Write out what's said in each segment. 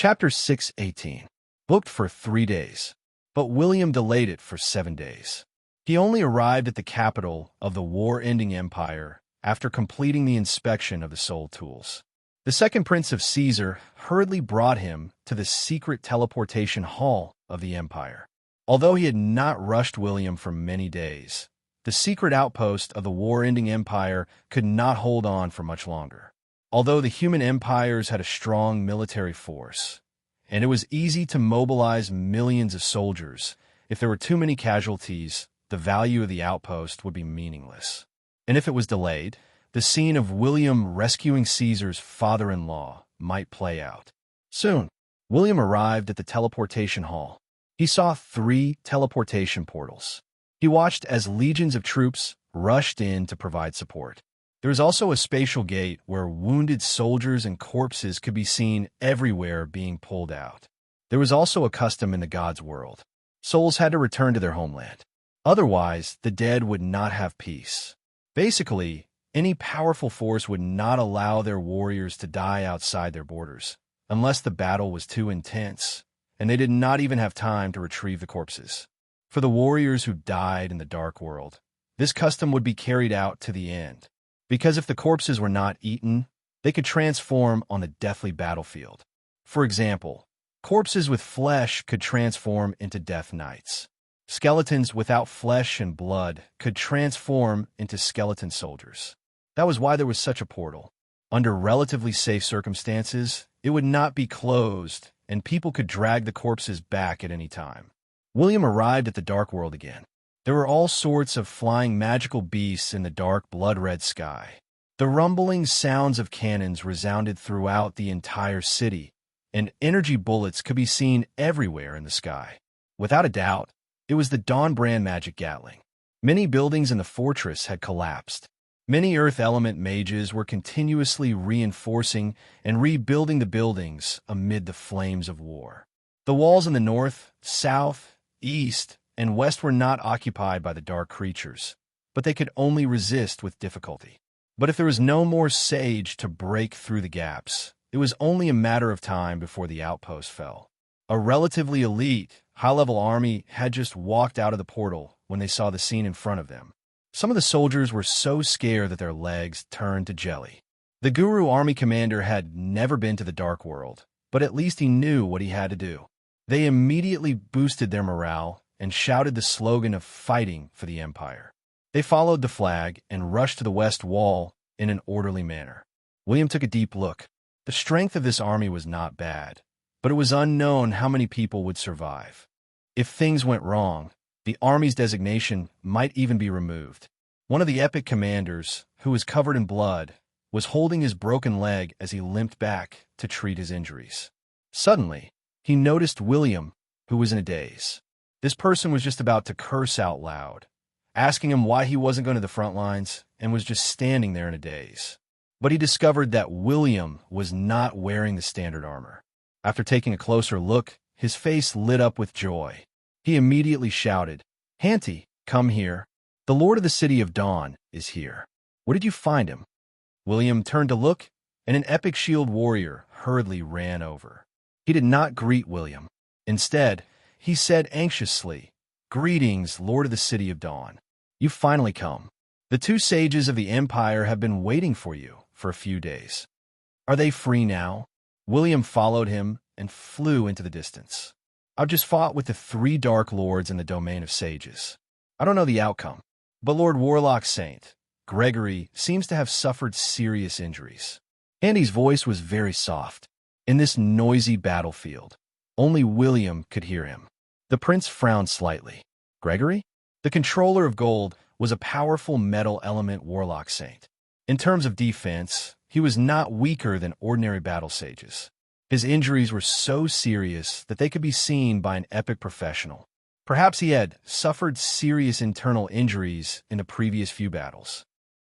Chapter 6:18. Booked for 3 days, but William delayed it for 7 days. He only arrived at the capital of the war-ending empire after completing the inspection of the soul tools. The second prince of Caesar hurriedly brought him to the secret teleportation hall of the empire. Although he had not rushed William for many days, the secret outpost of the war-ending empire could not hold on for much longer. Although the human empires had a strong military force, and it was easy to mobilize millions of soldiers, if there were too many casualties, the value of the outpost would be meaningless. And if it was delayed, the scene of William rescuing Caesar's father-in-law might play out. Soon, William arrived at the teleportation hall. He saw 3 teleportation portals. He watched as legions of troops rushed in to provide support. There was also a spatial gate where wounded soldiers and corpses could be seen everywhere being pulled out. There was also a custom in the gods' world. Souls had to return to their homeland. Otherwise, the dead would not have peace. Basically, any powerful force would not allow their warriors to die outside their borders, unless the battle was too intense, and they did not even have time to retrieve the corpses. For the warriors who died in the dark world, this custom would be carried out to the end. Because if the corpses were not eaten, they could transform on the deathly battlefield. For example, corpses with flesh could transform into death knights. Skeletons without flesh and blood could transform into skeleton soldiers. That was why there was such a portal. Under relatively safe circumstances, it would not be closed, and people could drag the corpses back at any time. William arrived at the dark world again. There were all sorts of flying magical beasts in the dark, blood-red sky. The rumbling sounds of cannons resounded throughout the entire city, and energy bullets could be seen everywhere in the sky. Without a doubt, it was the Dawn brand magic Gatling. Many buildings in the fortress had collapsed. Many earth element mages were continuously reinforcing and rebuilding the buildings amid the flames of war. The walls in the north, south, east, and west were not occupied by the dark creatures, but they could only resist with difficulty. But if there was no more sage to break through the gaps, it was only a matter of time before the outpost fell. A relatively elite, high-level army had just walked out of the portal when they saw the scene in front of them. Some of the soldiers were so scared that their legs turned to jelly. The Guru army commander had never been to the dark world, but at least he knew what he had to do. They immediately boosted their morale and shouted the slogan of fighting for the empire. They followed the flag and rushed to the west wall in an orderly manner. William took a deep look. The strength of this army was not bad, but it was unknown how many people would survive. If things went wrong, the army's designation might even be removed. One of the epic commanders, who was covered in blood, was holding his broken leg as he limped back to treat his injuries. Suddenly, he noticed William, who was in a daze. This person was just about to curse out loud, asking him why he wasn't going to the front lines and was just standing there in a daze. But he discovered that William was not wearing the standard armor. After taking a closer look, his face lit up with joy. He immediately shouted, "Hanty, come here. The Lord of the City of Dawn is here. Where did you find him?" William turned to look, and an epic shield warrior hurriedly ran over. He did not greet William. Instead, he said anxiously, "Greetings, Lord of the City of Dawn. You've finally come. The 2 sages of the Empire have been waiting for you for a few days. Are they free now?" William followed him and flew into the distance. "I've just fought with the 3 Dark Lords in the domain of sages. I don't know the outcome, but Lord Warlock Saint, Gregory, seems to have suffered serious injuries." Andy's voice was very soft. In this noisy battlefield, only William could hear him. The prince frowned slightly. Gregory? The controller of gold was a powerful metal element warlock saint. In terms of defense, he was not weaker than ordinary battle sages. His injuries were so serious that they could be seen by an epic professional. Perhaps he had suffered serious internal injuries in the previous few battles.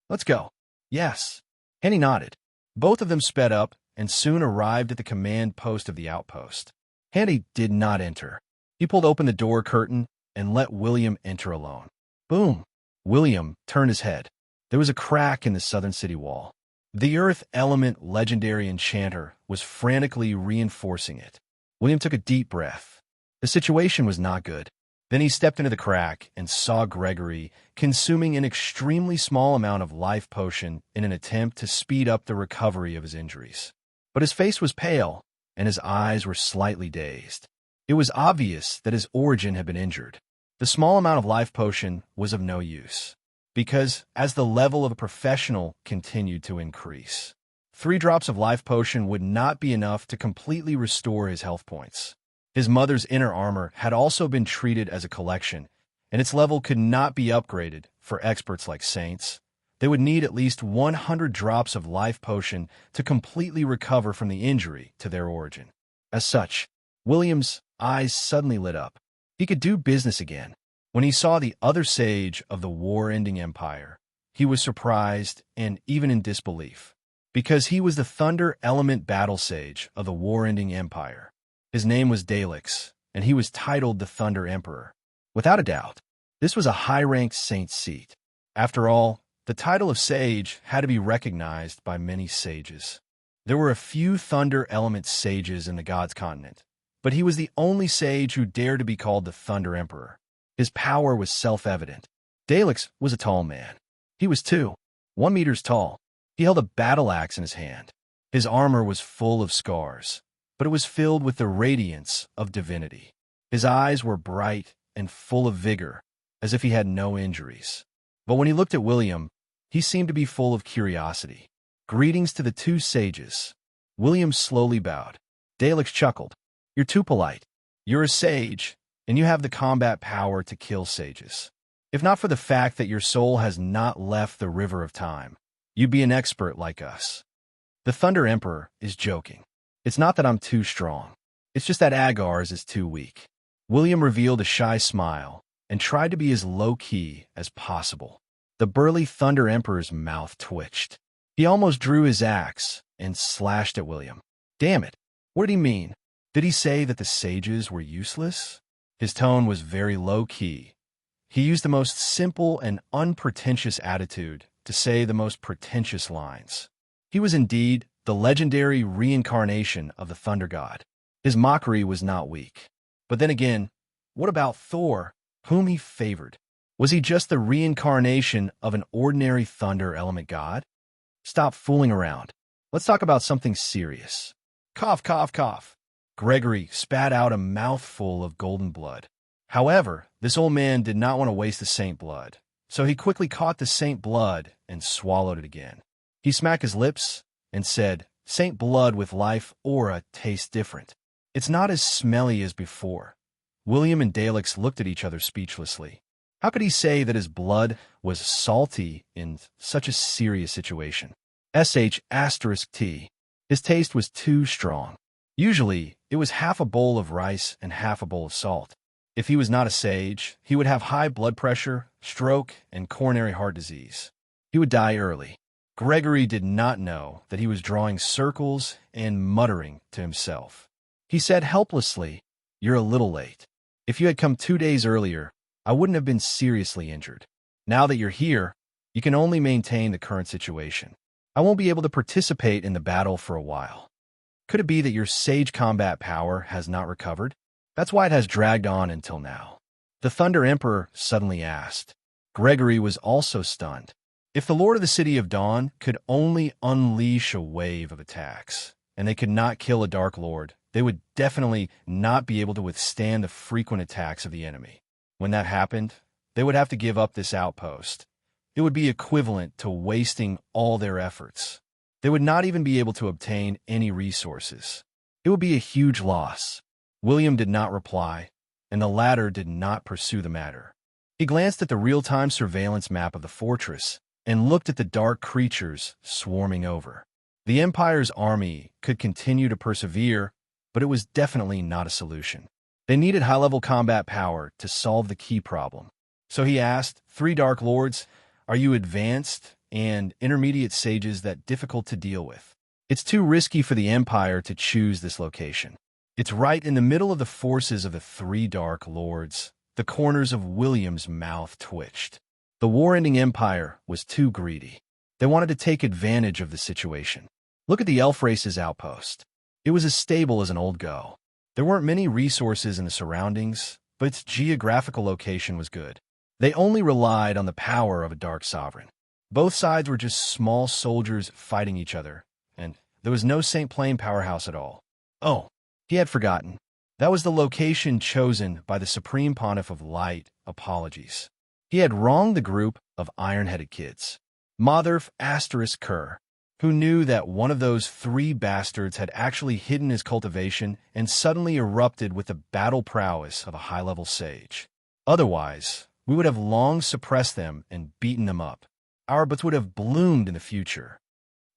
"Let's go." "Yes." Henny nodded. Both of them sped up and soon arrived at the command post of the outpost. Handy did not enter. He pulled open the door curtain and let William enter alone. Boom! William turned his head. There was a crack in the southern city wall. The earth element legendary enchanter was frantically reinforcing it. William took a deep breath. The situation was not good. Then he stepped into the crack and saw Gregory consuming an extremely small amount of life potion in an attempt to speed up the recovery of his injuries. But his face was pale, and his eyes were slightly dazed. It was obvious that his origin had been injured. The small amount of life potion was of no use, because as the level of a professional continued to increase, 3 drops of life potion would not be enough to completely restore his health points. His mother's inner armor had also been treated as a collection, and its level could not be upgraded for experts like saints. They would need at least 100 drops of life potion to completely recover from the injury to their origin. As such, William's eyes suddenly lit up. He could do business again. When he saw the other sage of the war-ending empire, he was surprised and even in disbelief, because he was the thunder element battle sage of the war-ending empire. His name was Dalix, and he was titled the Thunder Emperor. Without a doubt, this was a high-ranked saint's seat. After all, the title of sage had to be recognized by many sages. There were a few thunder element sages in the gods' continent, but he was the only sage who dared to be called the Thunder Emperor. His power was self-evident. Dalix was a tall man. He was 1 meter tall. He held a battle axe in his hand. His armor was full of scars, but it was filled with the radiance of divinity. His eyes were bright and full of vigor, as if he had no injuries. But when he looked at William, he seemed to be full of curiosity. Greetings to the 2 sages. William slowly bowed. Dalix chuckled. You're too polite. You're a sage, and you have the combat power to kill sages. If not for the fact that your soul has not left the river of time, you'd be an expert like us. The Thunder Emperor is joking. It's not that I'm too strong. It's just that Agar's is too weak. William revealed a shy smile and tried to be as low-key as possible. The burly Thunder Emperor's mouth twitched. He almost drew his axe and slashed at William. Damn it! What did he mean? Did he say that the sages were useless? His tone was very low-key. He used the most simple and unpretentious attitude to say the most pretentious lines. He was indeed the legendary reincarnation of the Thunder God. His mockery was not weak. But then again, what about Thor, whom he favored? Was he just the reincarnation of an ordinary thunder element god? Stop fooling around. Let's talk about something serious. Cough, cough, cough. Gregory spat out a mouthful of golden blood. However, this old man did not want to waste the saint blood, so he quickly caught the saint blood and swallowed it again. He smacked his lips and said, Saint blood with life aura tastes different. It's not as smelly as before. William and Dalix looked at each other speechlessly. How could he say that his blood was salty in such a serious situation? **T. His taste was too strong. Usually, it was half a bowl of rice and half a bowl of salt. If he was not a sage, he would have high blood pressure, stroke, and coronary heart disease. He would die early. Gregory did not know that he was drawing circles and muttering to himself. He said helplessly, You're a little late. If you had come 2 days earlier, I wouldn't have been seriously injured. Now that you're here, you can only maintain the current situation. I won't be able to participate in the battle for a while. Could it be that your sage combat power has not recovered? That's why it has dragged on until now. The Thunder Emperor suddenly asked. Gregory was also stunned. If the Lord of the City of Dawn could only unleash a wave of attacks, and they could not kill a Dark Lord, they would definitely not be able to withstand the frequent attacks of the enemy. When that happened, they would have to give up this outpost. It would be equivalent to wasting all their efforts. They would not even be able to obtain any resources. It would be a huge loss. William did not reply, and the latter did not pursue the matter. He glanced at the real-time surveillance map of the fortress and looked at the dark creatures swarming over. The Empire's army could continue to persevere, but it was definitely not a solution. They needed high-level combat power to solve the key problem. So he asked, 3 Dark Lords, are you advanced and intermediate sages that difficult to deal with? It's too risky for the Empire to choose this location. It's right in the middle of the forces of the 3 Dark Lords. The corners of William's mouth twitched. The war-ending Empire was too greedy. They wanted to take advantage of the situation. Look at the elf race's outpost. It was as stable as an old go. There weren't many resources in the surroundings, but its geographical location was good. They only relied on the power of a dark sovereign. Both sides were just small soldiers fighting each other, and there was no St. Plain powerhouse at all. Oh, he had forgotten. That was the location chosen by the Supreme Pontiff of Light. Apologies. He had wronged the group of iron-headed kids. Motherf * Kerr, who knew that one of those three bastards had actually hidden his cultivation and suddenly erupted with the battle prowess of a high-level sage. Otherwise, we would have long suppressed them and beaten them up. Our butts would have bloomed in the future.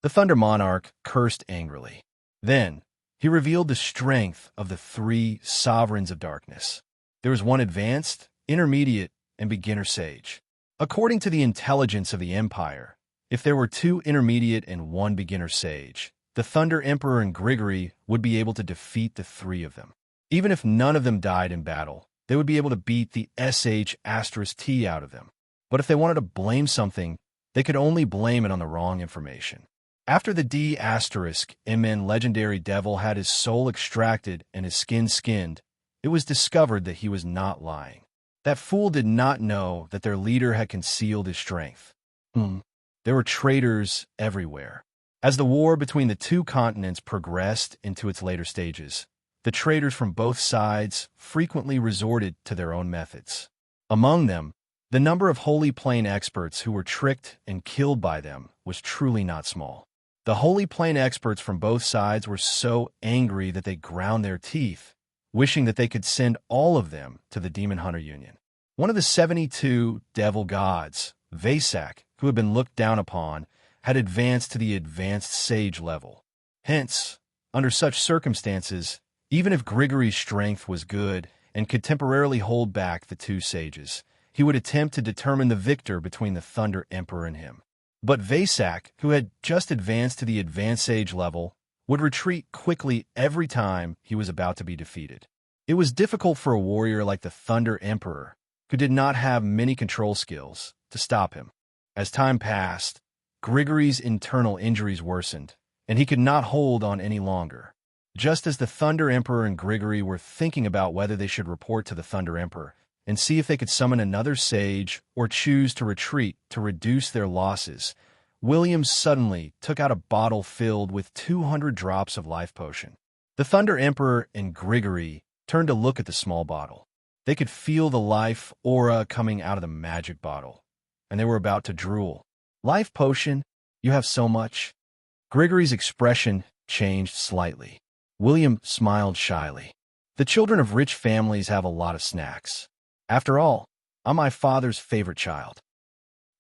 The Thunder Monarch cursed angrily. Then, he revealed the strength of the three sovereigns of darkness. There was one advanced, intermediate, and beginner sage. According to the intelligence of the Empire, if there were two intermediate and one beginner sage, the Thunder Emperor and Grigory would be able to defeat the three of them. Even if none of them died in battle, they would be able to beat the *T out of them. But if they wanted to blame something, they could only blame it on the wrong information. After the *MN legendary devil had his soul extracted and his skin skinned, it was discovered that he was not lying. That fool did not know that their leader had concealed his strength. There were traitors everywhere. As the war between the two continents progressed into its later stages, the traitors from both sides frequently resorted to their own methods. Among them, the number of Holy Plane experts who were tricked and killed by them was truly not small. The Holy Plane experts from both sides were so angry that they ground their teeth, wishing that they could send all of them to the Demon Hunter Union. One of the 72 devil gods, Vasak, who had been looked down upon, had advanced to the advanced sage level. Hence, under such circumstances, even if Grigory's strength was good and could temporarily hold back the two sages, he would attempt to determine the victor between the Thunder Emperor and him. But Vasak, who had just advanced to the advanced sage level, would retreat quickly every time he was about to be defeated. It was difficult for a warrior like the Thunder Emperor, who did not have many control skills, to stop him. As time passed, Grigory's internal injuries worsened, and he could not hold on any longer. Just as the Thunder Emperor and Grigory were thinking about whether they should report to the Thunder Emperor and see if they could summon another sage or choose to retreat to reduce their losses, William suddenly took out a bottle filled with 200 drops of life potion. The Thunder Emperor and Grigory turned to look at the small bottle. They could feel the life aura coming out of the magic bottle, and they were about to drool. Life potion? You have so much? Grigory's expression changed slightly. William smiled shyly. The children of rich families have a lot of snacks. After all, I'm my father's favorite child.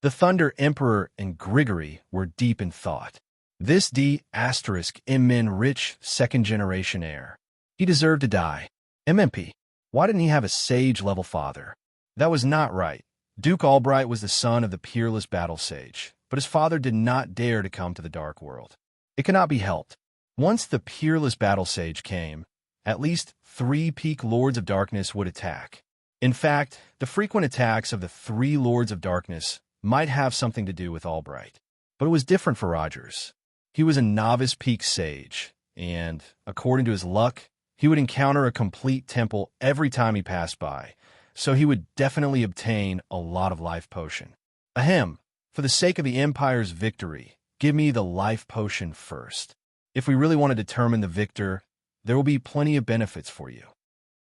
The Thunder Emperor and Grigory were deep in thought. This *MN rich second-generation heir. He deserved to die. MMP, why didn't he have a sage-level father? That was not right. Duke Albright was the son of the peerless battle sage, but his father did not dare to come to the Dark World. It cannot be helped. Once the peerless battle sage came, at least 3 peak Lords of Darkness would attack. In fact, the frequent attacks of the 3 Lords of Darkness might have something to do with Albright. But it was different for Rogers. He was a novice peak sage, and, according to his luck, he would encounter a complete temple every time he passed by, so he would definitely obtain a lot of life potion. Ahem, for the sake of the Empire's victory, give me the life potion first. If we really want to determine the victor, there will be plenty of benefits for you.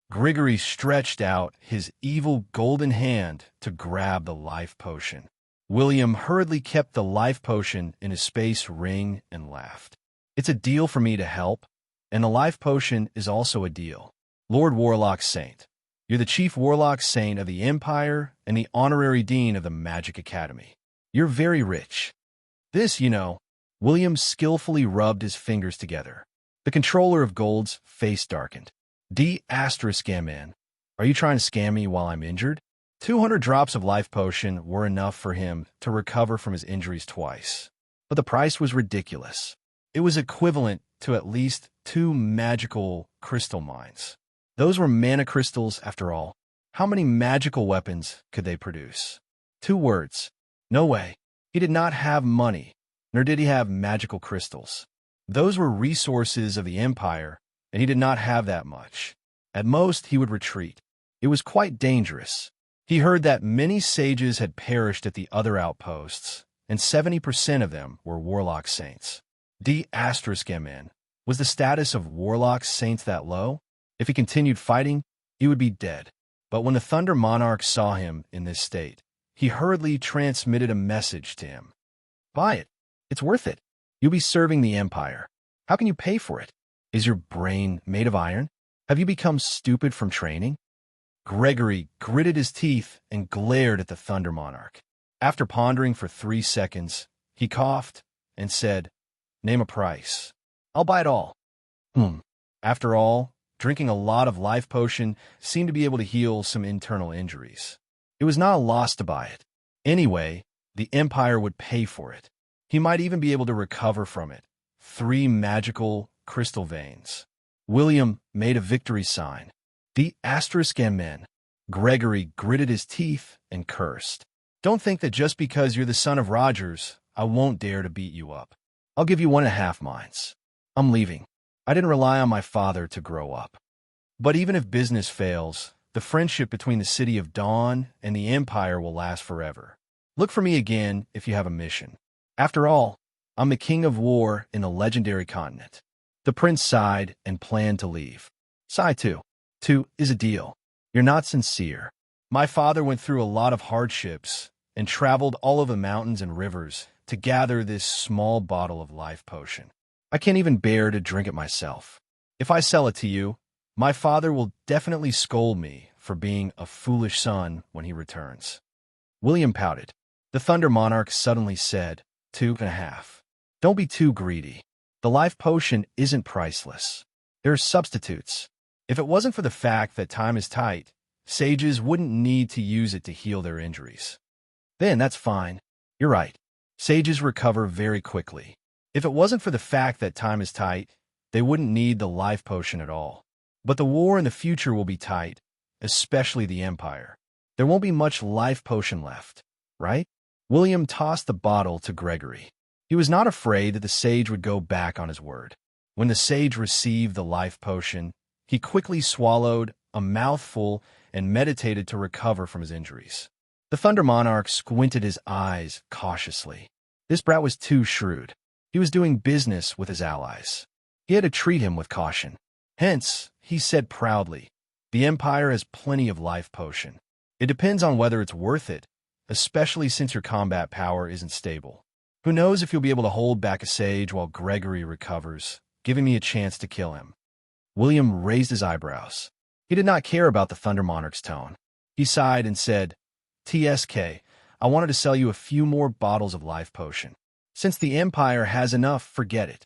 Grigory stretched out his evil golden hand to grab the life potion. William hurriedly kept the life potion in his space ring and laughed. It's a deal for me to help, and the life potion is also a deal. Lord Warlock Saint, you're the chief Warlock Saint of the Empire and the honorary dean of the Magic Academy. You're very rich. This, William skillfully rubbed his fingers together. The controller of Gold's face darkened. *MN, are you trying to scam me while I'm injured? 200 drops of life potion were enough for him to recover from his injuries twice. But the price was ridiculous. It was equivalent to at least 2 magical crystal mines. Those were mana crystals, after all. How many magical weapons could they produce? 2 words. No way. He did not have money, nor did he have magical crystals. Those were resources of the Empire, and he did not have that much. At most, he would retreat. It was quite dangerous. He heard that many sages had perished at the other outposts, and 70% of them were warlock saints. D*MN. Was the status of warlock saints that low? If he continued fighting, he would be dead. But when the Thunder Monarch saw him in this state, he hurriedly transmitted a message to him. Buy it. It's worth it. You'll be serving the Empire. How can you pay for it? Is your brain made of iron? Have you become stupid from training? Gregory gritted his teeth and glared at the Thunder Monarch. After pondering for 3 seconds, he coughed and said, "Name a price. I'll buy it all." After all, drinking a lot of life potion seemed to be able to heal some internal injuries. It was not a loss to buy it. Anyway, the Empire would pay for it. He might even be able to recover from it. 3 magical crystal veins. William made a victory sign. D*MN. Gregory gritted his teeth and cursed. Don't think that just because you're the son of Rogers, I won't dare to beat you up. I'll give you 1.5 mines. I'm leaving. I didn't rely on my father to grow up. But even if business fails, the friendship between the City of Dawn and the Empire will last forever. Look for me again if you have a mission. After all, I'm the king of war in a legendary continent. The prince sighed and planned to leave. Sigh too. Two is a deal. You're not sincere. My father went through a lot of hardships and traveled all over the mountains and rivers to gather this small bottle of life potion. I can't even bear to drink it myself. If I sell it to you, my father will definitely scold me for being a foolish son when he returns. William pouted. The Thunder Monarch suddenly said, 2.5. Don't be too greedy. The life potion isn't priceless. There are substitutes. If it wasn't for the fact that time is tight, sages wouldn't need to use it to heal their injuries. Then that's fine. You're right. Sages recover very quickly. If it wasn't for the fact that time is tight, they wouldn't need the life potion at all. But the war in the future will be tight, especially the Empire. There won't be much life potion left, right? William tossed the bottle to Gregory. He was not afraid that the sage would go back on his word. When the sage received the life potion, he quickly swallowed a mouthful and meditated to recover from his injuries. The Thunder Monarch squinted his eyes cautiously. This brat was too shrewd. He was doing business with his allies. He had to treat him with caution. Hence, he said proudly, the Empire has plenty of life potion. It depends on whether it's worth it, especially since your combat power isn't stable. Who knows if you'll be able to hold back a sage while Gregory recovers, giving me a chance to kill him. William raised his eyebrows. He did not care about the Thunder Monarch's tone. He sighed and said, TSK, I wanted to sell you a few more bottles of life potion. Since the Empire has enough, forget it.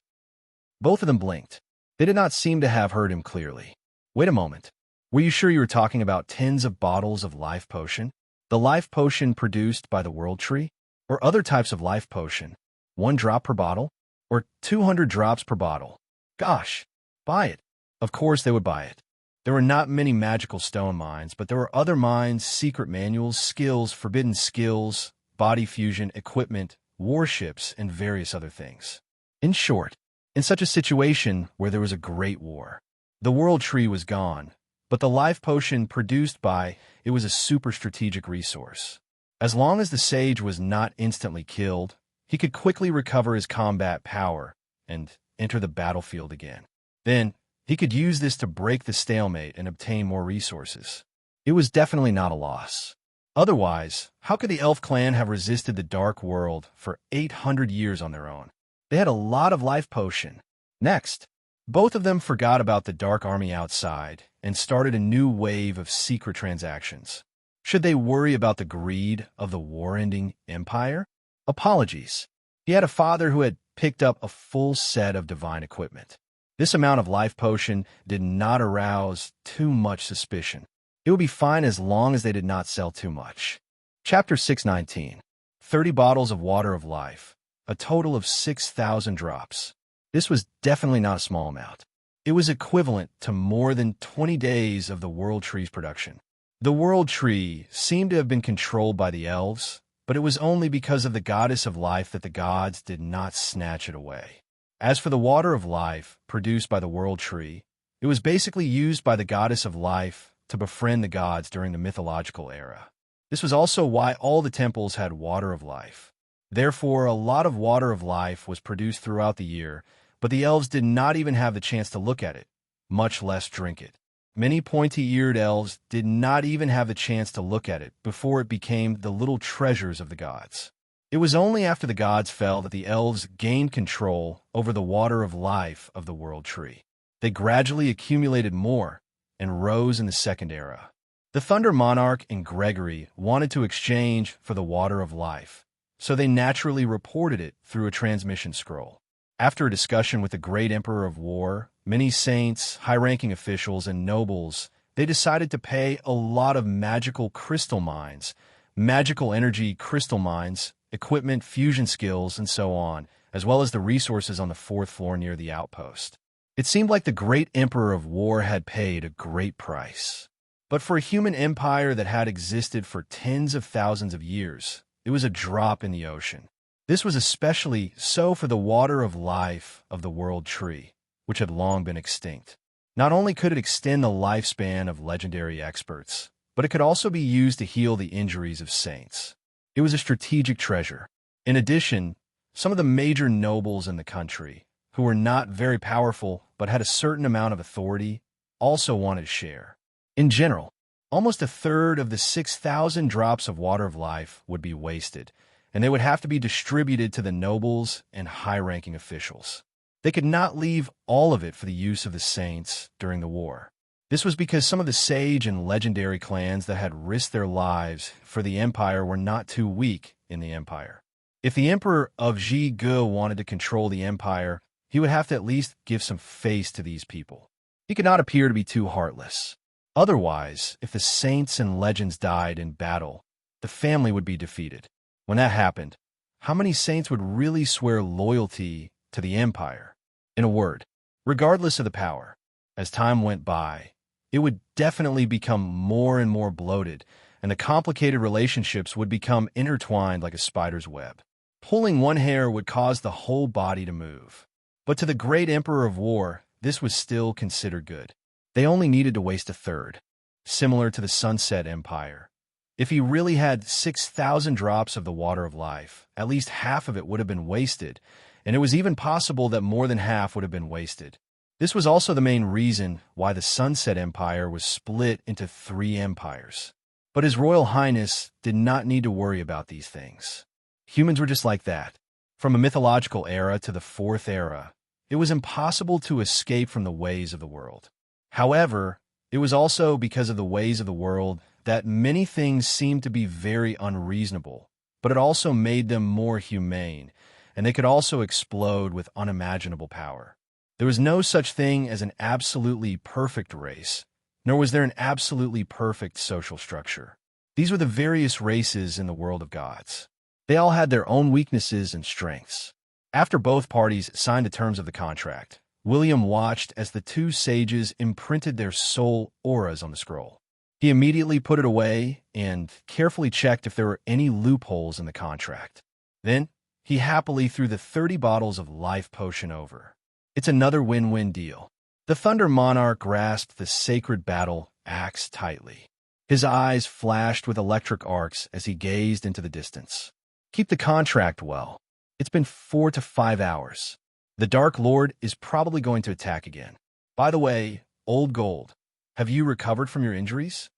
Both of them blinked. They did not seem to have heard him clearly. Wait a moment. Were you sure you were talking about tens of bottles of life potion? The life potion produced by the World Tree? Or other types of life potion? 1 drop per bottle? Or 200 drops per bottle? Gosh, buy it. Of course they would buy it. There were not many magical stone mines, but there were other mines, secret manuals, skills, forbidden skills, body fusion, equipment, warships, and various other things. In short, in such a situation where there was a great war, the World Tree was gone, but the life potion produced by it was a super strategic resource. As long as the sage was not instantly killed, he could quickly recover his combat power and enter the battlefield again. Then, he could use this to break the stalemate and obtain more resources. It was definitely not a loss. Otherwise, how could the elf clan have resisted the Dark World for 800 years on their own? They had a lot of life potion. Next, both of them forgot about the Dark Army outside and started a new wave of secret transactions. Should they worry about the greed of the war-ending Empire? Apologies. He had a father who had picked up a full set of divine equipment. This amount of life potion did not arouse too much suspicion. It would be fine as long as they did not sell too much. Chapter 619. 30 bottles of water of life. A total of 6,000 drops. This was definitely not a small amount. It was equivalent to more than 20 days of the World Tree's production. The World Tree seemed to have been controlled by the elves, but it was only because of the goddess of life that the gods did not snatch it away. As for the water of life produced by the world tree, it was basically used by the goddess of life to befriend the gods during the mythological era. This was also why all the temples had water of life. Therefore, a lot of water of life was produced throughout the year, but the elves did not even have the chance to look at it, much less drink it. Many pointy-eared elves did not even have the chance to look at it before it became the little treasures of the gods. It was only after the gods fell that the elves gained control over the water of life of the world tree. They gradually accumulated more and rose in the second era. The Thunder Monarch and Gregory wanted to exchange for the water of life, so they naturally reported it through a transmission scroll. After a discussion with the great Emperor of War, many saints, high-ranking officials, and nobles, they decided to pay a lot of magical crystal mines, magical energy crystal mines, equipment, fusion skills, and so on, as well as the resources on the fourth floor near the outpost. It seemed like the great Emperor of War had paid a great price. But for a human empire that had existed for tens of thousands of years, it was a drop in the ocean. This was especially so for the water of life of the world tree, which had long been extinct. Not only could it extend the lifespan of legendary experts, but it could also be used to heal the injuries of saints. It was a strategic treasure. In addition, some of the major nobles in the country, who were not very powerful but had a certain amount of authority, also wanted to share. In general, almost a third of the 6,000 drops of water of life would be wasted, and they would have to be distributed to the nobles and high-ranking officials. They could not leave all of it for the use of the saints during the war. This was because some of the sage and legendary clans that had risked their lives for the empire were not too weak in the empire. If the Emperor of Ji Ge wanted to control the empire, he would have to at least give some face to these people. He could not appear to be too heartless. Otherwise, if the saints and legends died in battle, the family would be defeated. When that happened, how many saints would really swear loyalty to the empire? In a word, regardless of the power, as time went by, it would definitely become more and more bloated, and the complicated relationships would become intertwined like a spider's web. Pulling one hair would cause the whole body to move. But to the great Emperor of War, this was still considered good. They only needed to waste a third, similar to the Sunset Empire. If he really had 6,000 drops of the water of life, at least half of it would have been wasted, and it was even possible that more than half would have been wasted. This was also the main reason why the Sunset Empire was split into 3 empires. But His Royal Highness did not need to worry about these things. Humans were just like that. From a mythological era to the 4th era, it was impossible to escape from the ways of the world. However, it was also because of the ways of the world that many things seemed to be very unreasonable, but it also made them more humane, and they could also explode with unimaginable power. There was no such thing as an absolutely perfect race, nor was there an absolutely perfect social structure. These were the various races in the world of gods. They all had their own weaknesses and strengths. After both parties signed the terms of the contract, William watched as the 2 sages imprinted their soul auras on the scroll. He immediately put it away and carefully checked if there were any loopholes in the contract. Then, he happily threw the 30 bottles of life potion over. It's another win-win deal. The Thunder Monarch grasped the sacred battle axe tightly. His eyes flashed with electric arcs as he gazed into the distance. Keep the contract well. It's been 4 to 5 hours. The Dark Lord is probably going to attack again. By the way, Old Gold, have you recovered from your injuries?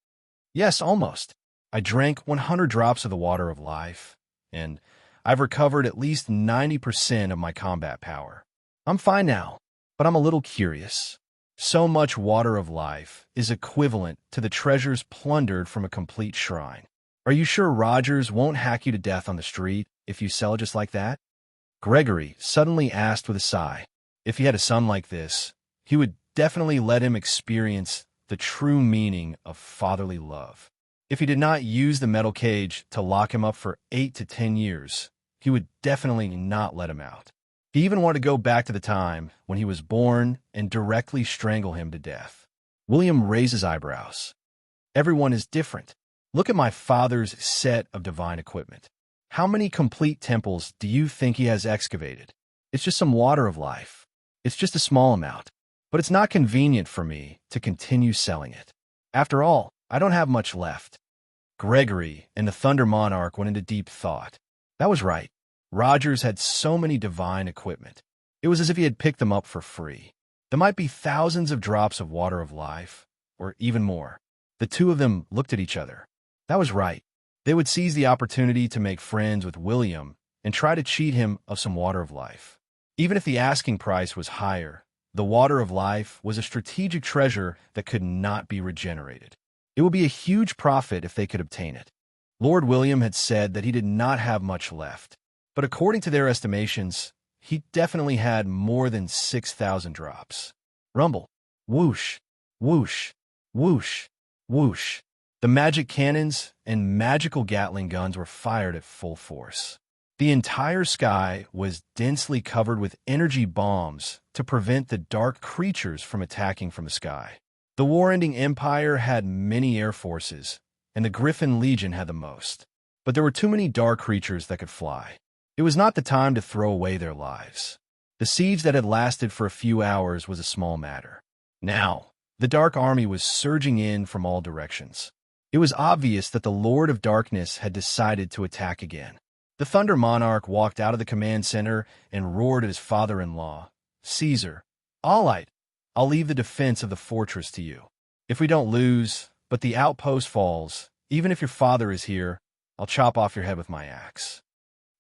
Yes, almost. I drank 100 drops of the water of life, and I've recovered at least 90% of my combat power. I'm fine now, but I'm a little curious. So much water of life is equivalent to the treasures plundered from a complete shrine. Are you sure Rogers won't hack you to death on the street if you sell it just like that? Gregory suddenly asked with a sigh. If he had a son like this, he would definitely let him experience the true meaning of fatherly love. If he did not use the metal cage to lock him up for 8 to 10 years, he would definitely not let him out. He even wanted to go back to the time when he was born and directly strangle him to death. William raised his eyebrows. Everyone is different. Look at my father's set of divine equipment. How many complete temples do you think he has excavated? It's just some water of life. It's just a small amount. But it's not convenient for me to continue selling it. After all, I don't have much left. Gregory and the Thunder Monarch went into deep thought. That was right. Rogers had so many divine equipment. It was as if he had picked them up for free. There might be thousands of drops of water of life, or even more. The two of them looked at each other. That was right. They would seize the opportunity to make friends with William and try to cheat him of some water of life. Even if the asking price was higher, the water of life was a strategic treasure that could not be regenerated. It would be a huge profit if they could obtain it. Lord William had said that he did not have much left, but according to their estimations, he definitely had more than 6,000 drops. Rumble. Whoosh. Whoosh. Whoosh. Whoosh. The magic cannons and magical Gatling guns were fired at full force. The entire sky was densely covered with energy bombs to prevent the dark creatures from attacking from the sky. The war-ending empire had many air forces, and the Griffin Legion had the most. But there were too many dark creatures that could fly. It was not the time to throw away their lives. The siege that had lasted for a few hours was a small matter. Now, the Dark Army was surging in from all directions. It was obvious that the Lord of Darkness had decided to attack again. The Thunder Monarch walked out of the command center and roared at his father-in-law, Caesar, "All right, I'll leave the defense of the fortress to you. If we don't lose, but the outpost falls, even if your father is here, I'll chop off your head with my axe."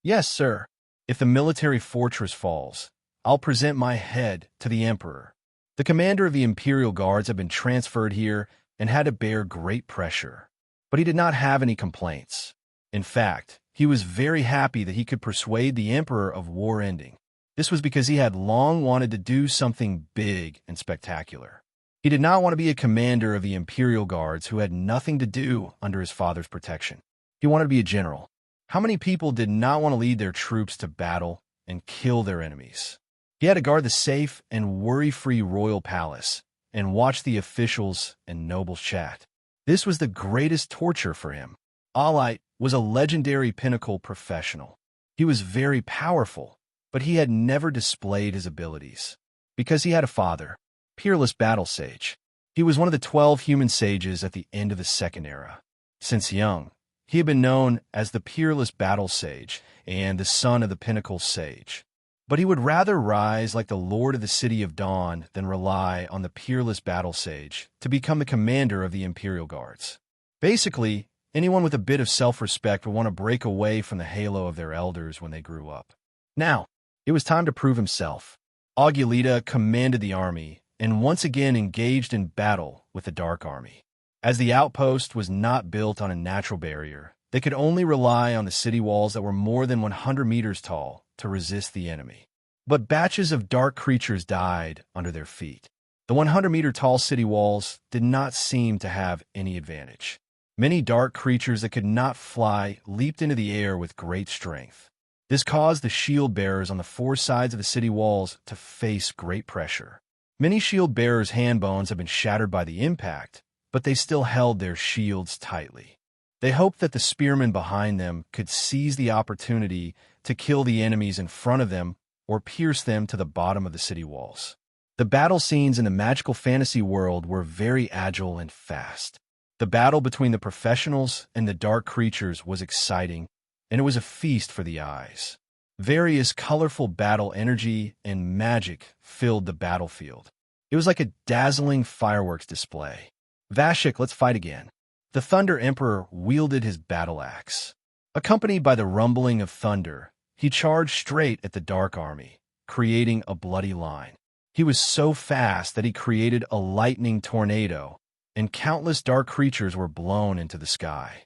"Yes, sir. If the military fortress falls, I'll present my head to the emperor." The commander of the Imperial Guards had been transferred here and had to bear great pressure. But he did not have any complaints. In fact, he was very happy that he could persuade the emperor of war ending. This was because he had long wanted to do something big and spectacular. He did not want to be a commander of the Imperial Guards who had nothing to do under his father's protection. He wanted to be a general. How many people did not want to lead their troops to battle and kill their enemies? He had to guard the safe and worry-free royal palace and watch the officials and nobles chat. This was the greatest torture for him. Alite was a legendary pinnacle professional. He was very powerful, but he had never displayed his abilities. Because he had a father, Peerless Battle Sage. He was one of the 12 human sages at the end of the Second Era. Since young, he had been known as the Peerless Battle Sage and the son of the Pinnacle Sage. But he would rather rise like the Lord of the City of Dawn than rely on the Peerless Battle Sage to become the commander of the Imperial Guards. Basically, anyone with a bit of self-respect would want to break away from the halo of their elders when they grew up. Now, it was time to prove himself. Augulita commanded the army and once again engaged in battle with the Dark Army. As the outpost was not built on a natural barrier, they could only rely on the city walls that were more than 100 meters tall to resist the enemy. But batches of dark creatures died under their feet. The 100-meter-tall city walls did not seem to have any advantage. Many dark creatures that could not fly leaped into the air with great strength. This caused the shield bearers on the four sides of the city walls to face great pressure. Many shield bearers' hand bones had been shattered by the impact, but they still held their shields tightly. They hoped that the spearmen behind them could seize the opportunity to kill the enemies in front of them or pierce them to the bottom of the city walls. The battle scenes in the magical fantasy world were very agile and fast. The battle between the professionals and the dark creatures was exciting, and it was a feast for the eyes. Various colorful battle energy and magic filled the battlefield. It was like a dazzling fireworks display. "Vashik, let's fight again." The Thunder Emperor wielded his battle axe. Accompanied by the rumbling of thunder, he charged straight at the Dark Army, creating a bloody line. He was so fast that he created a lightning tornado, and countless dark creatures were blown into the sky.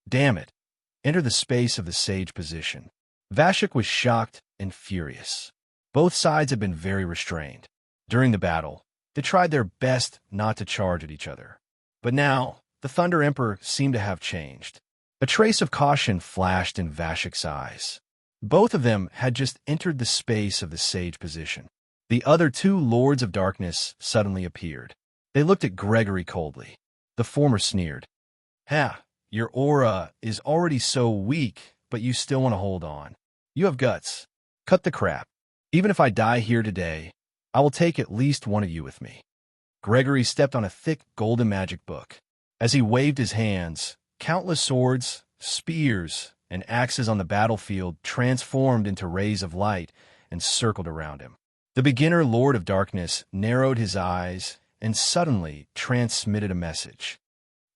"Damn it! Enter the space of the sage position." Vashik was shocked and furious. Both sides had been very restrained. During the battle, they tried their best not to charge at each other. But now, the Thunder Emperor seemed to have changed. A trace of caution flashed in Vashik's eyes. Both of them had just entered the space of the sage position. The other two Lords of Darkness suddenly appeared. They looked at Gregory coldly. The former sneered. "Ha, your aura is already so weak but you still want to hold on. You have guts. Cut the crap. Even if I die here today, I will take at least one of you with me. Gregory stepped on a thick golden magic book. As he waved his hands, countless swords, spears, and axes on the battlefield transformed into rays of light and circled around him. The beginner Lord of Darkness narrowed his eyes and suddenly transmitted a message.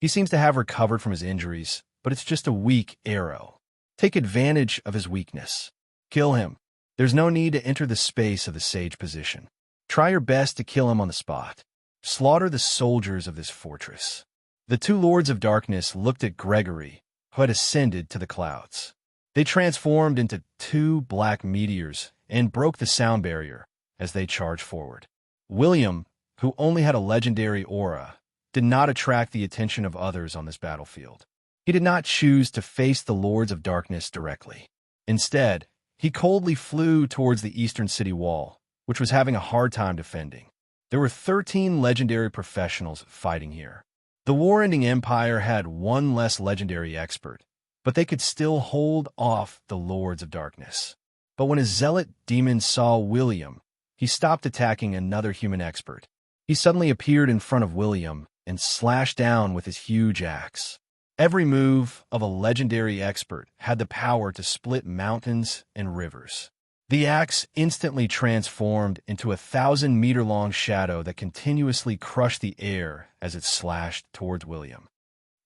He seems to have recovered from his injuries, but it's just a weak arrow. Take advantage of his weakness. Kill him. There's no need to enter the space of the sage position. Try your best to kill him on the spot. Slaughter the soldiers of this fortress. The two Lords of Darkness looked at Gregory, who had ascended to the clouds. They transformed into two black meteors and broke the sound barrier as they charged forward. William, who only had a legendary aura, did not attract the attention of others on this battlefield. He did not choose to face the Lords of Darkness directly. Instead, he coldly flew towards the eastern city wall, which was having a hard time defending. There were 13 legendary professionals fighting here. The war-ending empire had one less legendary expert, but they could still hold off the Lords of Darkness. But when a zealot demon saw William, he stopped attacking another human expert. He suddenly appeared in front of William and slashed down with his huge axe. Every move of a legendary expert had the power to split mountains and rivers. The axe instantly transformed into a 1,000-meter-long shadow that continuously crushed the air as it slashed towards William.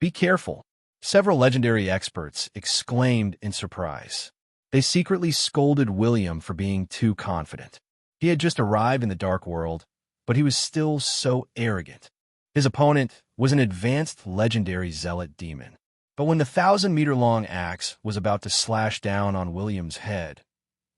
Be careful, several legendary experts exclaimed in surprise. They secretly scolded William for being too confident. He had just arrived in the Dark World, but he was still so arrogant. His opponent was an advanced legendary zealot demon. But when the 1,000-meter-long axe was about to slash down on William's head,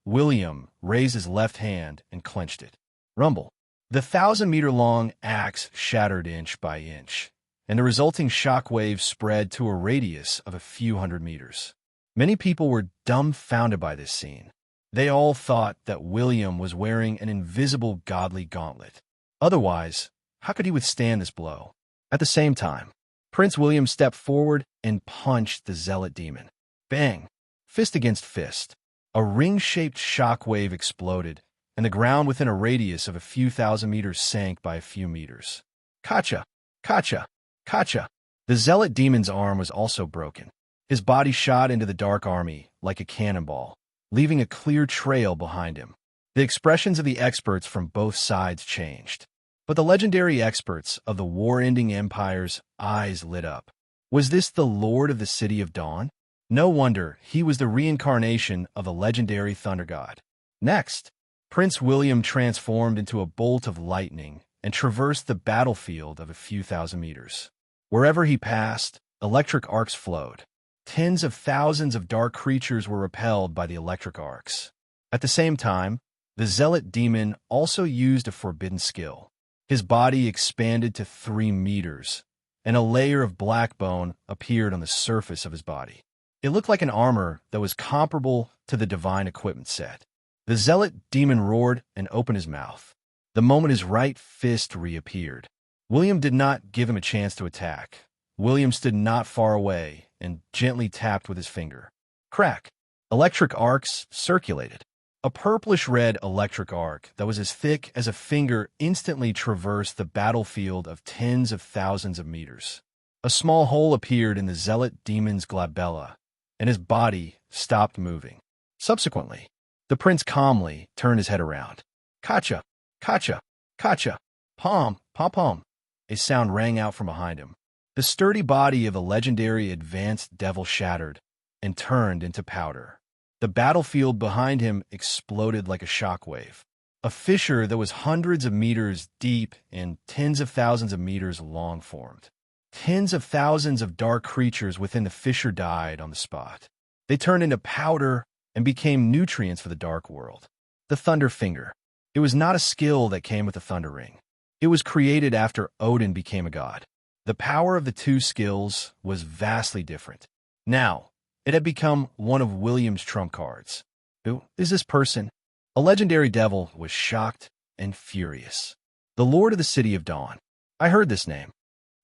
William raised his left hand and clenched it. Rumble. The 1,000-meter-long axe shattered inch by inch, and the resulting shockwave spread to a radius of a few hundred meters. Many people were dumbfounded by this scene. They all thought that William was wearing an invisible godly gauntlet. Otherwise, how could he withstand this blow? At the same time, Prince William stepped forward and punched the zealot demon. Bang! Fist against fist. A ring-shaped shockwave exploded, and the ground within a radius of a few thousand meters sank by a few meters. Kacha! Kacha! Kacha! The zealot demon's arm was also broken. His body shot into the dark army like a cannonball, leaving a clear trail behind him. The expressions of the experts from both sides changed. But the legendary experts of the war-ending empire's eyes lit up. Was this the Lord of the City of Dawn? No wonder he was the reincarnation of the legendary Thunder God. Next, Prince William transformed into a bolt of lightning and traversed the battlefield of a few thousand meters. Wherever he passed, electric arcs flowed. Tens of thousands of dark creatures were repelled by the electric arcs. At the same time, the zealot demon also used a forbidden skill. His body expanded to 3 meters, and a layer of black bone appeared on the surface of his body. It looked like an armor that was comparable to the divine equipment set. The zealot demon roared and opened his mouth. The moment his right fist reappeared, William did not give him a chance to attack. William stood not far away and gently tapped with his finger. Crack! Electric arcs circulated. A purplish-red electric arc that was as thick as a finger instantly traversed the battlefield of tens of thousands of meters. A small hole appeared in the zealot demon's glabella, and his body stopped moving. Subsequently, the prince calmly turned his head around. Kacha! Kacha! Kacha! Pom! Pom! Pom! A sound rang out from behind him. The sturdy body of the legendary advanced devil shattered and turned into powder. The battlefield behind him exploded like a shockwave. A fissure that was hundreds of meters deep and tens of thousands of meters long formed. Tens of thousands of dark creatures within the fissure died on the spot. They turned into powder and became nutrients for the dark world. The Thunder Finger. It was not a skill that came with the Thunder Ring. It was created after Odin became a god. The power of the two skills was vastly different. Now, it had become one of William's trump cards. Who is this person? A legendary devil was shocked and furious. The Lord of the City of Dawn. I heard this name.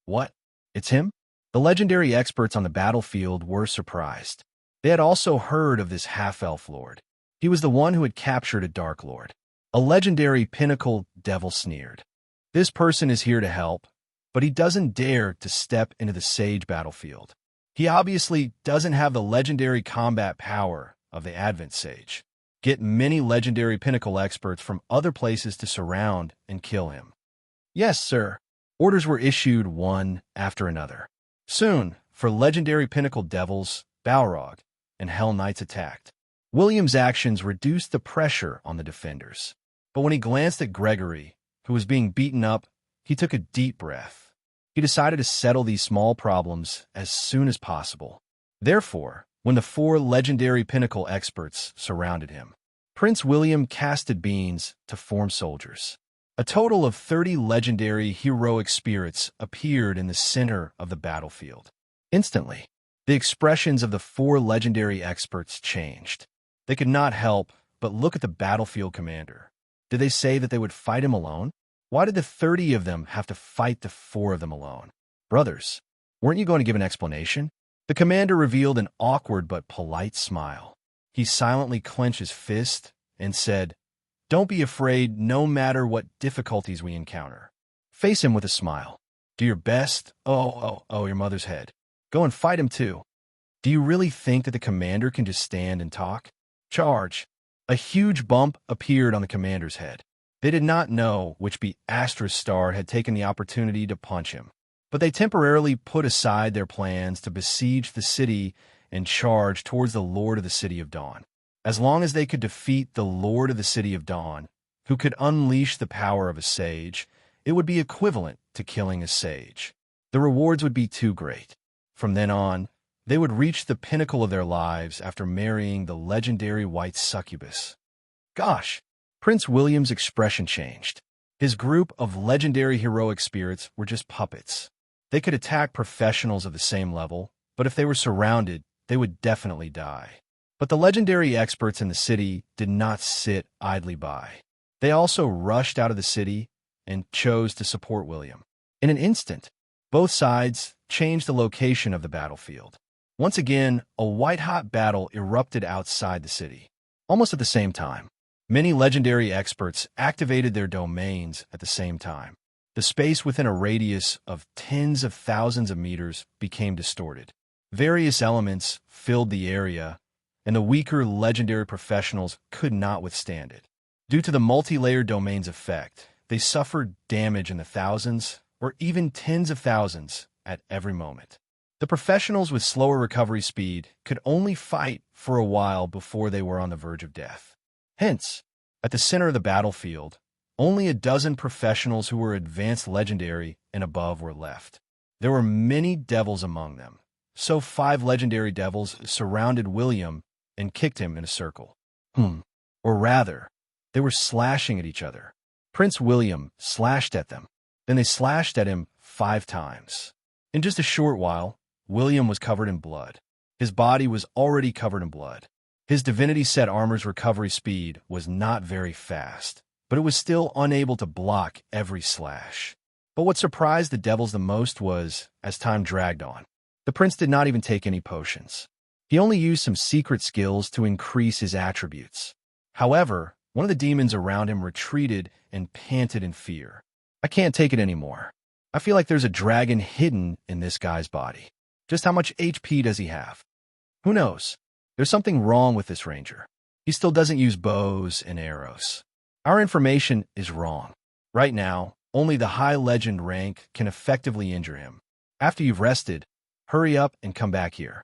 What? It's him? The legendary experts on the battlefield were surprised. They had also heard of this half-elf lord. He was the one who had captured a Dark Lord. A legendary pinnacle devil sneered. This person is here to help, but he doesn't dare to step into the sage battlefield. He obviously doesn't have the legendary combat power of the Advent Sage. Get many legendary pinnacle experts from other places to surround and kill him. Yes, sir. Orders were issued one after another. Soon, for legendary pinnacle devils, Balrog, and Hell Knights attacked. William's actions reduced the pressure on the defenders. But when he glanced at Gregory, who was being beaten up, he took a deep breath. He decided to settle these small problems as soon as possible. Therefore, when the 4 legendary pinnacle experts surrounded him, Prince William casted beans to form soldiers. A total of 30 legendary heroic spirits appeared in the center of the battlefield. Instantly, the expressions of the 4 legendary experts changed. They could not help but look at the battlefield commander. Did they say that they would fight him alone? Why did the 30 of them have to fight the 4 of them alone? Brothers, weren't you going to give an explanation? The commander revealed an awkward but polite smile. He silently clenched his fist and said, "Don't be afraid no matter what difficulties we encounter. Face him with a smile. Do your best. Oh, your mother's head. Go and fight him too. Do you really think that the commander can just stand and talk? Charge." A huge bump appeared on the commander's head. They did not know which Astra star had taken the opportunity to punch him, but they temporarily put aside their plans to besiege the city and charge towards the Lord of the City of Dawn. As long as they could defeat the Lord of the City of Dawn, who could unleash the power of a sage, it would be equivalent to killing a sage. The rewards would be too great. From then on, they would reach the pinnacle of their lives after marrying the legendary white succubus. Gosh! Prince William's expression changed. His group of legendary heroic spirits were just puppets. They could attack professionals of the same level, but if they were surrounded, they would definitely die. But the legendary experts in the city did not sit idly by. They also rushed out of the city and chose to support William. In an instant, both sides changed the location of the battlefield. Once again, a white-hot battle erupted outside the city. Almost at the same time, many legendary experts activated their domains at the same time. The space within a radius of tens of thousands of meters became distorted. Various elements filled the area, and the weaker legendary professionals could not withstand it. Due to the multi-layered domain's effect, they suffered damage in the thousands or even tens of thousands at every moment. The professionals with slower recovery speed could only fight for a while before they were on the verge of death. Hence, at the center of the battlefield, only a dozen professionals who were advanced legendary and above were left. There were many devils among them, so 5 legendary devils surrounded William and kicked him in a circle. Or rather, they were slashing at each other. Prince William slashed at them. Then they slashed at him 5 times. In just a short while, William was covered in blood. His body was already covered in blood. His divinity-set armor's recovery speed was not very fast, but it was still unable to block every slash. But what surprised the devils the most was, as time dragged on, the prince did not even take any potions. He only used some secret skills to increase his attributes. However, one of the demons around him retreated and panted in fear. "I can't take it anymore. I feel like there's a dragon hidden in this guy's body. Just how much HP does he have? Who knows? There's something wrong with this ranger. He still doesn't use bows and arrows. Our information is wrong. Right now, only the high legend rank can effectively injure him. After you've rested, hurry up and come back here."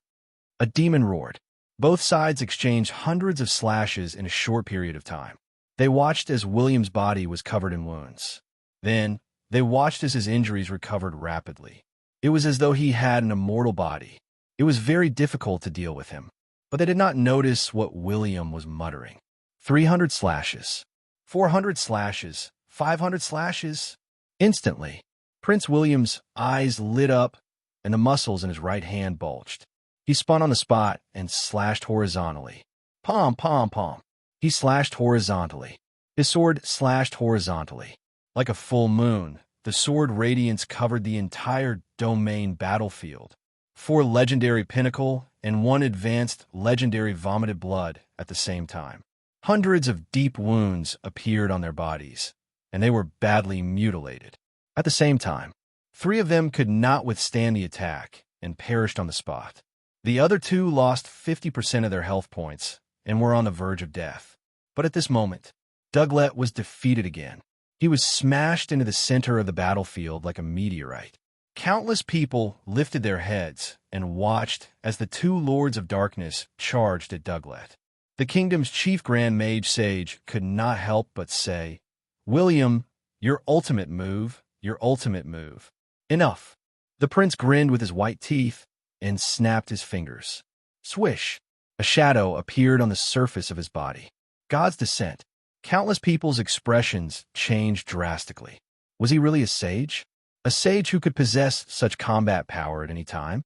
A demon roared. Both sides exchanged hundreds of slashes in a short period of time. They watched as William's body was covered in wounds. Then, they watched as his injuries recovered rapidly. It was as though he had an immortal body. It was very difficult to deal with him, but they did not notice what William was muttering. 300 slashes, 400 slashes, 500 slashes. Instantly, Prince William's eyes lit up and the muscles in his right hand bulged. He spun on the spot and slashed horizontally. Pom, pom, pom. He slashed horizontally. His sword slashed horizontally. Like a full moon, the sword radiance covered the entire domain battlefield. 4 legendary pinnacle and one advanced legendary vomited blood at the same time. Hundreds of deep wounds appeared on their bodies, and they were badly mutilated. At the same time, 3 of them could not withstand the attack and perished on the spot. The other 2 lost 50% of their health points and were on the verge of death. But at this moment, Douglet was defeated again. He was smashed into the center of the battlefield like a meteorite. Countless people lifted their heads and watched as the 2 Lords of Darkness charged at Douglet. The kingdom's chief Grand Mage Sage could not help but say, "William, your ultimate move, your ultimate move." Enough. The prince grinned with his white teeth and snapped his fingers. Swish! A shadow appeared on the surface of his body. God's descent. Countless people's expressions changed drastically. Was he really a sage? A sage who could possess such combat power at any time?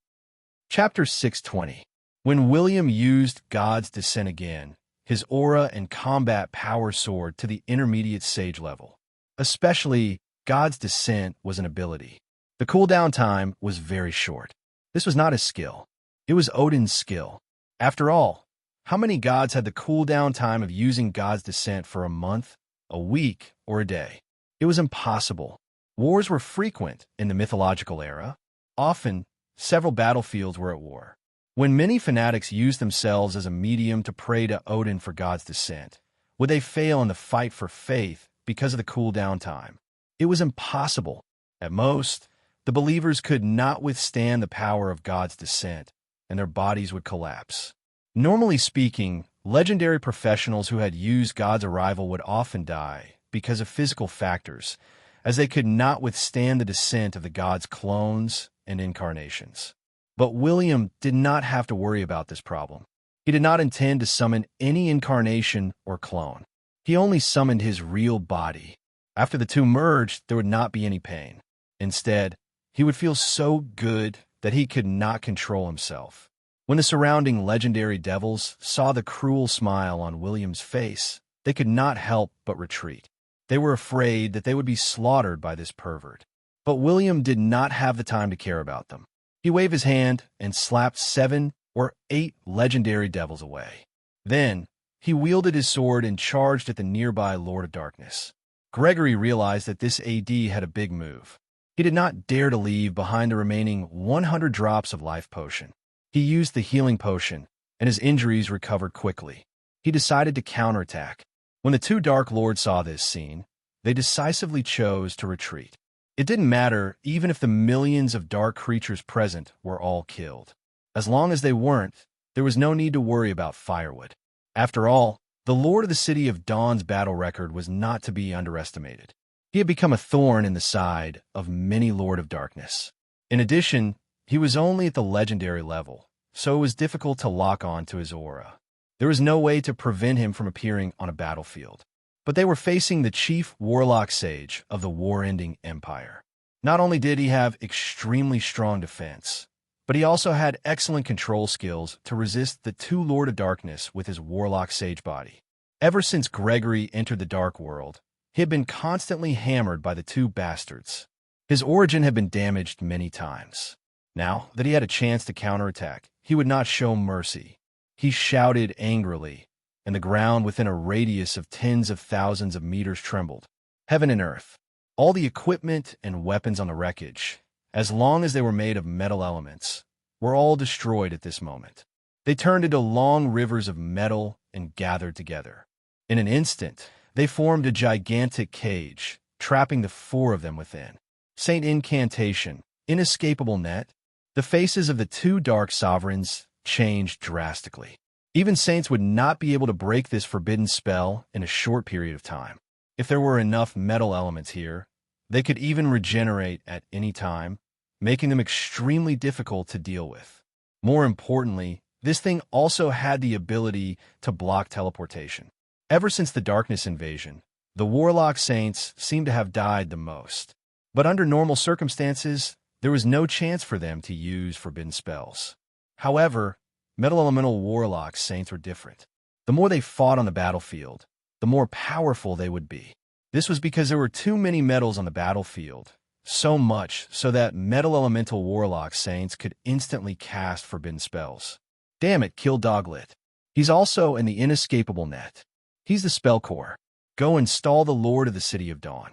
Chapter 620. When William used God's descent again, his aura and combat power soared to the intermediate sage level. Especially, God's descent was an ability. The cooldown time was very short. This was not his skill. It was Odin's skill. After all, how many gods had the cooldown time of using God's descent for a month, a week, or a day? It was impossible. Wars were frequent in the mythological era. Often, several battlefields were at war. When many fanatics used themselves as a medium to pray to Odin for God's descent, would they fail in the fight for faith because of the cooldown time? It was impossible. At most, the believers could not withstand the power of God's descent, and their bodies would collapse. Normally speaking, legendary professionals who had used God's arrival would often die because of physical factors, as they could not withstand the descent of the gods' clones and incarnations. But William did not have to worry about this problem. He did not intend to summon any incarnation or clone. He only summoned his real body. After the 2 merged, there would not be any pain. Instead, he would feel so good that he could not control himself. When the surrounding legendary devils saw the cruel smile on William's face, they could not help but retreat. They were afraid that they would be slaughtered by this pervert. But William did not have the time to care about them. He waved his hand and slapped 7 or 8 legendary devils away. Then, he wielded his sword and charged at the nearby Lord of Darkness. Gregory realized that this AD had a big move. He did not dare to leave behind the remaining 100 drops of life potion. He used the healing potion, and his injuries recovered quickly. He decided to counterattack. When the 2 Dark Lords saw this scene, they decisively chose to retreat. It didn't matter even if the millions of dark creatures present were all killed. As long as they weren't, there was no need to worry about firewood. After all, the Lord of the City of Dawn's battle record was not to be underestimated. He had become a thorn in the side of many Lord of Darkness. In addition, he was only at the legendary level, so it was difficult to lock on to his aura. There was no way to prevent him from appearing on a battlefield. But they were facing the chief warlock sage of the war-ending empire. Not only did he have extremely strong defense, but he also had excellent control skills to resist the 2 Lord of Darkness with his warlock sage body. Ever since Gregory entered the Dark World, he had been constantly hammered by the 2 bastards. His origin had been damaged many times. Now that he had a chance to counterattack, he would not show mercy. He shouted angrily, and the ground within a radius of tens of thousands of meters trembled. Heaven and earth, all the equipment and weapons on the wreckage, as long as they were made of metal elements, were all destroyed at this moment. They turned into long rivers of metal and gathered together. In an instant, they formed a gigantic cage, trapping the 4 of them within. Saint Incantation, inescapable net. The faces of the 2 dark sovereigns changed drastically. Even saints would not be able to break this forbidden spell in a short period of time. If there were enough metal elements here, they could even regenerate at any time, making them extremely difficult to deal with. More importantly, this thing also had the ability to block teleportation. Ever since the Darkness invasion, the Warlock Saints seem to have died the most. But under normal circumstances, there was no chance for them to use forbidden spells. However, Metal Elemental Warlock Saints were different. The more they fought on the battlefield, the more powerful they would be. This was because there were too many metals on the battlefield, so much so that Metal Elemental Warlock Saints could instantly cast forbidden spells. Damn it, kill Doglit. He's also in the inescapable net. He's the spell core. Go install the Lord of the City of Dawn.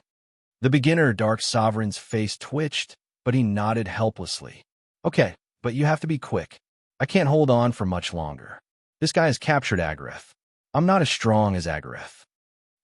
The beginner Dark Sovereign's face twitched, but he nodded helplessly. Okay, but you have to be quick. I can't hold on for much longer. This guy has captured Agareth. I'm not as strong as Agareth.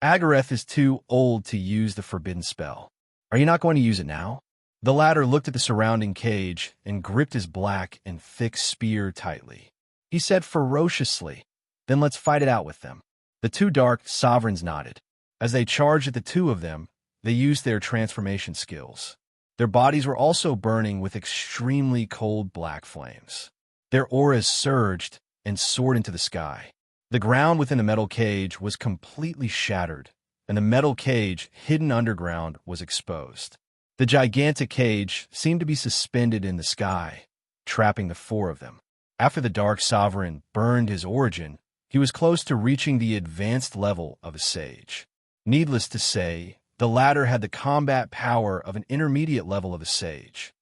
Agareth is too old to use the forbidden spell. Are you not going to use it now? The latter looked at the surrounding cage and gripped his black and thick spear tightly. He said ferociously, "Then let's fight it out with them." The two Dark Sovereigns nodded. As they charged at the two of them, they used their transformation skills. Their bodies were also burning with extremely cold black flames. Their auras surged and soared into the sky. The ground within the metal cage was completely shattered, and the metal cage hidden underground was exposed. The gigantic cage seemed to be suspended in the sky, trapping the four of them. After the Dark Sovereign burned his origin, he was close to reaching the advanced level of a sage. Needless to say, the latter had the combat power of an intermediate level of a sage.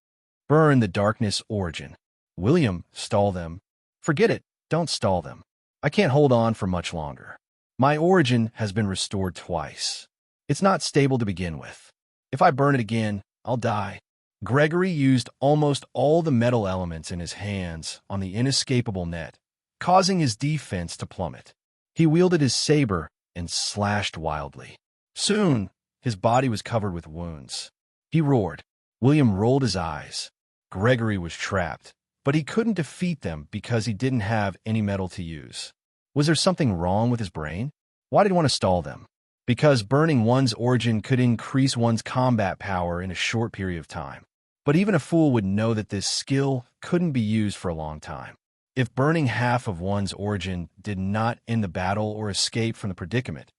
Burn the darkness origin. William, stall them. Forget it, don't stall them. I can't hold on for much longer. My origin has been restored twice. It's not stable to begin with. If I burn it again, I'll die. Gregory used almost all the metal elements in his hands on the inescapable net, causing his defense to plummet. He wielded his saber and slashed wildly. Soon, his body was covered with wounds. He roared. William rolled his eyes. Gregory was trapped, but he couldn't defeat them because he didn't have any metal to use. Was there something wrong with his brain? Why did he want to stall them? Because burning one's origin could increase one's combat power in a short period of time. But even a fool would know that this skill couldn't be used for a long time. If burning half of one's origin did not end the battle or escape from the predicament,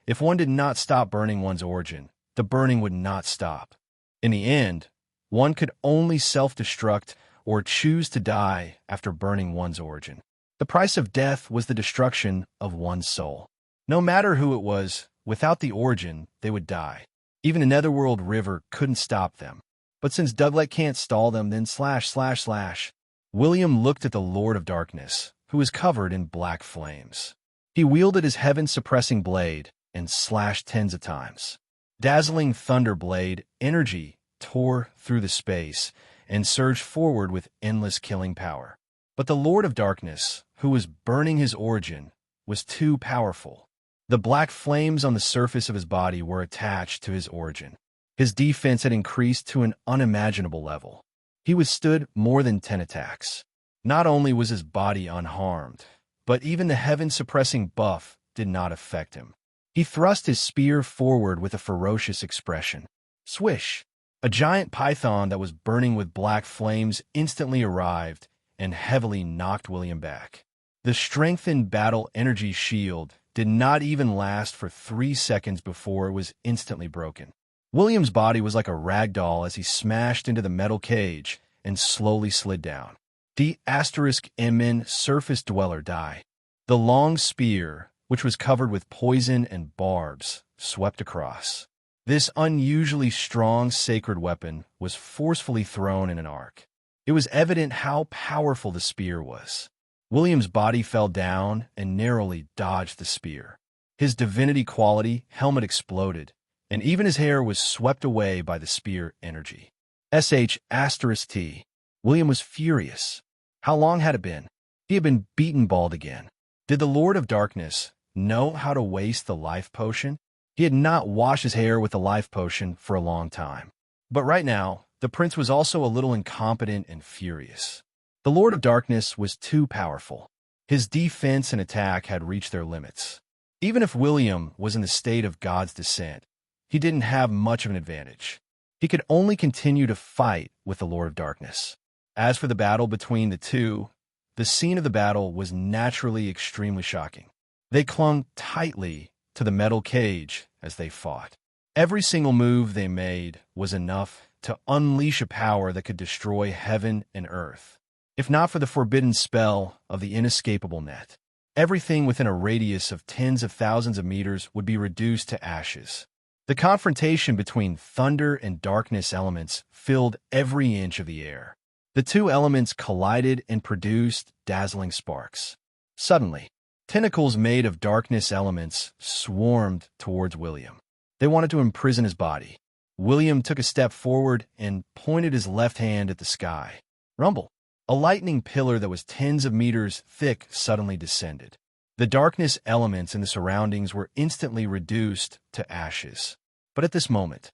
if one did not stop burning one's origin, the burning would not stop. In the end, one could only self-destruct or choose to die after burning one's origin. The price of death was the destruction of one's soul. No matter who it was, without the origin, they would die. Even the Netherworld River couldn't stop them. But since Douglas can't stall them, then ///. William looked at the Lord of Darkness, who was covered in black flames. He wielded his heaven-suppressing blade and slashed tens of times. Dazzling thunder blade energy tore through the space and surged forward with endless killing power. But the Lord of Darkness, who was burning his origin, was too powerful. The black flames on the surface of his body were attached to his origin. His defense had increased to an unimaginable level. He withstood more than 10 attacks. Not only was his body unharmed, but even the heaven-suppressing buff did not affect him. He thrust his spear forward with a ferocious expression. Swish! A giant python that was burning with black flames instantly arrived and heavily knocked William back. The strengthened battle energy shield did not even last for 3 seconds before it was instantly broken. William's body was like a rag doll as he smashed into the metal cage and slowly slid down. The *MN surface dweller die. The long spear, which was covered with poison and barbs, swept across. This unusually strong sacred weapon was forcefully thrown in an arc. It was evident how powerful the spear was. William's body fell down and narrowly dodged the spear. His divinity quality helmet exploded, and even his hair was swept away by the spear energy. *T. William was furious. How long had it been? He had been beaten bald again. Did the Lord of Darkness know how to waste the life potion? He had not washed his hair with the life potion for a long time. But right now, the prince was also a little incompetent and furious. The Lord of Darkness was too powerful. His defense and attack had reached their limits. Even if William was in the state of God's descent, he didn't have much of an advantage. He could only continue to fight with the Lord of Darkness. As for the battle between the two, the scene of the battle was naturally extremely shocking. They clung tightly to the metal cage as they fought. Every single move they made was enough to unleash a power that could destroy heaven and earth. If not for the forbidden spell of the inescapable net, everything within a radius of tens of thousands of meters would be reduced to ashes. The confrontation between thunder and darkness elements filled every inch of the air. The two elements collided and produced dazzling sparks. Suddenly, tentacles made of darkness elements swarmed towards William. They wanted to imprison his body. William took a step forward and pointed his left hand at the sky. Rumble! A lightning pillar that was tens of meters thick suddenly descended. The darkness elements in the surroundings were instantly reduced to ashes. But at this moment,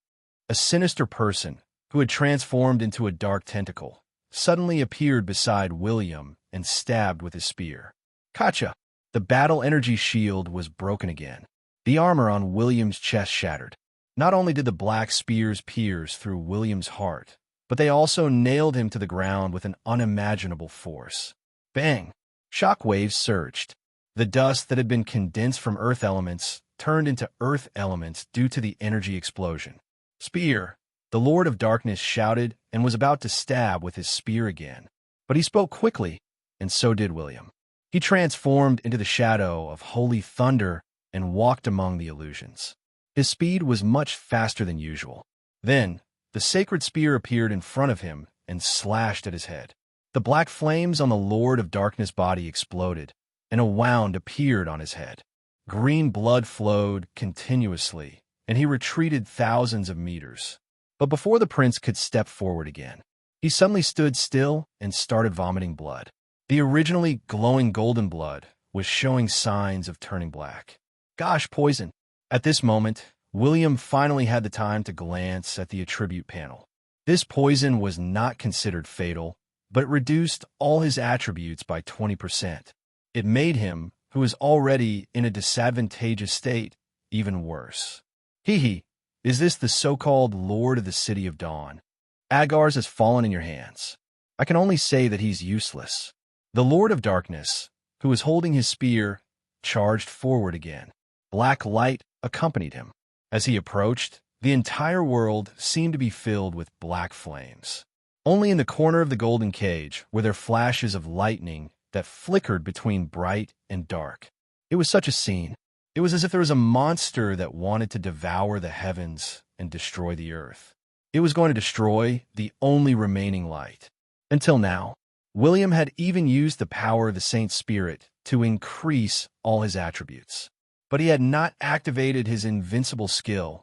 a sinister person, who had transformed into a dark tentacle, suddenly appeared beside William and stabbed with his spear. Gotcha! The battle energy shield was broken again. The armor on William's chest shattered. Not only did the black spears pierce through William's heart, but they also nailed him to the ground with an unimaginable force. Bang! Shock waves surged. The dust that had been condensed from earth elements turned into earth elements due to the energy explosion. Spear! The Lord of Darkness shouted and was about to stab with his spear again. But he spoke quickly, and so did William. He transformed into the shadow of holy thunder and walked among the illusions. His speed was much faster than usual. Then, the sacred spear appeared in front of him and slashed at his head. The black flames on the Lord of Darkness body exploded, and a wound appeared on his head. Green blood flowed continuously, and he retreated thousands of meters. But before the prince could step forward again, he suddenly stood still and started vomiting blood. The originally glowing golden blood was showing signs of turning black. Gosh, poison! At this moment, William finally had the time to glance at the attribute panel. This poison was not considered fatal, but it reduced all his attributes by 20%. It made him, who was already in a disadvantageous state, even worse. Hee, is this the so-called Lord of the City of Dawn? Agar's has fallen in your hands. I can only say that he's useless. The Lord of Darkness, who was holding his spear, charged forward again. Black light accompanied him. As he approached, the entire world seemed to be filled with black flames. Only in the corner of the golden cage were there flashes of lightning that flickered between bright and dark. It was such a scene. It was as if there was a monster that wanted to devour the heavens and destroy the earth. It was going to destroy the only remaining light. Until now, William had even used the power of the Saint Spirit to increase all his attributes. But he had not activated his invincible skill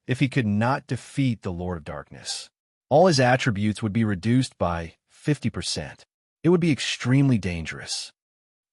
if he could not defeat the Lord of Darkness. All his attributes would be reduced by 50%. It would be extremely dangerous.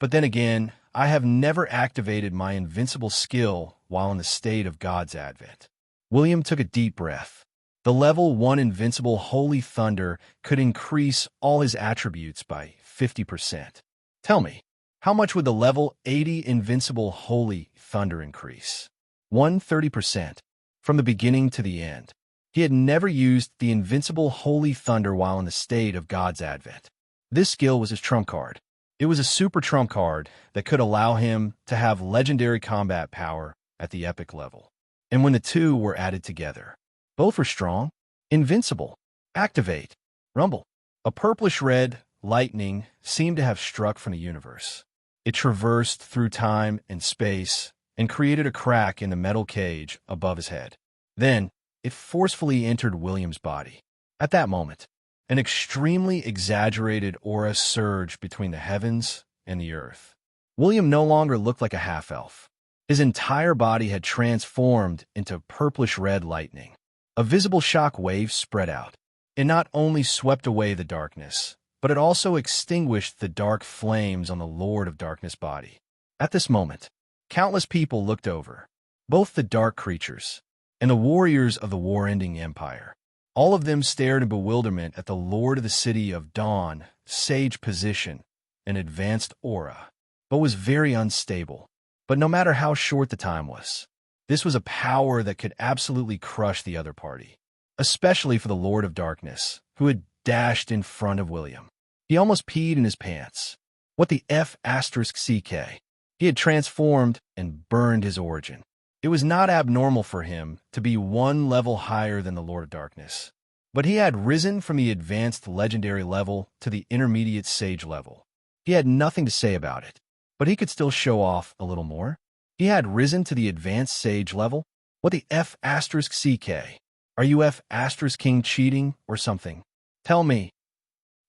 But then again, I have never activated my invincible skill while in the state of God's advent. William took a deep breath. The level 1 invincible holy thunder could increase all his attributes by 50%. Tell me, how much would the level 80 invincible holy thunder increase? 130%. From the beginning to the end. He had never used the invincible holy thunder while in the state of God's advent. This skill was his trump card. It was a super trump card that could allow him to have legendary combat power at the epic level. And when the two were added together, both were strong. Invincible. Activate. Rumble. A purplish-red lightning seemed to have struck from the universe. It traversed through time and space and created a crack in the metal cage above his head. Then, it forcefully entered William's body. At that moment, an extremely exaggerated aura surged between the heavens and the earth. William no longer looked like a half-elf. His entire body had transformed into purplish-red lightning. A visible shock wave spread out. It not only swept away the darkness, but it also extinguished the dark flames on the Lord of Darkness body. At this moment, countless people looked over, both the dark creatures and the warriors of the war-ending empire. All of them stared in bewilderment at the Lord of the City of Dawn, sage position, and advanced aura, but was very unstable. But no matter how short the time was, this was a power that could absolutely crush the other party, especially for the Lord of Darkness, who had dashed in front of William. He almost peed in his pants. What the F***CK? He had transformed and burned his origin. It was not abnormal for him to be one level higher than the Lord of Darkness, but he had risen from the advanced legendary level to the intermediate sage level. He had nothing to say about it, but he could still show off a little more. He had risen to the advanced sage level. What the F***CK? Are you F***king cheating or something? Tell me.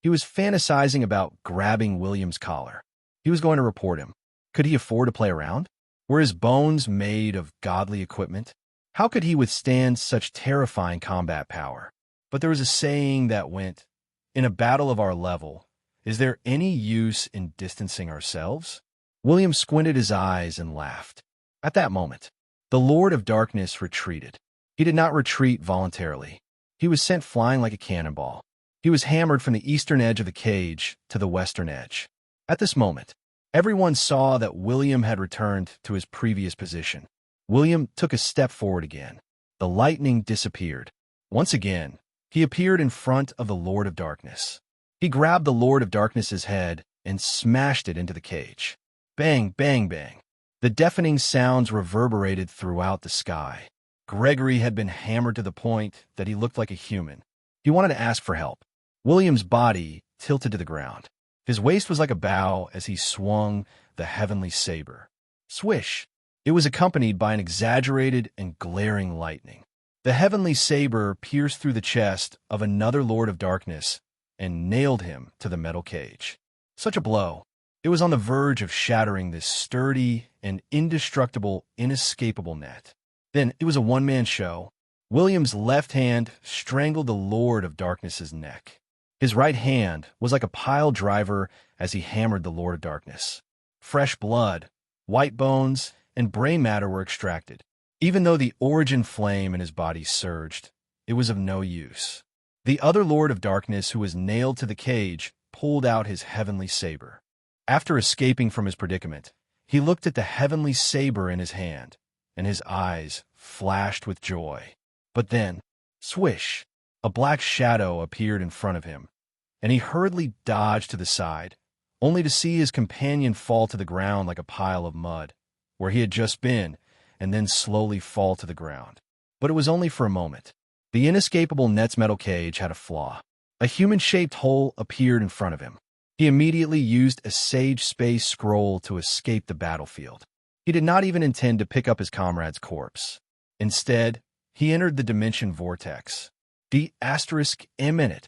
He was fantasizing about grabbing William's collar. He was going to report him. Could he afford to play around? Were his bones made of godly equipment? How could he withstand such terrifying combat power? But there was a saying that went, "In a battle of our level, is there any use in distancing ourselves?" William squinted his eyes and laughed. At that moment, the Lord of Darkness retreated. He did not retreat voluntarily. He was sent flying like a cannonball. He was hammered from the eastern edge of the cage to the western edge. At this moment, everyone saw that William had returned to his previous position. William took a step forward again. The lightning disappeared. Once again, he appeared in front of the Lord of Darkness. He grabbed the Lord of Darkness's head and smashed it into the cage. Bang, bang, bang. The deafening sounds reverberated throughout the sky. Gregory had been hammered to the point that he looked like a human. He wanted to ask for help. William's body tilted to the ground. His waist was like a bow as he swung the heavenly saber. Swish! It was accompanied by an exaggerated and glaring lightning. The heavenly saber pierced through the chest of another Lord of Darkness and nailed him to the metal cage. Such a blow. It was on the verge of shattering this sturdy and indestructible, inescapable net. Then it was a one-man show. William's left hand strangled the Lord of Darkness's neck. His right hand was like a pile driver as he hammered the Lord of Darkness. Fresh blood, white bones, and brain matter were extracted. Even though the origin flame in his body surged, it was of no use. The other Lord of Darkness, who was nailed to the cage, pulled out his heavenly saber. After escaping from his predicament, he looked at the heavenly saber in his hand, and his eyes flashed with joy. But then, swish, a black shadow appeared in front of him, and he hurriedly dodged to the side, only to see his companion fall to the ground like a pile of mud, where he had just been, and then slowly fall to the ground. But it was only for a moment. The inescapable net's metal cage had a flaw. A human-shaped hole appeared in front of him. He immediately used a sage space scroll to escape the battlefield. He did not even intend to pick up his comrade's corpse. Instead, he entered the dimension vortex. D*M in it.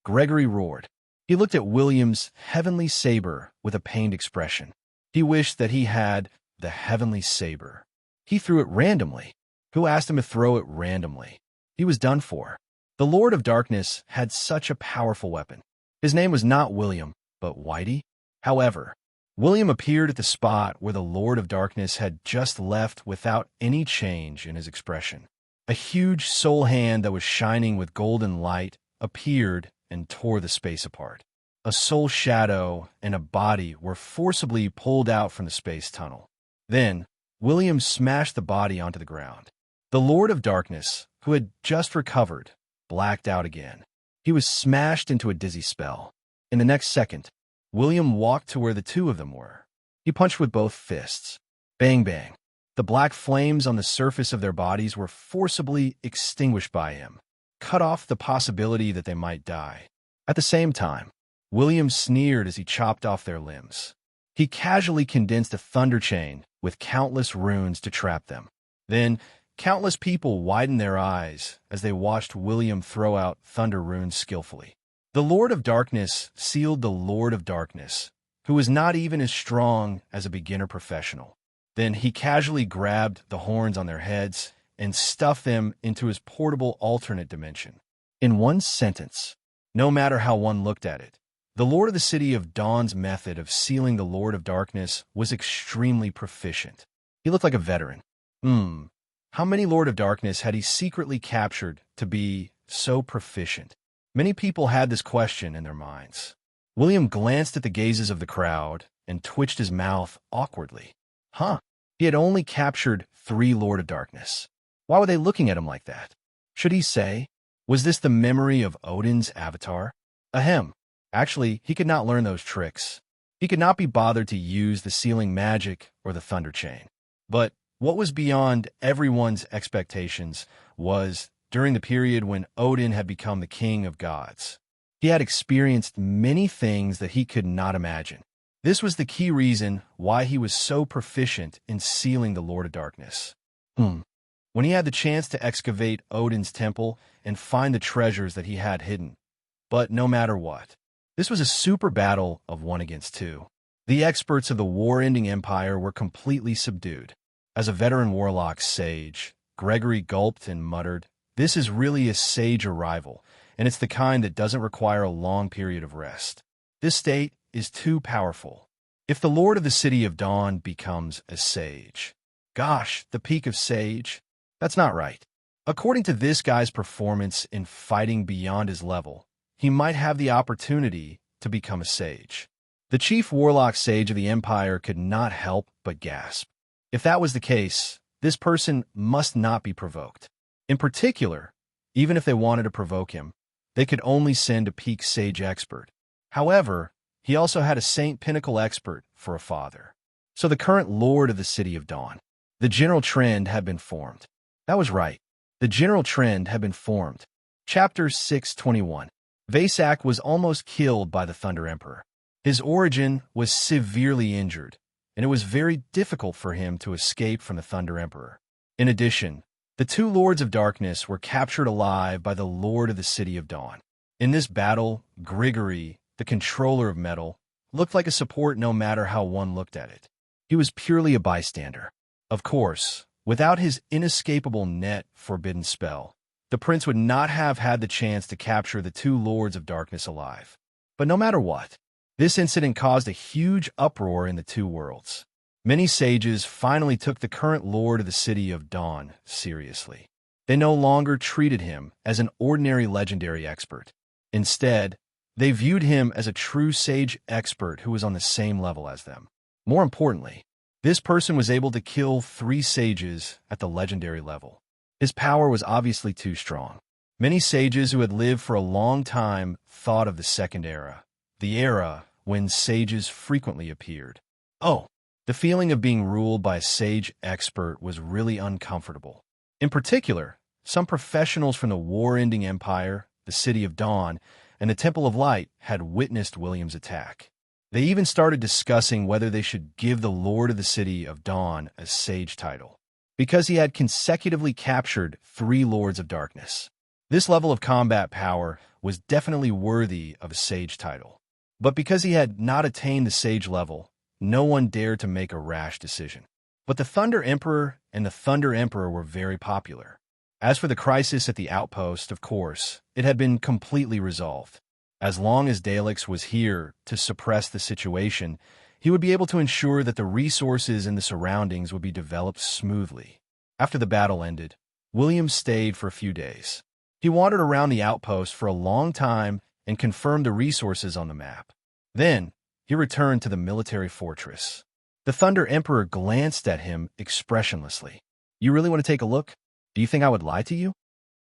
Gregory roared. He looked at William's heavenly saber with a pained expression. He wished that he had the heavenly saber. He threw it randomly. Who asked him to throw it randomly? He was done for. The Lord of Darkness had such a powerful weapon. His name was not William, but Whitey. However, William appeared at the spot where the Lord of Darkness had just left without any change in his expression. A huge soul hand that was shining with golden light appeared and tore the space apart. A soul shadow and a body were forcibly pulled out from the space tunnel. Then, William smashed the body onto the ground. The Lord of Darkness, who had just recovered, blacked out again. He was smashed into a dizzy spell. In the next second, William walked to where the two of them were. He punched with both fists. Bang, bang. The black flames on the surface of their bodies were forcibly extinguished by him, cut off the possibility that they might die. At the same time, William sneered as he chopped off their limbs. He casually condensed a thunder chain with countless runes to trap them. Then, countless people widened their eyes as they watched William throw out thunder runes skillfully. The Lord of Darkness sealed the Lord of Darkness, who was not even as strong as a beginner professional. Then he casually grabbed the horns on their heads and stuffed them into his portable alternate dimension. In one sentence, no matter how one looked at it, the Lord of the City of Dawn's method of sealing the Lord of Darkness was extremely proficient. He looked like a veteran. How many Lord of Darkness had he secretly captured to be so proficient? Many people had this question in their minds. William glanced at the gazes of the crowd and twitched his mouth awkwardly. He had only captured 3 Lord of Darkness. Why were they looking at him like that? Should he say, was this the memory of Odin's avatar? Ahem. Actually, he could not learn those tricks. He could not be bothered to use the sealing magic or the thunder chain. But what was beyond everyone's expectations was, during the period when Odin had become the king of gods, he had experienced many things that he could not imagine. This was the key reason why he was so proficient in sealing the Lord of Darkness. When he had the chance to excavate Odin's temple and find the treasures that he had hidden. But no matter what, This was a super battle of 1 against 2. The experts of the war-ending empire were completely subdued. As a veteran warlock sage, Gregory gulped and muttered, "This is really a sage arrival, and it's the kind that doesn't require a long period of rest. This state is too powerful. If the Lord of the City of Dawn becomes a sage, gosh, the peak of sage? That's not right. According to this guy's performance in fighting beyond his level, he might have the opportunity to become a sage." The chief warlock sage of the empire could not help but gasp. If that was the case, this person must not be provoked. In particular, even if they wanted to provoke him, they could only send a peak sage expert. However, he also had a Saint Pinnacle expert for a father. So the current Lord of the City of Dawn. The general trend had been formed. That was right. The general trend had been formed. Chapter 621. Vasak was almost killed by the Thunder Emperor. His origin was severely injured, and it was very difficult for him to escape from the Thunder Emperor. In addition, the two Lords of Darkness were captured alive by the Lord of the City of Dawn. In this battle, Grigory, the controller of metal, looked like a support no matter how one looked at it. He was purely a bystander. Of course, without his inescapable net forbidden spell, the prince would not have had the chance to capture the two Lords of Darkness alive. But no matter what, this incident caused a huge uproar in the two worlds. Many sages finally took the current Lord of the City of Dawn seriously. They no longer treated him as an ordinary legendary expert. Instead, they viewed him as a true sage expert who was on the same level as them. More importantly, this person was able to kill 3 sages at the legendary level. His power was obviously too strong. Many sages who had lived for a long time thought of the Second Era, the era when sages frequently appeared. Oh, the feeling of being ruled by a sage expert was really uncomfortable. In particular, some professionals from the war-ending empire, the City of Dawn, and the Temple of Light had witnessed William's attack. They even started discussing whether they should give the Lord of the City of Dawn a sage title, because he had consecutively captured 3 Lords of Darkness. This level of combat power was definitely worthy of a sage title. But because he had not attained the sage level, no one dared to make a rash decision. But the Thunder Emperor and the Thunder Emperor were very popular. As for the crisis at the outpost, of course, it had been completely resolved. As long as Daleks was here to suppress the situation, he would be able to ensure that the resources in the surroundings would be developed smoothly. After the battle ended, William stayed for a few days. He wandered around the outpost for a long time and confirmed the resources on the map. Then, he returned to the military fortress. The Thunder Emperor glanced at him expressionlessly. "You really want to take a look? Do you think I would lie to you?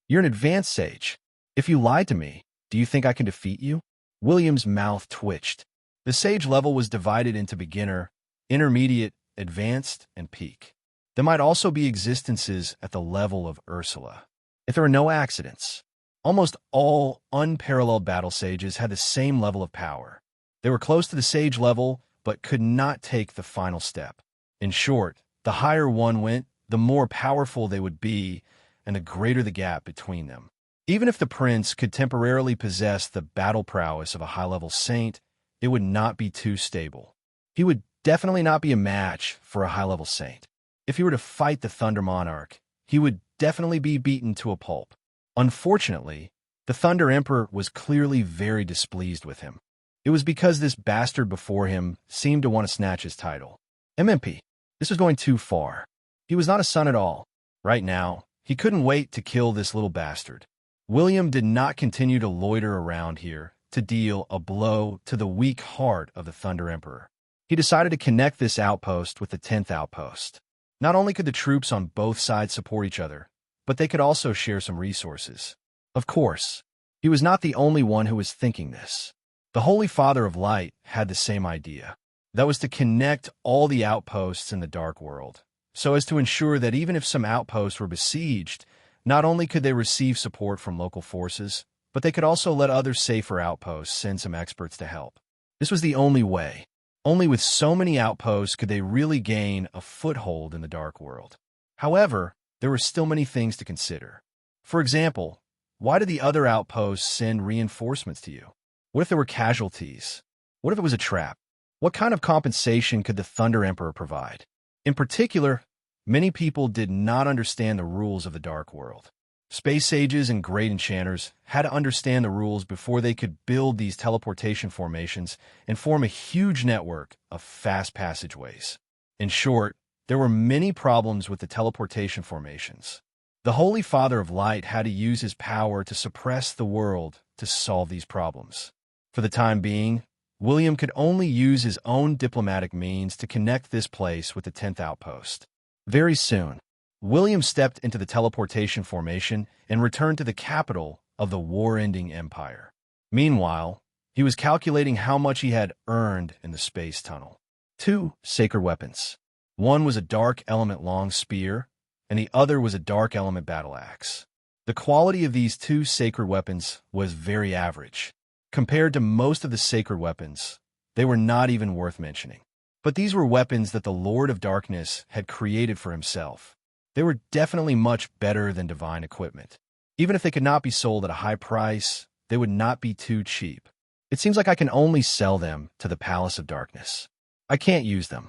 You're an advanced sage. If you lied to me, do you think I can defeat you?" William's mouth twitched. The sage level was divided into beginner, intermediate, advanced, and peak. There might also be existences at the level of Ursula. If there were no accidents, almost all unparalleled battle sages had the same level of power. They were close to the sage level, but could not take the final step. In short, the higher one went, the more powerful they would be, and the greater the gap between them. Even if the prince could temporarily possess the battle prowess of a high-level saint, it would not be too stable. He would definitely not be a match for a high-level saint. If he were to fight the Thunder Monarch, he would definitely be beaten to a pulp. Unfortunately, the Thunder Emperor was clearly very displeased with him. It was because this bastard before him seemed to want to snatch his title. MMP, this was going too far. He was not a son at all. Right now, he couldn't wait to kill this little bastard. William did not continue to loiter around here to deal a blow to the weak heart of the Thunder Emperor. He decided to connect this outpost with the 10th outpost. Not only could the troops on both sides support each other, but they could also share some resources. Of course, he was not the only one who was thinking this. The Holy Father of Light had the same idea. That was to connect all the outposts in the Dark World, so as to ensure that even if some outposts were besieged, not only could they receive support from local forces, but they could also let other safer outposts send some experts to help. This was the only way. Only with so many outposts could they really gain a foothold in the Dark World. However, there were still many things to consider. For example, why did the other outposts send reinforcements to you? What if there were casualties? What if it was a trap? What kind of compensation could the Thunder Emperor provide? In particular, many people did not understand the rules of the Dark World. Space sages and great enchanters had to understand the rules before they could build these teleportation formations and form a huge network of fast passageways. In short, there were many problems with the teleportation formations. The Holy Father of Light had to use his power to suppress the world to solve these problems. For the time being, William could only use his own diplomatic means to connect this place with the 10th outpost. Very soon, William stepped into the teleportation formation and returned to the capital of the war-ending empire. Meanwhile, he was calculating how much he had earned in the space tunnel. 2 sacred weapons. One was a dark element long spear, and the other was a dark element battle axe. The quality of these 2 sacred weapons was very average. Compared to most of the sacred weapons, they were not even worth mentioning. But these were weapons that the Lord of Darkness had created for himself. They were definitely much better than divine equipment. Even if they could not be sold at a high price, they would not be too cheap. It seems like I can only sell them to the Palace of Darkness. I can't use them.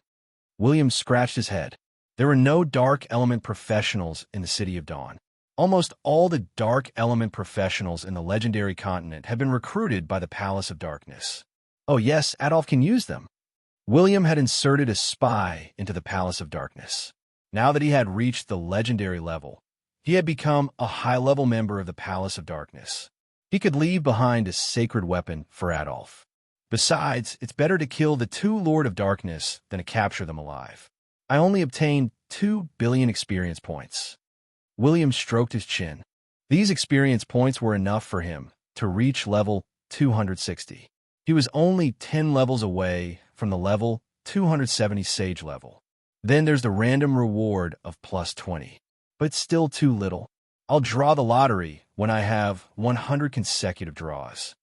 William scratched his head. There were no dark element professionals in the City of Dawn. Almost all the dark element professionals in the legendary continent had been recruited by the Palace of Darkness. Oh yes, Adolf can use them. William had inserted a spy into the Palace of Darkness. Now that he had reached the legendary level, he had become a high-level member of the Palace of Darkness. He could leave behind a sacred weapon for Adolf. Besides, it's better to kill the 2 Lord of Darkness than to capture them alive. I only obtained 2 billion experience points. William stroked his chin. These experience points were enough for him to reach level 260. He was only 10 levels away from the level 270 Sage level. Then there's the random reward of plus 20. But it's still too little. I'll draw the lottery when I have 100 consecutive draws.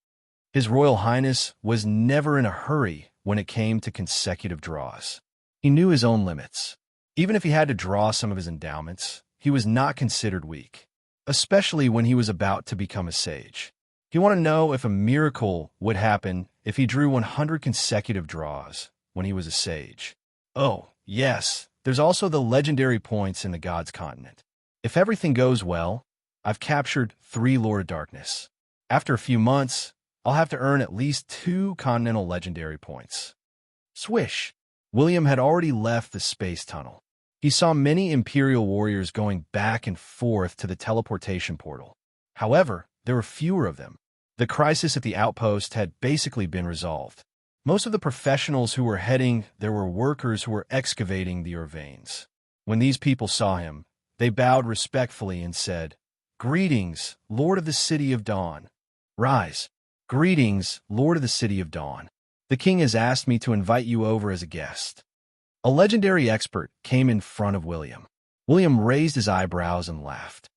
His Royal Highness was never in a hurry when it came to consecutive draws. He knew his own limits. Even if he had to draw some of his endowments, he was not considered weak, especially when he was about to become a sage. He wanted to know if a miracle would happen if he drew 100 consecutive draws when he was a sage. Oh, yes, there's also the legendary points in the God's Continent. If everything goes well, I've captured 3 Lord of Darkness. After a few months, I'll have to earn at least 2 continental legendary points. Swish! William had already left the space tunnel. He saw many Imperial warriors going back and forth to the teleportation portal. However, there were fewer of them. The crisis at the outpost had basically been resolved. Most of the professionals who were heading there were workers who were excavating the ore veins. When these people saw him, they bowed respectfully and said, "Greetings, Lord of the City of Dawn. Rise. Greetings, Lord of the City of Dawn. The king has asked me to invite you over as a guest." A legendary expert came in front of William. William raised his eyebrows and laughed.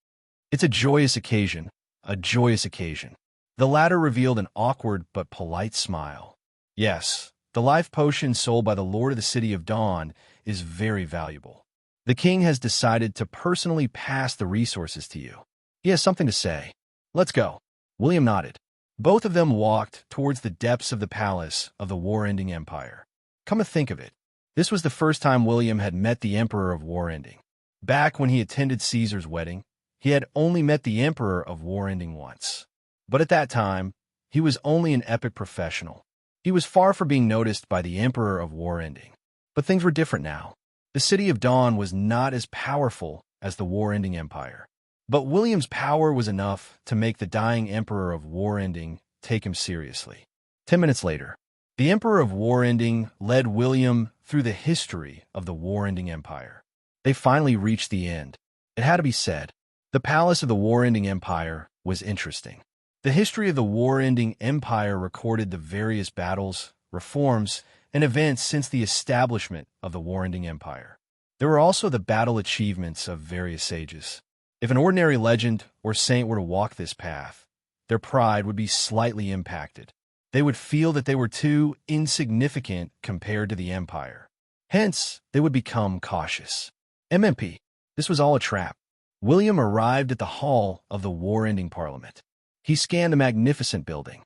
"It's a joyous occasion, a joyous occasion." The latter revealed an awkward but polite smile. "Yes, the life potion sold by the Lord of the City of Dawn is very valuable. The king has decided to personally pass the resources to you. He has something to say. Let's go." William nodded. Both of them walked towards the depths of the palace of the war-ending empire. Come to think of it, this was the first time William had met the Emperor of War-Ending. Back when he attended Caesar's wedding, he had only met the Emperor of War-Ending once. But at that time, he was only an epic professional. He was far from being noticed by the Emperor of War-Ending. But things were different now. The City of Dawn was not as powerful as the War-Ending Empire. But William's power was enough to make the dying Emperor of War-Ending take him seriously. 10 minutes later, the Emperor of War-Ending led William through the history of the War-Ending Empire. They finally reached the end. It had to be said, the palace of the War-Ending Empire was interesting. The history of the War-Ending Empire recorded the various battles, reforms, and events since the establishment of the War-Ending Empire. There were also the battle achievements of various sages. If an ordinary legend or saint were to walk this path, their pride would be slightly impacted. They would feel that they were too insignificant compared to the empire. Hence, they would become cautious. MMP. This was all a trap. William arrived at the hall of the war-ending parliament. He scanned the magnificent building.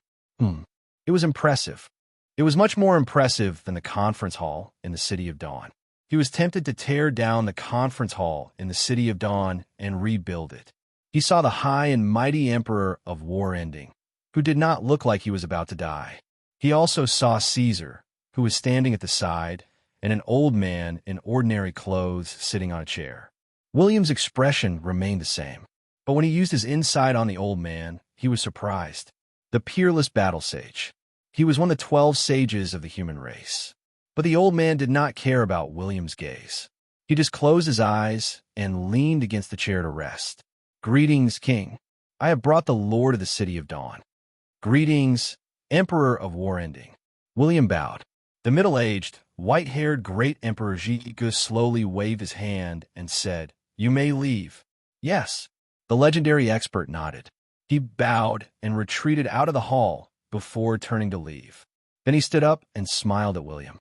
It was impressive. It was much more impressive than the conference hall in the City of Dawn. He was tempted to tear down the conference hall in the City of Dawn and rebuild it. He saw the high and mighty Emperor of War Ending, who did not look like he was about to die. He also saw Caesar, who was standing at the side, and an old man in ordinary clothes sitting on a chair. William's expression remained the same, but when he used his insight on the old man, he was surprised. The peerless battle sage. He was one of the 12 sages of the human race. But the old man did not care about William's gaze. He just closed his eyes and leaned against the chair to rest. "Greetings, King. I have brought the Lord of the City of Dawn." "Greetings, Emperor of War Ending." William bowed. The middle-aged, white-haired great Emperor Jigu slowly waved his hand and said, "You may leave." "Yes." The legendary expert nodded. He bowed and retreated out of the hall before turning to leave. Then he stood up and smiled at William.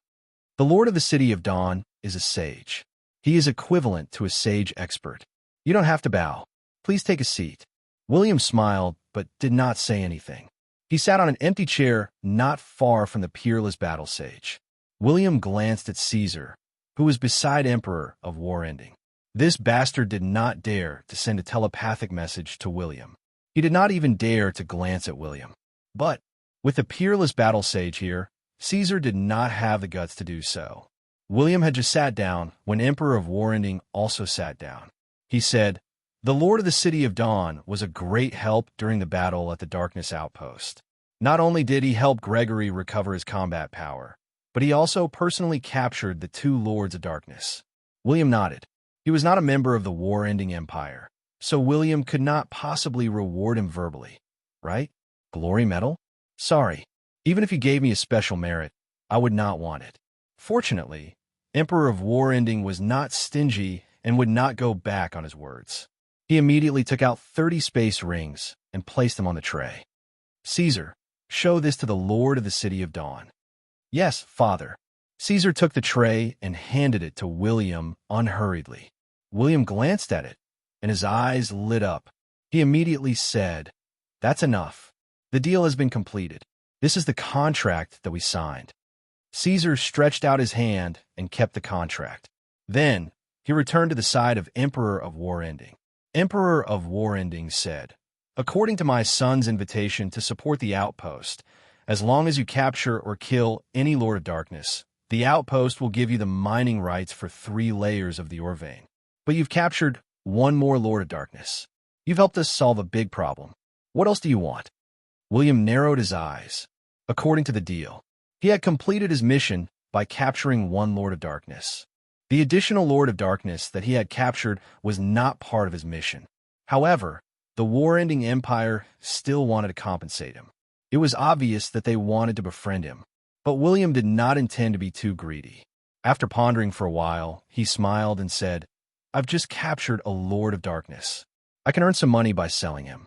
"The Lord of the City of Dawn is a sage. He is equivalent to a sage expert. You don't have to bow. Please take a seat." William smiled, but did not say anything. He sat on an empty chair not far from the peerless battle sage. William glanced at Caesar, who was beside Emperor of War Ending. This bastard did not dare to send a telepathic message to William. He did not even dare to glance at William. But, with the peerless battle sage here, Caesar did not have the guts to do so. William had just sat down when Emperor of War Ending also sat down. He said, "The Lord of the City of Dawn was a great help during the battle at the Darkness Outpost. Not only did he help Gregory recover his combat power, but he also personally captured the 2 Lords of Darkness." William nodded. He was not a member of the War-Ending Empire, so William could not possibly reward him verbally. Right? Glory medal? Sorry. Even if you gave me a special merit, I would not want it. Fortunately, Emperor of War Ending was not stingy and would not go back on his words. He immediately took out 30 space rings and placed them on the tray. "Caesar, show this to the Lord of the City of Dawn." "Yes, Father." Caesar took the tray and handed it to William unhurriedly. William glanced at it, and his eyes lit up. He immediately said, "That's enough. The deal has been completed. This is the contract that we signed." Caesar stretched out his hand and kept the contract. Then, he returned to the side of Emperor of War Ending. Emperor of War Ending said, "According to my son's invitation to support the outpost, as long as you capture or kill any Lord of Darkness, the outpost will give you the mining rights for 3 layers of the ore vein. But you've captured 1 more Lord of Darkness. You've helped us solve a big problem. What else do you want?" William narrowed his eyes. According to the deal, he had completed his mission by capturing 1 Lord of Darkness. The additional Lord of Darkness that he had captured was not part of his mission. However, the War-Ending Empire still wanted to compensate him. It was obvious that they wanted to befriend him, but William did not intend to be too greedy. After pondering for a while, he smiled and said, "I've just captured a Lord of Darkness. I can earn some money by selling him.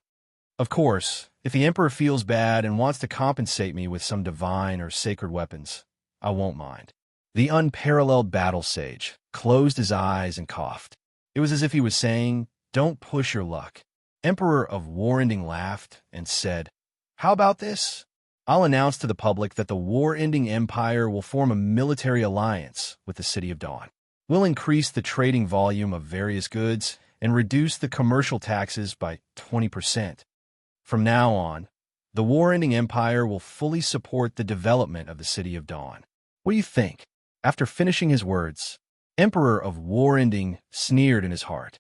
Of course, if the Emperor feels bad and wants to compensate me with some divine or sacred weapons, I won't mind." The unparalleled battle sage closed his eyes and coughed. It was as if he was saying, "Don't push your luck." Emperor of War Ending laughed and said, "How about this? I'll announce to the public that the War-Ending Empire will form a military alliance with the City of Dawn. We'll increase the trading volume of various goods and reduce the commercial taxes by 20%. From now on, the War-Ending Empire will fully support the development of the City of Dawn. What do you think?" After finishing his words, Emperor of War Ending sneered in his heart.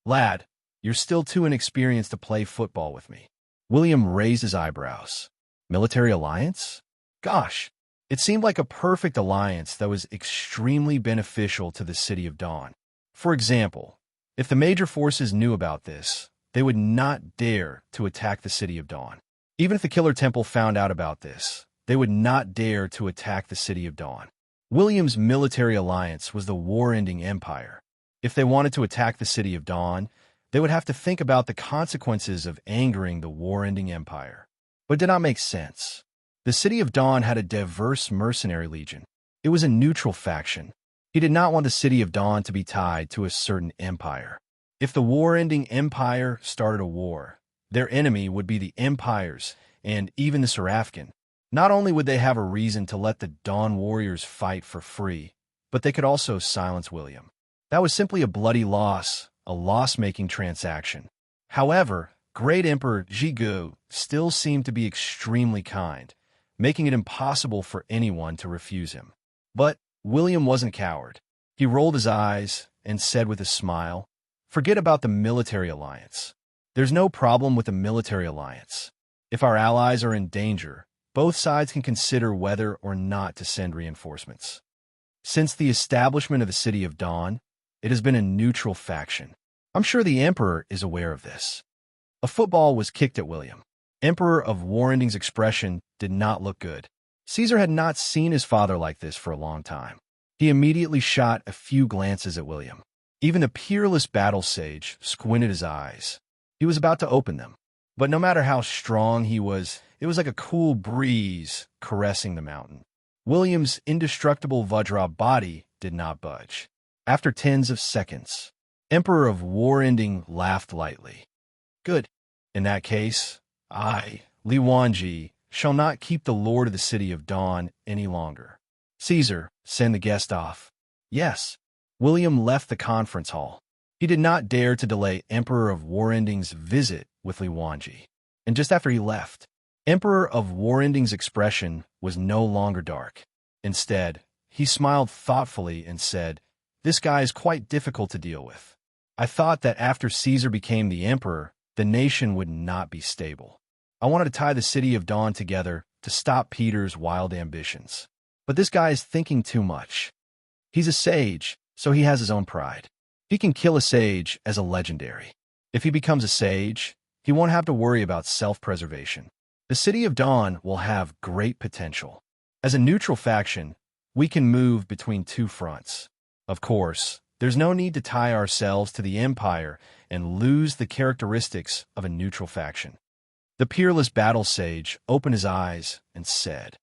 "Lad, you're still too inexperienced to play football with me." William raised his eyebrows. Military alliance? Gosh, it seemed like a perfect alliance that was extremely beneficial to the City of Dawn. For example, if the major forces knew about this, they would not dare to attack the City of Dawn. Even if the Killer Temple found out about this, they would not dare to attack the City of Dawn. William's military alliance was the War-Ending Empire. If they wanted to attack the City of Dawn, they would have to think about the consequences of angering the War-Ending Empire. But it did not make sense. The City of Dawn had a diverse mercenary legion. It was a neutral faction. He did not want the City of Dawn to be tied to a certain empire. If the War-Ending Empire started a war, their enemy would be the empires and even the Serafkin. Not only would they have a reason to let the Dawn Warriors fight for free, but they could also silence William. That was simply a bloody loss, a loss-making transaction. However, Great Emperor Jigu still seemed to be extremely kind, making it impossible for anyone to refuse him. But William wasn't a coward. He rolled his eyes and said with a smile, "Forget about the military alliance. There's no problem with the military alliance. If our allies are in danger, both sides can consider whether or not to send reinforcements. Since the establishment of the City of Dawn, it has been a neutral faction. I'm sure the Emperor is aware of this." A football was kicked at William. Emperor of Warending's expression did not look good. Caesar had not seen his father like this for a long time. He immediately shot a few glances at William. Even the peerless battle sage squinted his eyes. He was about to open them. But no matter how strong he was, it was like a cool breeze caressing the mountain. William's indestructible Vajra body did not budge. After tens of seconds, Emperor of Warending laughed lightly. "Good. In that case, I, Li Wanji, shall not keep the Lord of the City of Dawn any longer. Caesar, send the guest off." "Yes." William left the conference hall. He did not dare to delay Emperor of Warending's visit with Li Wanji. And just after he left, Emperor of Warending's expression was no longer dark. Instead, he smiled thoughtfully and said, "This guy is quite difficult to deal with. I thought that after Caesar became the emperor, the nation would not be stable. I wanted to tie the City of Dawn together to stop Peter's wild ambitions. But this guy is thinking too much. He's a sage, so he has his own pride. He can kill a sage as a legendary. If he becomes a sage, he won't have to worry about self-preservation. The City of Dawn will have great potential. As a neutral faction, we can move between two fronts. Of course, there's no need to tie ourselves to the Empire and lose the characteristics of a neutral faction." The peerless battle sage opened his eyes and said,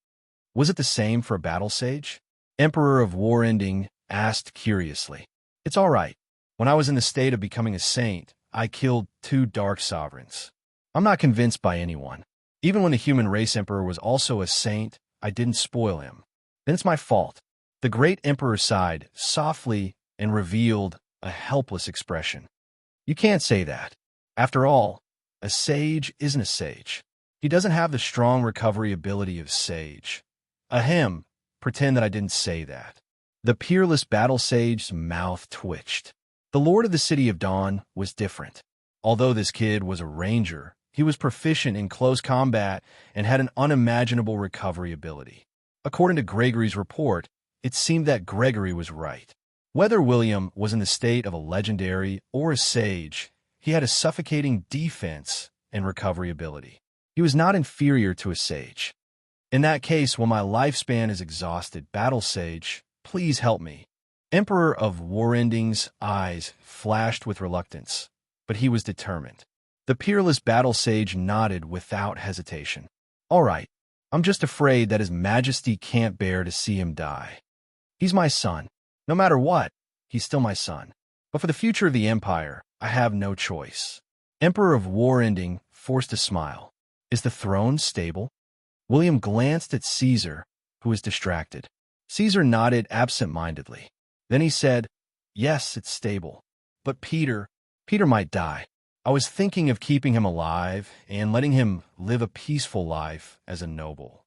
"Was it the same for a battle sage?" Emperor of Warending asked curiously. "It's all right. When I was in the state of becoming a saint, I killed 2 dark sovereigns. I'm not convinced by anyone. Even when the human race emperor was also a saint, I didn't spoil him. Then it's my fault." The great emperor sighed softly and revealed a helpless expression. "You can't say that. After all, a sage isn't a sage. He doesn't have the strong recovery ability of sage. Ahem, pretend that I didn't say that." The peerless battle sage's mouth twitched. The Lord of the City of Dawn was different. Although this kid was a ranger, he was proficient in close combat and had an unimaginable recovery ability. According to Gregory's report, it seemed that Gregory was right. Whether William was in the state of a legendary or a sage, he had a suffocating defense and recovery ability. He was not inferior to a sage. "In that case, when my lifespan is exhausted, battle sage, please help me." Emperor of Warending's eyes flashed with reluctance, but he was determined. The peerless battle sage nodded without hesitation. "All right, I'm just afraid that His Majesty can't bear to see him die. He's my son. No matter what, he's still my son. But for the future of the Empire, I have no choice." Emperor of Warending forced a smile. "Is the throne stable?" William glanced at Caesar, who was distracted. Caesar nodded absent-mindedly. Then he said, "Yes, it's stable. But Peter might die. I was thinking of keeping him alive and letting him live a peaceful life as a noble.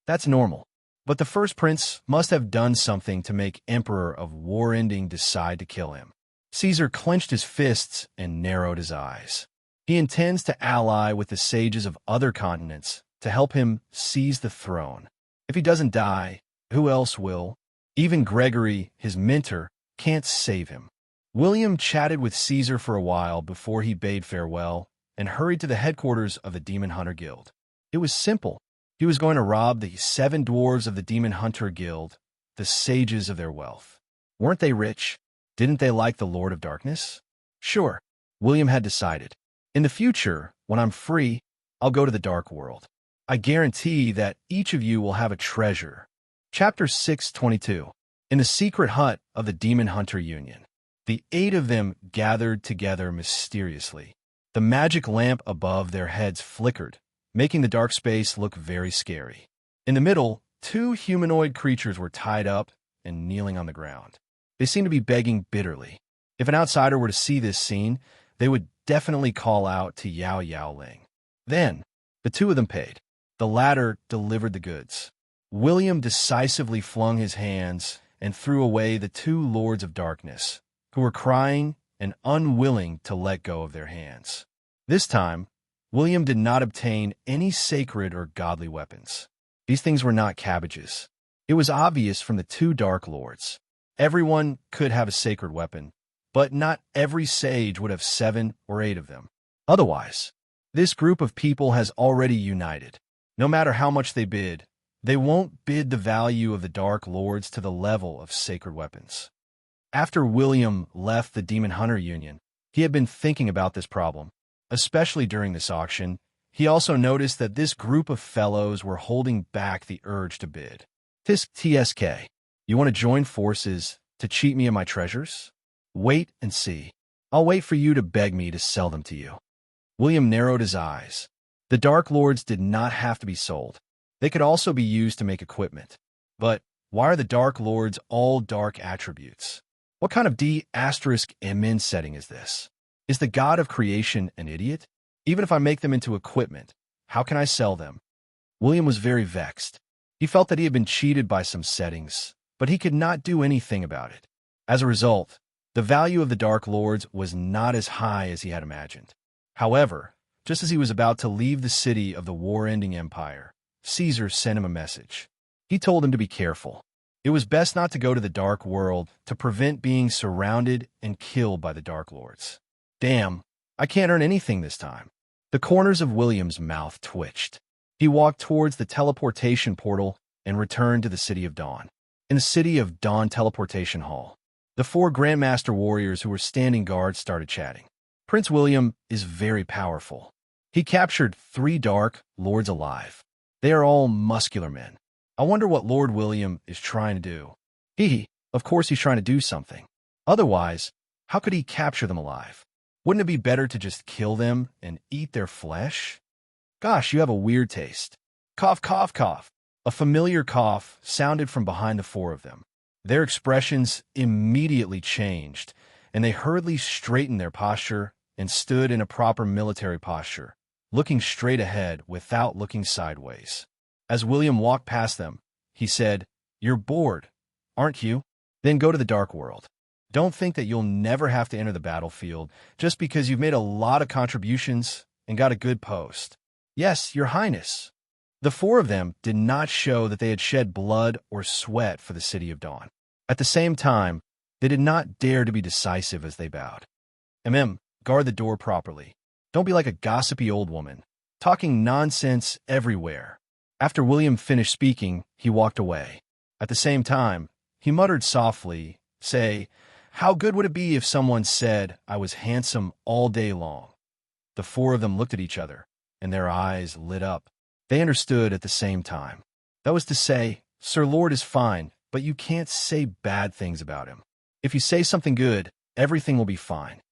That's normal. But the first prince must have done something to make Emperor of Warending decide to kill him." Caesar clenched his fists and narrowed his eyes. He intends to ally with the sages of other continents to help him seize the throne. If he doesn't die, who else will? Even Gregory, his mentor, can't save him. William chatted with Caesar for a while before he bade farewell and hurried to the headquarters of the Demon Hunter Guild. It was simple. He was going to rob the 7 dwarves of the Demon Hunter Guild, the sages of their wealth. Weren't they rich? Didn't they like the Lord of Darkness? Sure, William had decided. In the future, when I'm free, I'll go to the Dark World. I guarantee that each of you will have a treasure. Chapter 622. In the secret hut of the Demon Hunter Union, the 8 of them gathered together mysteriously. The magic lamp above their heads flickered, making the dark space look very scary. In the middle, two humanoid creatures were tied up and kneeling on the ground. They seemed to be begging bitterly. If an outsider were to see this scene, they would definitely call out to Yao Yao Ling. Then, the two of them paid. The latter delivered the goods. William decisively flung his hands and threw away the two lords of darkness, who were crying and unwilling to let go of their hands. This time, William did not obtain any sacred or godly weapons. These things were not cabbages. It was obvious from the two Dark Lords. Everyone could have a sacred weapon, but not every sage would have 7 or 8 of them. Otherwise, this group of people has already united. No matter how much they bid, they won't bid the value of the Dark Lords to the level of sacred weapons. After William left the Demon Hunter Union, he had been thinking about this problem. Especially during this auction, he also noticed that this group of fellows were holding back the urge to bid. TSK, you want to join forces to cheat me of my treasures? Wait and see. I'll wait for you to beg me to sell them to you. William narrowed his eyes. The Dark Lords did not have to be sold. They could also be used to make equipment. But why are the Dark Lords all dark attributes? What kind of D***MN setting is this? Is the god of creation an idiot? Even if I make them into equipment, how can I sell them? William was very vexed. He felt that he had been cheated by some settings, but he could not do anything about it. As a result, the value of the Dark Lords was not as high as he had imagined. However, just as he was about to leave the city of the war-ending empire, Caesar sent him a message. He told him to be careful. It was best not to go to the Dark World to prevent being surrounded and killed by the Dark Lords. Damn, I can't earn anything this time. The corners of William's mouth twitched. He walked towards the teleportation portal and returned to the City of Dawn. In the City of Dawn teleportation hall, the 4 Grandmaster warriors who were standing guard started chatting. Prince William is very powerful. He captured 3 Dark Lords alive. They are all muscular men. I wonder what Lord William is trying to do. Of course he's trying to do something. Otherwise, how could he capture them alive? Wouldn't it be better to just kill them and eat their flesh? Gosh, you have a weird taste. Cough, cough, cough. A familiar cough sounded from behind the 4 of them. Their expressions immediately changed, and they hurriedly straightened their posture and stood in a proper military posture, looking straight ahead without looking sideways. As William walked past them, he said, "You're bored, aren't you? Then go to the Dark World. Don't think that you'll never have to enter the battlefield just because you've made a lot of contributions and got a good post." "Yes, Your Highness." The 4 of them did not show that they had shed blood or sweat for the City of Dawn. At the same time, they did not dare to be decisive as they bowed. Guard the door properly. Don't be like a gossipy old woman, talking nonsense everywhere. After William finished speaking, he walked away. At the same time, he muttered softly, "Say, how good would it be if someone said I was handsome all day long?" The 4 of them looked at each other, and their eyes lit up. They understood at the same time. That was to say, Sir Lord is fine, but you can't say bad things about him. If you say something good, everything will be fine.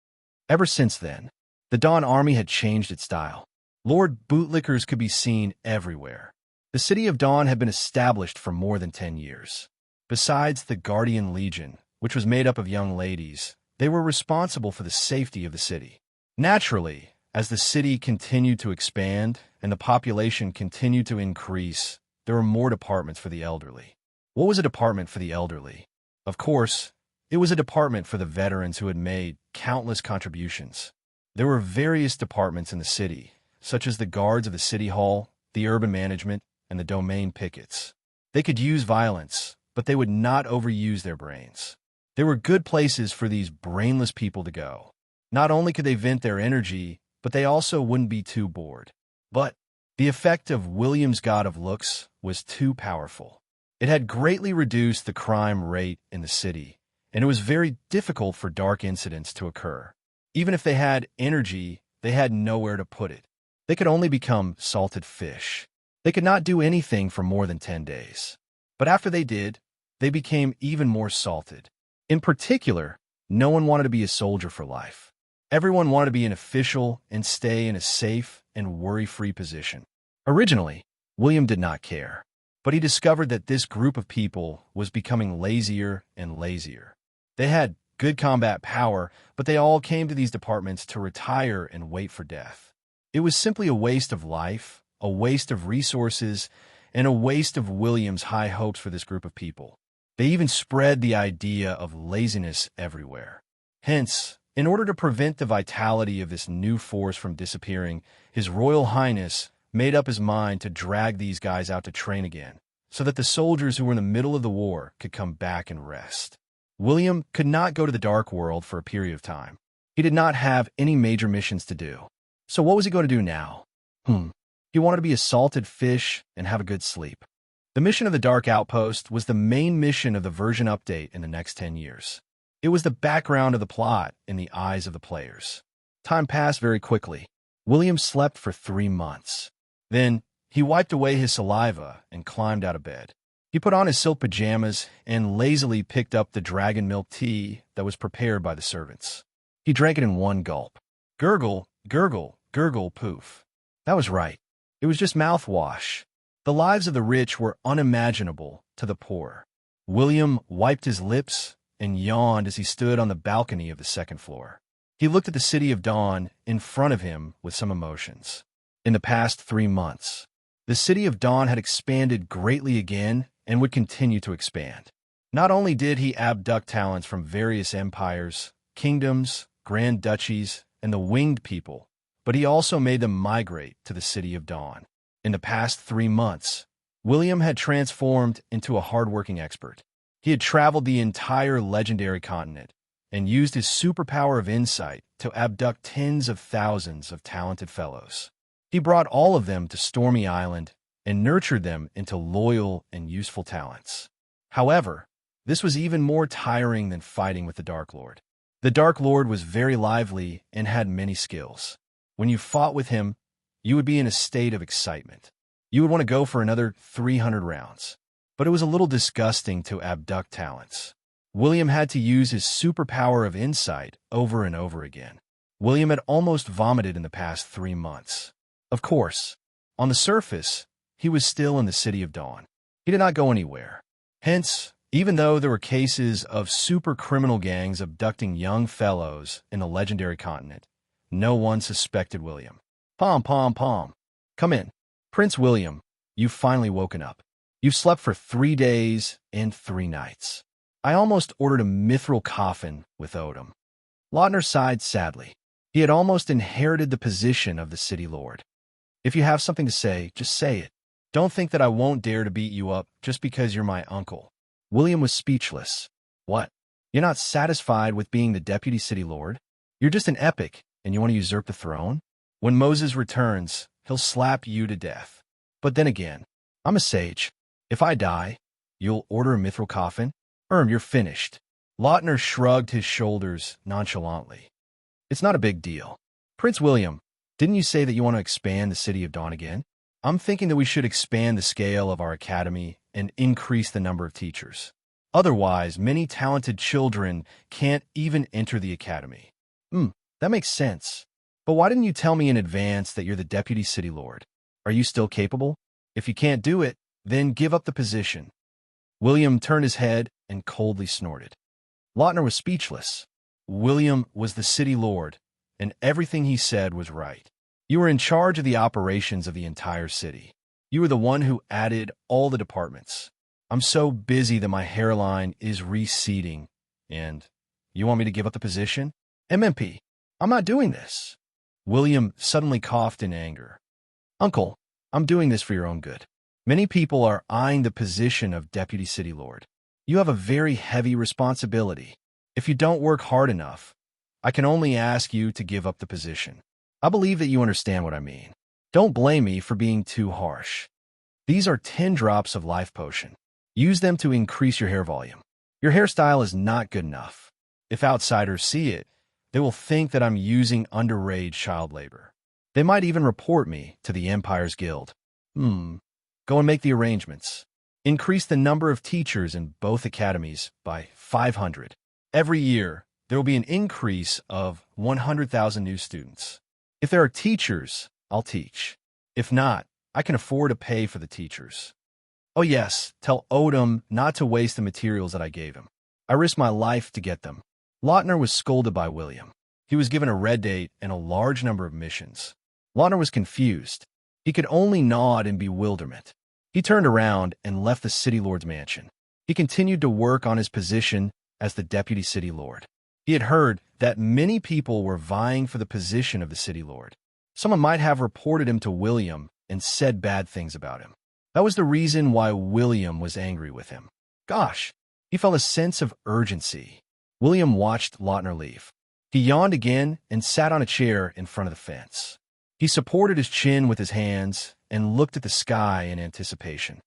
Ever since then, the Dawn Army had changed its style. Lord Bootlickers could be seen everywhere. The City of Dawn had been established for more than 10 years. Besides the Guardian Legion, which was made up of young ladies, they were responsible for the safety of the city. Naturally, as the city continued to expand and the population continued to increase, there were more departments for the elderly. What was a department for the elderly? Of course, it was a department for the veterans who had made countless contributions. There were various departments in the city, such as the guards of the city hall, the urban management, and the domain pickets. They could use violence, but they would not overuse their brains. There were good places for these brainless people to go. Not only could they vent their energy, but they also wouldn't be too bored. But the effect of William's God of Looks was too powerful. It had greatly reduced the crime rate in the city, and it was very difficult for dark incidents to occur. Even if they had energy, they had nowhere to put it. They could only become salted fish. They could not do anything for more than 10 days. But after they did, they became even more salted. In particular, no one wanted to be a soldier for life. Everyone wanted to be an official and stay in a safe and worry-free position. Originally, William did not care. But he discovered that this group of people was becoming lazier and lazier. They had good combat power, but they all came to these departments to retire and wait for death. It was simply a waste of life, a waste of resources, and a waste of William's high hopes for this group of people. They even spread the idea of laziness everywhere. Hence, in order to prevent the vitality of this new force from disappearing, His Royal Highness made up his mind to drag these guys out to train again, so that the soldiers who were in the middle of the war could come back and rest. William could not go to the Dark World for a period of time. He did not have any major missions to do. So what was he going to do now? He wanted to be a salted fish and have a good sleep. The mission of the Dark Outpost was the main mission of the version update in the next 10 years. It was the background of the plot in the eyes of the players. Time passed very quickly. William slept for 3 months. Then, he wiped away his saliva and climbed out of bed. He put on his silk pajamas and lazily picked up the dragon milk tea that was prepared by the servants. He drank it in one gulp. Gurgle, gurgle, gurgle, poof. That was right. It was just mouthwash. The lives of the rich were unimaginable to the poor. William wiped his lips and yawned as he stood on the balcony of the second floor. He looked at the city of Dawn in front of him with some emotions. In the past 3 months, the city of Dawn had expanded greatly again and would continue to expand. Not only did he abduct talents from various empires, kingdoms, grand duchies, and the winged people, but he also made them migrate to the city of Dawn. In the past 3 months, William had transformed into a hardworking expert. He had traveled the entire legendary continent and used his superpower of insight to abduct tens of thousands of talented fellows. He brought all of them to Stormy Island and nurtured them into loyal and useful talents. However, this was even more tiring than fighting with the Dark Lord. The Dark Lord was very lively and had many skills. When you fought with him, you would be in a state of excitement. You would want to go for another 300 rounds. But it was a little disgusting to abduct talents. William had to use his superpower of insight over and over again. William had almost vomited in the past 3 months. Of course, on the surface, he was still in the City of Dawn. He did not go anywhere. Hence, even though there were cases of super criminal gangs abducting young fellows in the legendary continent, no one suspected William. Pom, pom, pom. Come in. Prince William, you've finally woken up. You've slept for 3 days and 3 nights. I almost ordered a mithril coffin with Odom. Lautner sighed sadly. He had almost inherited the position of the city lord. If you have something to say, just say it. Don't think that I won't dare to beat you up just because you're my uncle. William was speechless. What? You're not satisfied with being the deputy city lord? You're just an epic, and you want to usurp the throne? When Moses returns, he'll slap you to death. But then again, I'm a sage. If I die, you'll order a mithril coffin? You're finished. Lautner shrugged his shoulders nonchalantly. It's not a big deal. Prince William, didn't you say that you want to expand the City of Dawn again? I'm thinking that we should expand the scale of our academy and increase the number of teachers. Otherwise, many talented children can't even enter the academy. That makes sense. But why didn't you tell me in advance that you're the deputy city lord? Are you still capable? If you can't do it, then give up the position. William turned his head and coldly snorted. Lautner was speechless. William was the city lord, and everything he said was right. You were in charge of the operations of the entire city. You were the one who added all the departments. I'm so busy that my hairline is receding, and you want me to give up the position? MMP, I'm not doing this. William suddenly coughed in anger. Uncle, I'm doing this for your own good. Many people are eyeing the position of deputy city lord. You have a very heavy responsibility. If you don't work hard enough, I can only ask you to give up the position. I believe that you understand what I mean. Don't blame me for being too harsh. These are 10 drops of life potion. Use them to increase your hair volume. Your hairstyle is not good enough. If outsiders see it, they will think that I'm using underage child labor. They might even report me to the Empire's Guild. Go and make the arrangements. Increase the number of teachers in both academies by 500. Every year, there will be an increase of 100,000 new students. If there are teachers, I'll teach. If not, I can afford to pay for the teachers. Oh yes, tell Odom not to waste the materials that I gave him. I risked my life to get them. Lautner was scolded by William. He was given a red date and a large number of missions. Lautner was confused. He could only nod in bewilderment. He turned around and left the city lord's mansion. He continued to work on his position as the deputy city lord. He had heard that many people were vying for the position of the city lord. Someone might have reported him to William and said bad things about him. That was the reason why William was angry with him. Gosh, he felt a sense of urgency. William watched Lautner leave. He yawned again and sat on a chair in front of the fence. He supported his chin with his hands and looked at the sky in anticipation.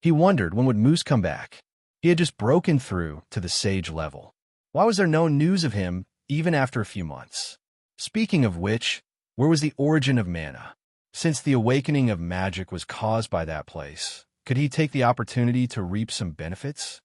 He wondered when would Moose come back. He had just broken through to the sage level. Why was there no news of him even after a few months? Speaking of which, where was the origin of mana? Since the awakening of magic was caused by that place, could he take the opportunity to reap some benefits?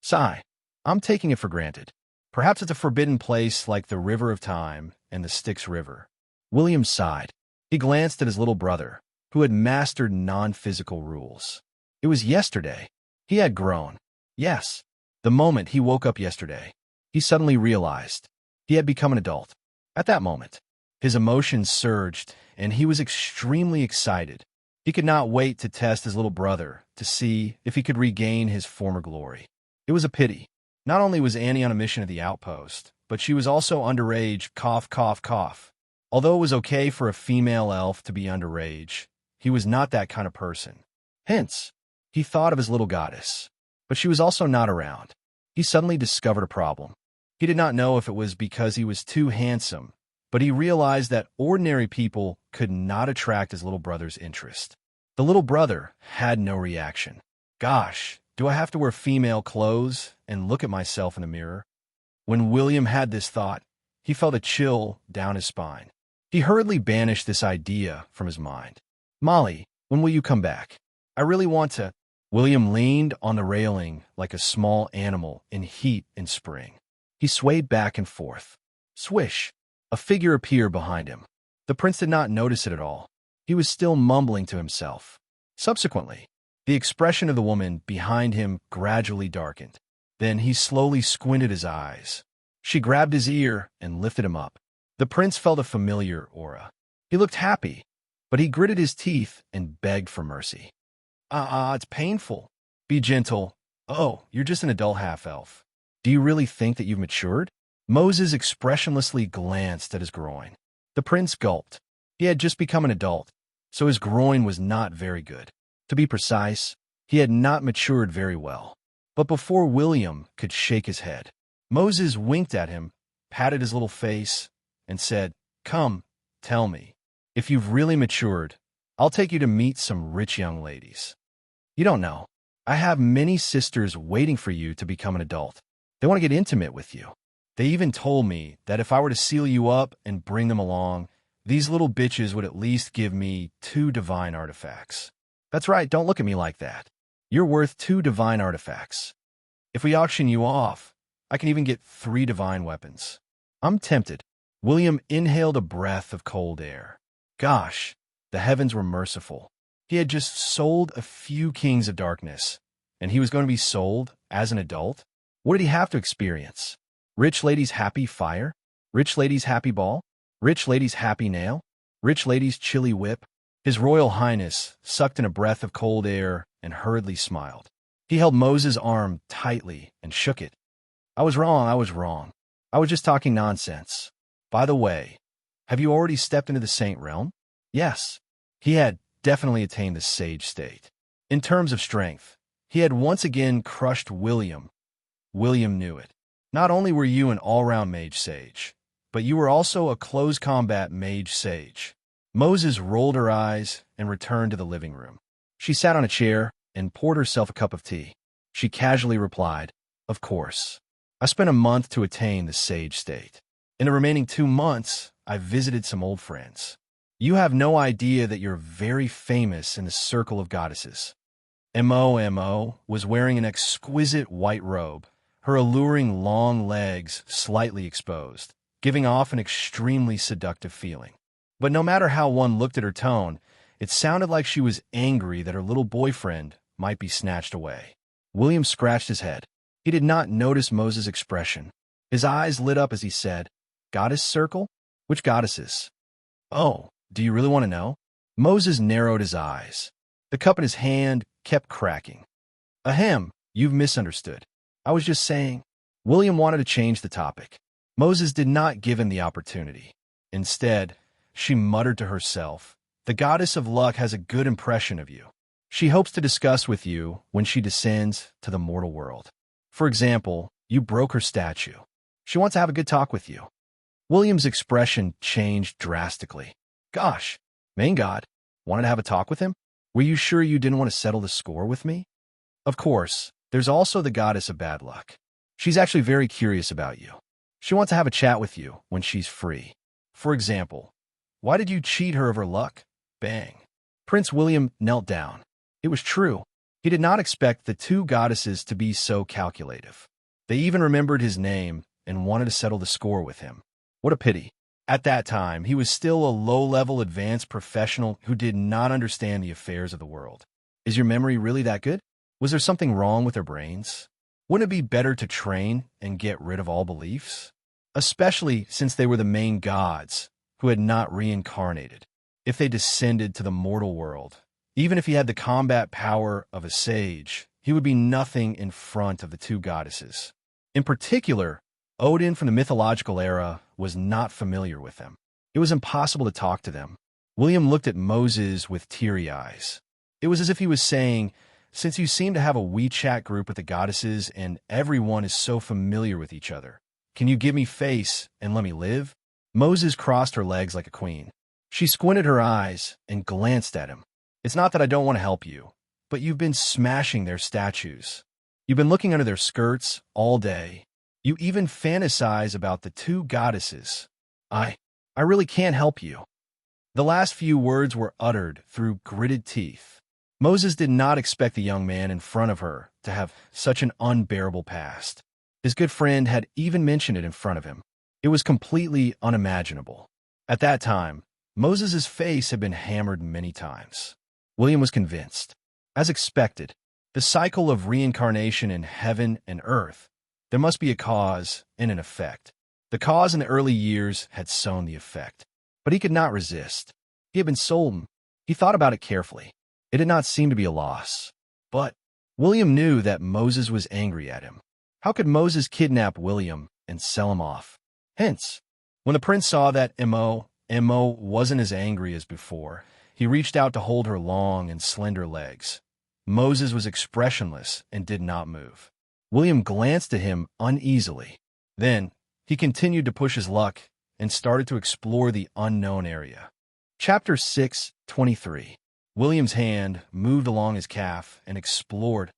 Sigh, I'm taking it for granted. Perhaps it's a forbidden place like the River of Time and the Styx River. William sighed. He glanced at his little brother, who had mastered non-physical rules. It was yesterday. He had grown. Yes, the moment he woke up yesterday, he suddenly realized he had become an adult. At that moment, his emotions surged, and he was extremely excited. He could not wait to test his little brother to see if he could regain his former glory. It was a pity. Not only was Annie on a mission at the outpost, but she was also underage, cough, cough, cough. Although it was okay for a female elf to be underage, he was not that kind of person. Hence, he thought of his little goddess. But she was also not around. He suddenly discovered a problem. He did not know if it was because he was too handsome, but he realized that ordinary people could not attract his little brother's interest. The little brother had no reaction. Gosh, do I have to wear female clothes and look at myself in the mirror? When William had this thought, he felt a chill down his spine. He hurriedly banished this idea from his mind. Molly, when will you come back? I really want to. William leaned on the railing like a small animal in heat in spring. He swayed back and forth. Swish! A figure appeared behind him. The prince did not notice it at all. He was still mumbling to himself. Subsequently, the expression of the woman behind him gradually darkened. Then he slowly squinted his eyes. She grabbed his ear and lifted him up. The prince felt a familiar aura. He looked happy, but he gritted his teeth and begged for mercy. It's painful. Be gentle. Oh, you're just an adult half-elf. Do you really think that you've matured? Moses expressionlessly glanced at his groin. The prince gulped. He had just become an adult, so his groin was not very good. To be precise, he had not matured very well. But before William could shake his head, Moses winked at him, patted his little face, and said, Come, tell me. If you've really matured, I'll take you to meet some rich young ladies. You don't know. I have many sisters waiting for you to become an adult. They want to get intimate with you. They even told me that if I were to seal you up and bring them along, these little bitches would at least give me 2 divine artifacts. That's right, don't look at me like that. You're worth 2 divine artifacts. If we auction you off, I can even get 3 divine weapons. I'm tempted. William inhaled a breath of cold air. Gosh, the heavens were merciful. He had just sold a few kings of darkness, and he was going to be sold as an adult? What did he have to experience? Rich lady's happy fire? Rich lady's happy ball? Rich lady's happy nail? Rich lady's chilly whip? His Royal Highness sucked in a breath of cold air and hurriedly smiled. He held Moses' arm tightly and shook it. I was wrong. I was just talking nonsense. By the way, have you already stepped into the saint realm? Yes. He had definitely attained the sage state. In terms of strength, he had once again crushed William. William knew it. Not only were you an all-round mage sage, but you were also a close combat mage sage. Moses rolled her eyes and returned to the living room. She sat on a chair and poured herself a cup of tea. She casually replied, Of course. I spent a month to attain the sage state. In the remaining 2 months, I visited some old friends. You have no idea that you're very famous in the circle of goddesses. Mo was wearing an exquisite white robe, her alluring long legs slightly exposed, giving off an extremely seductive feeling. But no matter how one looked at her tone, it sounded like she was angry that her little boyfriend might be snatched away. William scratched his head. He did not notice Moses' expression. His eyes lit up as he said, "Goddess circle? Which goddesses?" "Oh, do you really want to know?" Moses narrowed his eyes. The cup in his hand kept cracking. "Ahem, you've misunderstood. I was just saying." William wanted to change the topic. Moses did not give him the opportunity. Instead, she muttered to herself, "The goddess of luck has a good impression of you. She hopes to discuss with you when she descends to the mortal world. For example, you broke her statue. She wants to have a good talk with you." William's expression changed drastically. "Gosh, main god, wanted to have a talk with him? Were you sure you didn't want to settle the score with me?" "Of course, there's also the goddess of bad luck. She's actually very curious about you. She wants to have a chat with you when she's free. For example, why did you cheat her of her luck?" Bang. Prince William knelt down. It was true. He did not expect the two goddesses to be so calculative. They even remembered his name and wanted to settle the score with him. What a pity. At that time, he was still a low-level advanced professional who did not understand the affairs of the world. Is your memory really that good? Was there something wrong with their brains? Wouldn't it be better to train and get rid of all beliefs? Especially since they were the main gods who had not reincarnated. If they descended to the mortal world, even if he had the combat power of a sage, he would be nothing in front of the two goddesses. In particular, Odin from the mythological era was not familiar with them. It was impossible to talk to them. William looked at Moses with teary eyes. It was as if he was saying, "Since you seem to have a WeChat group with the goddesses and everyone is so familiar with each other, can you give me face and let me live?" Moses crossed her legs like a queen. She squinted her eyes and glanced at him. "It's not that I don't want to help you, but you've been smashing their statues. You've been looking under their skirts all day. You even fantasize about the two goddesses. I really can't help you." The last few words were uttered through gritted teeth. Moses did not expect the young man in front of her to have such an unbearable past. His good friend had even mentioned it in front of him. It was completely unimaginable. At that time, Moses's face had been hammered many times. William was convinced. As expected, the cycle of reincarnation in heaven and earth, there must be a cause and an effect. The cause in the early years had sown the effect. But he could not resist. He had been sold. He thought about it carefully. It did not seem to be a loss. But William knew that Moses was angry at him. How could Moses kidnap William and sell him off? Hence, when the prince saw that Mo wasn't as angry as before, he reached out to hold her long and slender legs. Moses was expressionless and did not move. William glanced at him uneasily. Then, he continued to push his luck and started to explore the unknown area. Chapter 6:23. William's hand moved along his calf and explored.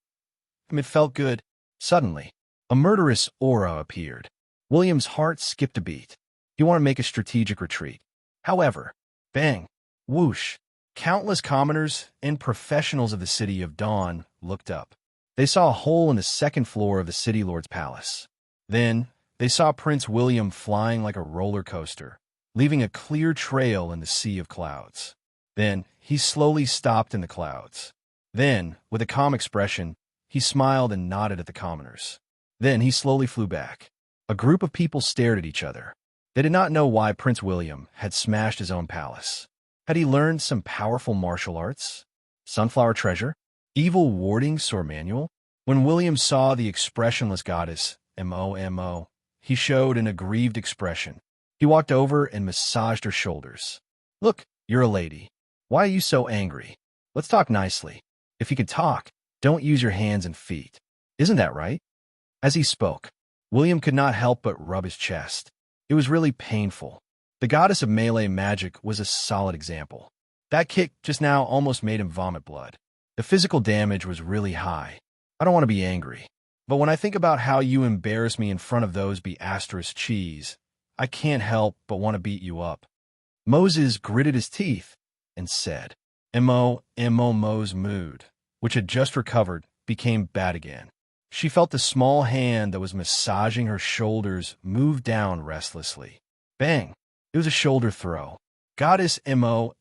It felt good. Suddenly, a murderous aura appeared. William's heart skipped a beat. He wanted to make a strategic retreat. However, bang, whoosh, countless commoners and professionals of the city of Dawn looked up. They saw a hole in the second floor of the city lord's palace. Then, they saw Prince William flying like a roller coaster, leaving a clear trail in the sea of clouds. Then, he slowly stopped in the clouds. Then, with a calm expression, he smiled and nodded at the commoners. Then, he slowly flew back. A group of people stared at each other. They did not know why Prince William had smashed his own palace. Had he learned some powerful martial arts? Sunflower treasure? Evil warding sword manual? When William saw the expressionless goddess, Mo, he showed an aggrieved expression. He walked over and massaged her shoulders. "Look, you're a lady. Why are you so angry? Let's talk nicely. If you could talk, don't use your hands and feet. Isn't that right?" As he spoke, William could not help but rub his chest. It was really painful. The goddess of melee magic was a solid example. That kick just now almost made him vomit blood. The physical damage was really high. I don't want to be angry, but when I think about how you embarrass me in front of those be-asterisk cheese, I can't help but want to beat you up. Moses gritted his teeth and said, Mo's mood, which had just recovered, became bad again. She felt the small hand that was massaging her shoulders move down restlessly. Bang! It was a shoulder throw. Goddess Mo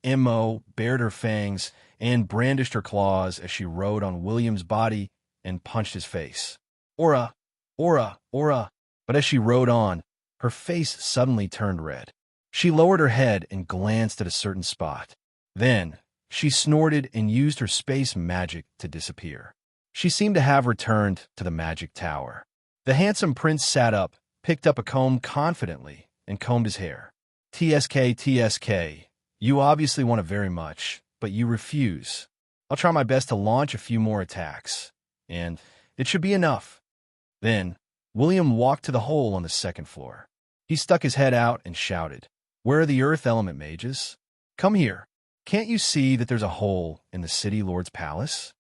bared her fangs and brandished her claws as she rode on William's body and punched his face. Aura! Aura! Aura! But as she rode on, her face suddenly turned red. She lowered her head and glanced at a certain spot. Then, she snorted and used her space magic to disappear. She seemed to have returned to the magic tower. The handsome prince sat up, picked up a comb confidently, and combed his hair. TSK, TSK, you obviously want it very much, but you refuse. I'll try my best to launch a few more attacks, and it should be enough. Then, William walked to the hole on the second floor. He stuck his head out and shouted, "Where are the earth element mages? Come here. Can't you see that there's a hole in the city lord's palace?"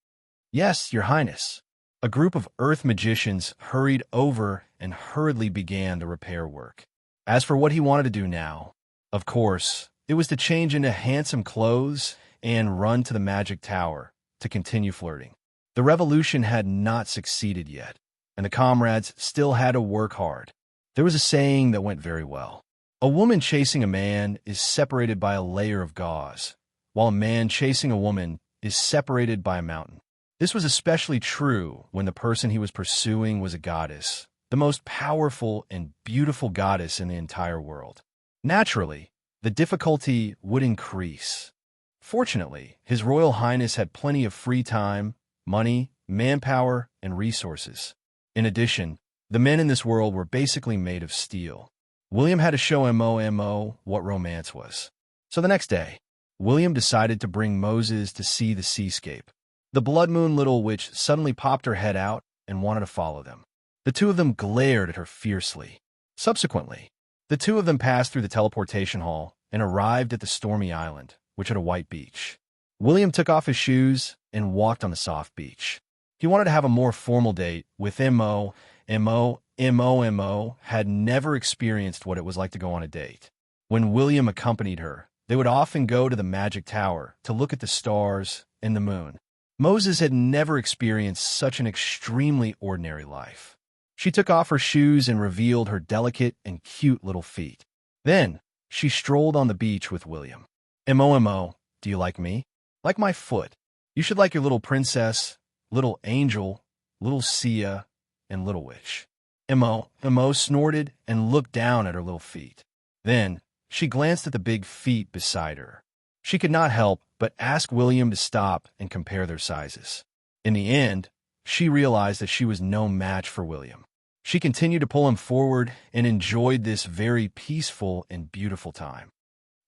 "Yes, your highness." A group of earth magicians hurried over and hurriedly began the repair work. As for what he wanted to do now, of course, it was to change into handsome clothes and run to the magic tower to continue flirting. The revolution had not succeeded yet, and the comrades still had to work hard. There was a saying that went very well. A woman chasing a man is separated by a layer of gauze, while a man chasing a woman is separated by a mountain. This was especially true when the person he was pursuing was a goddess, the most powerful and beautiful goddess in the entire world. Naturally, the difficulty would increase. Fortunately, His Royal Highness had plenty of free time, money, manpower, and resources. In addition, the men in this world were basically made of steel. William had to show Mo what romance was. So the next day, William decided to bring Moses to see the seascape. The blood moon little witch suddenly popped her head out and wanted to follow them. The two of them glared at her fiercely. Subsequently, the two of them passed through the teleportation hall and arrived at the stormy island, which had a white beach. William took off his shoes and walked on the soft beach. He wanted to have a more formal date with Mo. Mo had never experienced what it was like to go on a date. When William accompanied her, they would often go to the magic tower to look at the stars and the moon. Moses had never experienced such an extremely ordinary life. She took off her shoes and revealed her delicate and cute little feet. Then, she strolled on the beach with William. Mo, do you like me? Like my foot. You should like your little princess, little angel, little Sia, and little witch. Mo snorted and looked down at her little feet. Then, she glanced at the big feet beside her. She could not help but ask William to stop and compare their sizes. In the end, she realized that she was no match for William. She continued to pull him forward and enjoyed this very peaceful and beautiful time.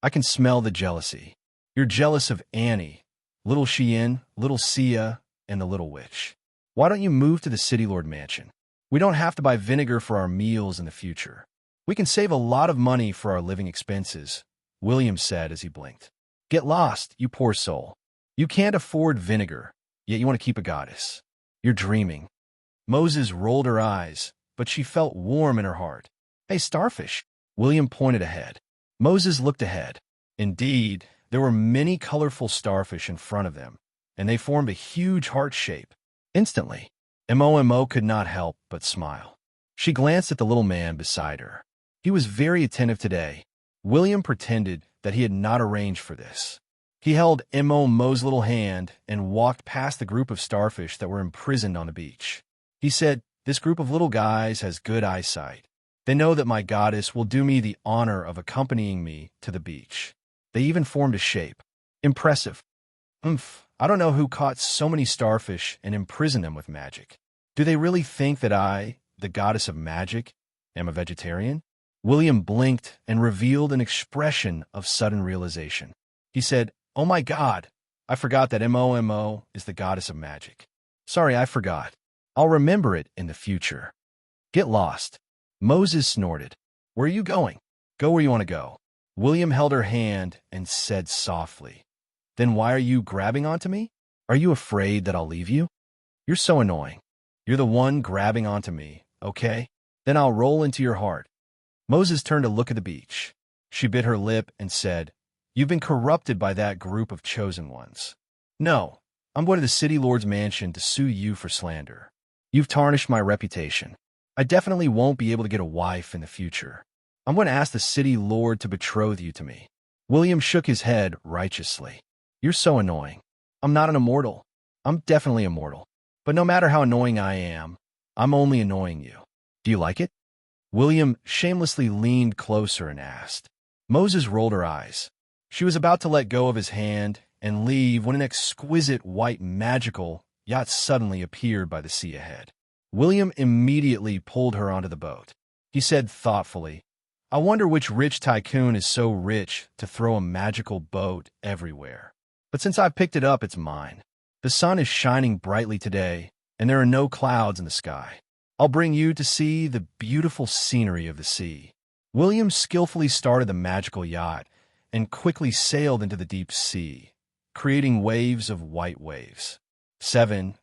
I can smell the jealousy. You're jealous of Annie, little Shein, little Sia, and the little witch. Why don't you move to the City Lord Mansion? We don't have to buy vinegar for our meals in the future. We can save a lot of money for our living expenses, William said as he blinked. Get lost, you poor soul. You can't afford vinegar, yet you want to keep a goddess. You're dreaming. Moses rolled her eyes, but she felt warm in her heart. Hey, starfish. William pointed ahead. Moses looked ahead. Indeed, there were many colorful starfish in front of them, and they formed a huge heart shape. Instantly, Mo could not help but smile. She glanced at the little man beside her. He was very attentive today. William pretended that he had not arranged for this. He held Mo's little hand and walked past the group of starfish that were imprisoned on the beach. He said, "This group of little guys has good eyesight. They know that my goddess will do me the honor of accompanying me to the beach. They even formed a shape. Impressive. I don't know who caught so many starfish and imprisoned them with magic. Do they really think that I, the goddess of magic, am a vegetarian?" William blinked and revealed an expression of sudden realization. He said, "Oh my God, I forgot that Mo is the goddess of magic. Sorry, I forgot. I'll remember it in the future." Get lost. Moses snorted. Where are you going? Go where you want to go. William held her hand and said softly, Then why are you grabbing onto me? Are you afraid that I'll leave you? You're so annoying. You're the one grabbing onto me, okay? Then I'll roll into your heart. Moses turned to look at the beach. She bit her lip and said, You've been corrupted by that group of chosen ones. No, I'm going to the City Lord's mansion to sue you for slander. You've tarnished my reputation. I definitely won't be able to get a wife in the future. I'm going to ask the City Lord to betroth you to me. William shook his head righteously. You're so annoying. I'm not an immortal. I'm definitely immortal. But no matter how annoying I am, I'm only annoying you. Do you like it? William shamelessly leaned closer and asked. Moses rolled her eyes. She was about to let go of his hand and leave when an exquisite white magical yacht suddenly appeared by the sea ahead. William immediately pulled her onto the boat. He said thoughtfully, I wonder which rich tycoon is so rich to throw a magical boat everywhere. But since I picked it up, it's mine. The sun is shining brightly today, and there are no clouds in the sky. I'll bring you to see the beautiful scenery of the sea. William skillfully started the magical yacht and quickly sailed into the deep sea, creating waves of white waves. 7-0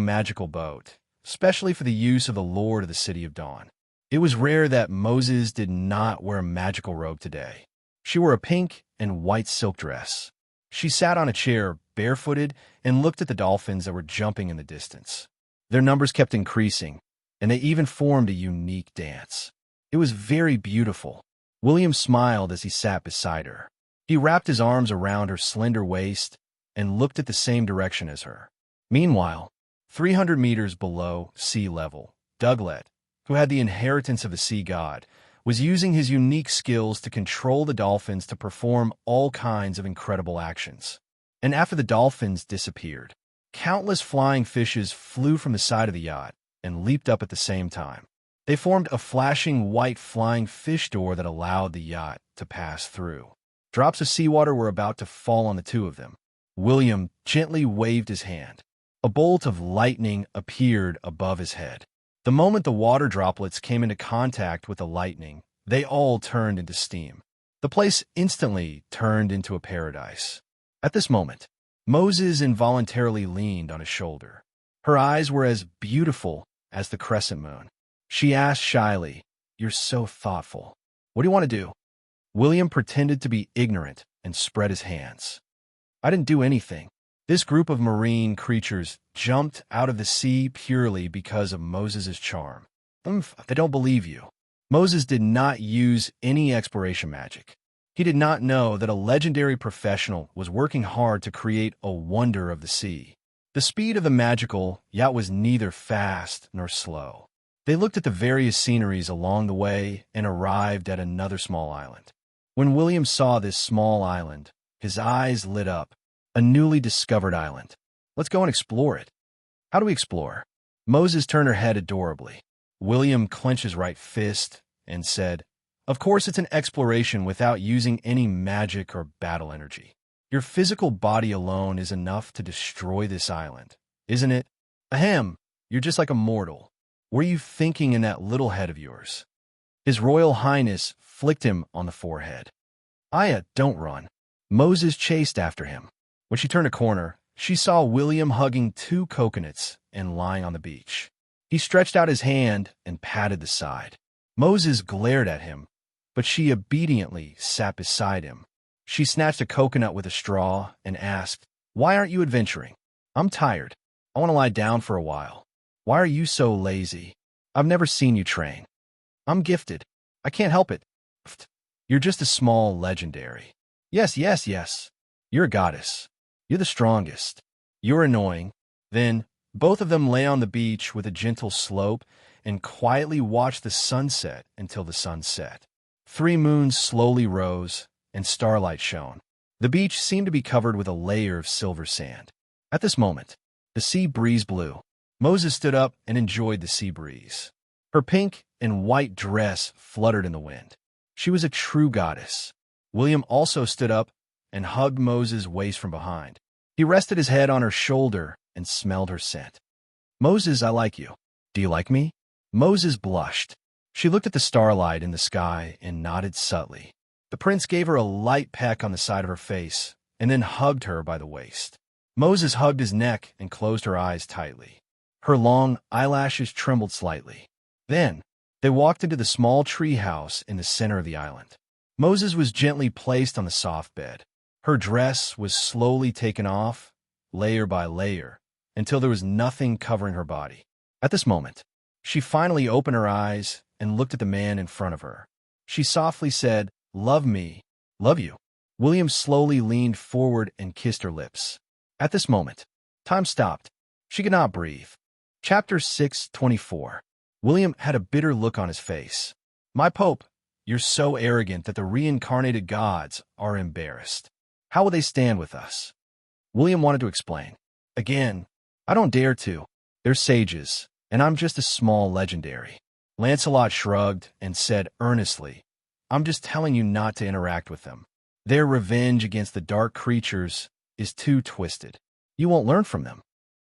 magical boat, especially for the use of the Lord of the City of Dawn. It was rare that Moses did not wear a magical robe today. She wore a pink and white silk dress. She sat on a chair, barefooted, and looked at the dolphins that were jumping in the distance. Their numbers kept increasing, and they even formed a unique dance. It was very beautiful. William smiled as he sat beside her. He wrapped his arms around her slender waist and looked at the same direction as her. Meanwhile, 300 meters below sea level, Douglet, who had the inheritance of the sea god, was using his unique skills to control the dolphins to perform all kinds of incredible actions. And after the dolphins disappeared, countless flying fishes flew from the side of the yacht and leaped up at the same time. They formed a flashing white flying fish door that allowed the yacht to pass through. Drops of seawater were about to fall on the two of them. William gently waved his hand. A bolt of lightning appeared above his head. The moment the water droplets came into contact with the lightning, they all turned into steam. The place instantly turned into a paradise. At this moment, Moses involuntarily leaned on his shoulder. Her eyes were as beautiful as the crescent moon. She asked shyly, You're so thoughtful. What do you want to do? William pretended to be ignorant and spread his hands. I didn't do anything. This group of marine creatures jumped out of the sea purely because of Moses' charm. They don't believe you. Moses did not use any exploration magic. He did not know that a legendary professional was working hard to create a wonder of the sea. The speed of the magical yacht was neither fast nor slow. They looked at the various sceneries along the way and arrived at another small island. When William saw this small island, his eyes lit up. A newly discovered island. Let's go and explore it. How do we explore? Moses turned her head adorably. William clenched his right fist and said, Of course it's an exploration without using any magic or battle energy. Your physical body alone is enough to destroy this island, isn't it? Ahem, you're just like a mortal. What are you thinking in that little head of yours? His Royal Highness flicked him on the forehead. Aya, don't run. Moses chased after him. When she turned a corner, she saw William hugging 2 coconuts and lying on the beach. He stretched out his hand and patted the side. Moses glared at him, but she obediently sat beside him. She snatched a coconut with a straw and asked, Why aren't you adventuring? I'm tired. I want to lie down for a while. Why are you so lazy? I've never seen you train. I'm gifted. I can't help it. You're just a small legendary. Yes. You're a goddess. You're the strongest. You're annoying. Then, both of them lay on the beach with a gentle slope and quietly watched the sunset until the sun set. 3 moons slowly rose, and starlight shone. The beach seemed to be covered with a layer of silver sand. At this moment, the sea breeze blew. Moses stood up and enjoyed the sea breeze. Her pink and white dress fluttered in the wind. She was a true goddess. William also stood up and hugged Moses' waist from behind. He rested his head on her shoulder and smelled her scent. Moses, I like you. Do you like me? Moses blushed. She looked at the starlight in the sky and nodded subtly. The prince gave her a light peck on the side of her face and then hugged her by the waist. Moses hugged his neck and closed her eyes tightly. Her long eyelashes trembled slightly. Then, they walked into the small tree house in the center of the island. Moses was gently placed on the soft bed. Her dress was slowly taken off, layer by layer, until there was nothing covering her body. At this moment, she finally opened her eyes and looked at the man in front of her. She softly said, Love me. Love you. William slowly leaned forward and kissed her lips. At this moment, time stopped. She could not breathe. Chapter 6:24. William had a bitter look on his face. My Pope, you're so arrogant that the reincarnated gods are embarrassed. How will they stand with us? William wanted to explain. Again, I don't dare to. They're sages, and I'm just a small legendary. Lancelot shrugged and said earnestly, I'm just telling you not to interact with them. Their revenge against the dark creatures is too twisted. You won't learn from them.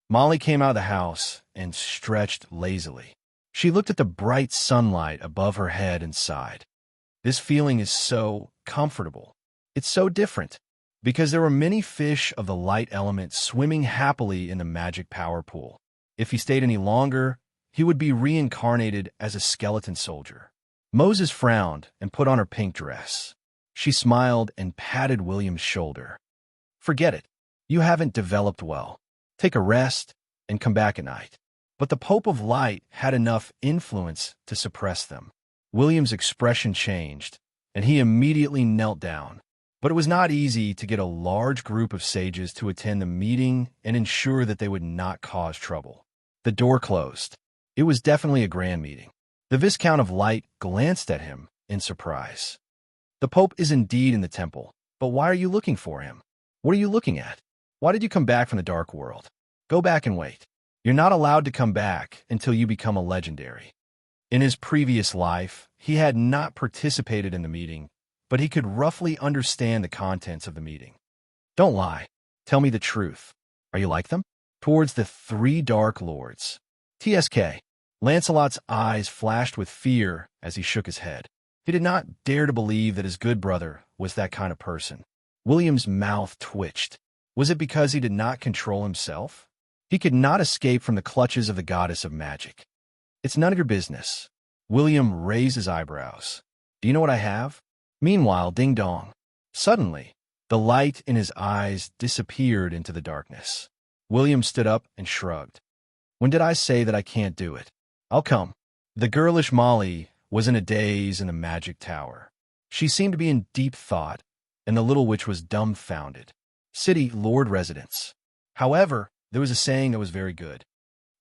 Molly came out of the house and stretched lazily. She looked at the bright sunlight above her head and sighed. This feeling is so comfortable. It's so different, because there were many fish of the light element swimming happily in the magic power pool. If he stayed any longer, he would be reincarnated as a skeleton soldier. Moses frowned and put on her pink dress. She smiled and patted William's shoulder. Forget it. You haven't developed well. Take a rest and come back at night. But the Pope of Light had enough influence to suppress them. William's expression changed, and he immediately knelt down. But it was not easy to get a large group of sages to attend the meeting and ensure that they would not cause trouble. The door closed. It was definitely a grand meeting. The Viscount of Light glanced at him in surprise. The Pope is indeed in the temple, but why are you looking for him? What are you looking at? Why did you come back from the dark world? Go back and wait. You're not allowed to come back until you become a legendary. In his previous life, he had not participated in the meeting, but he could roughly understand the contents of the meeting. Don't lie. Tell me the truth. Are you like them? Towards the three dark lords. TSK. Lancelot's eyes flashed with fear as he shook his head. He did not dare to believe that his good brother was that kind of person. William's mouth twitched. Was it because he did not control himself? He could not escape from the clutches of the goddess of magic. It's none of your business. William raised his eyebrows. Do you know what I have? Meanwhile, ding-dong. Suddenly, the light in his eyes disappeared into the darkness. William stood up and shrugged. When did I say that I can't do it? I'll come. The girlish Molly was in a daze in the magic tower. She seemed to be in deep thought, and the little witch was dumbfounded. City Lord residence. However, there was a saying that was very good.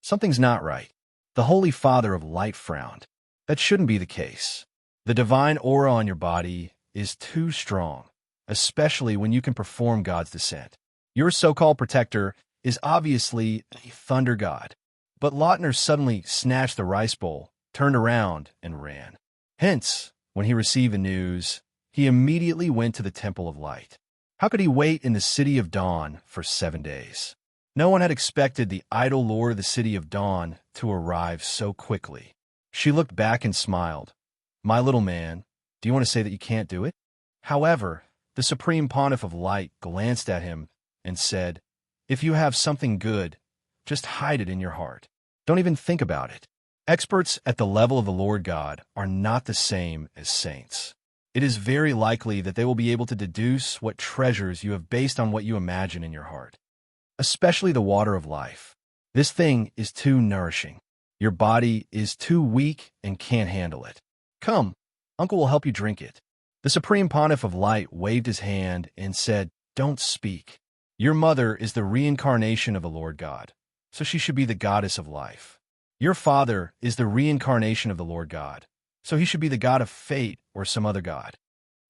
Something's not right. The Holy Father of Light frowned. That shouldn't be the case. The divine aura on your body is too strong, especially when you can perform God's descent. Your so-called protector is obviously a thunder god. But Lautner suddenly snatched the rice bowl, turned around, and ran. Hence, when he received the news, he immediately went to the Temple of Light. How could he wait in the City of Dawn for 7 days? No one had expected the idle lord of the City of Dawn to arrive so quickly. She looked back and smiled. My little man, do you want to say that you can't do it? However, the Supreme Pontiff of Light glanced at him and said, if you have something good, just hide it in your heart. Don't even think about it. Experts at the level of the Lord God are not the same as saints. It is very likely that they will be able to deduce what treasures you have based on what you imagine in your heart, especially the water of life. This thing is too nourishing. Your body is too weak and can't handle it. Come, Uncle will help you drink it. The Supreme Pontiff of Light waved his hand and said, don't speak. Your mother is the reincarnation of the Lord God, so she should be the goddess of life. Your father is the reincarnation of the Lord God, so he should be the god of fate or some other god.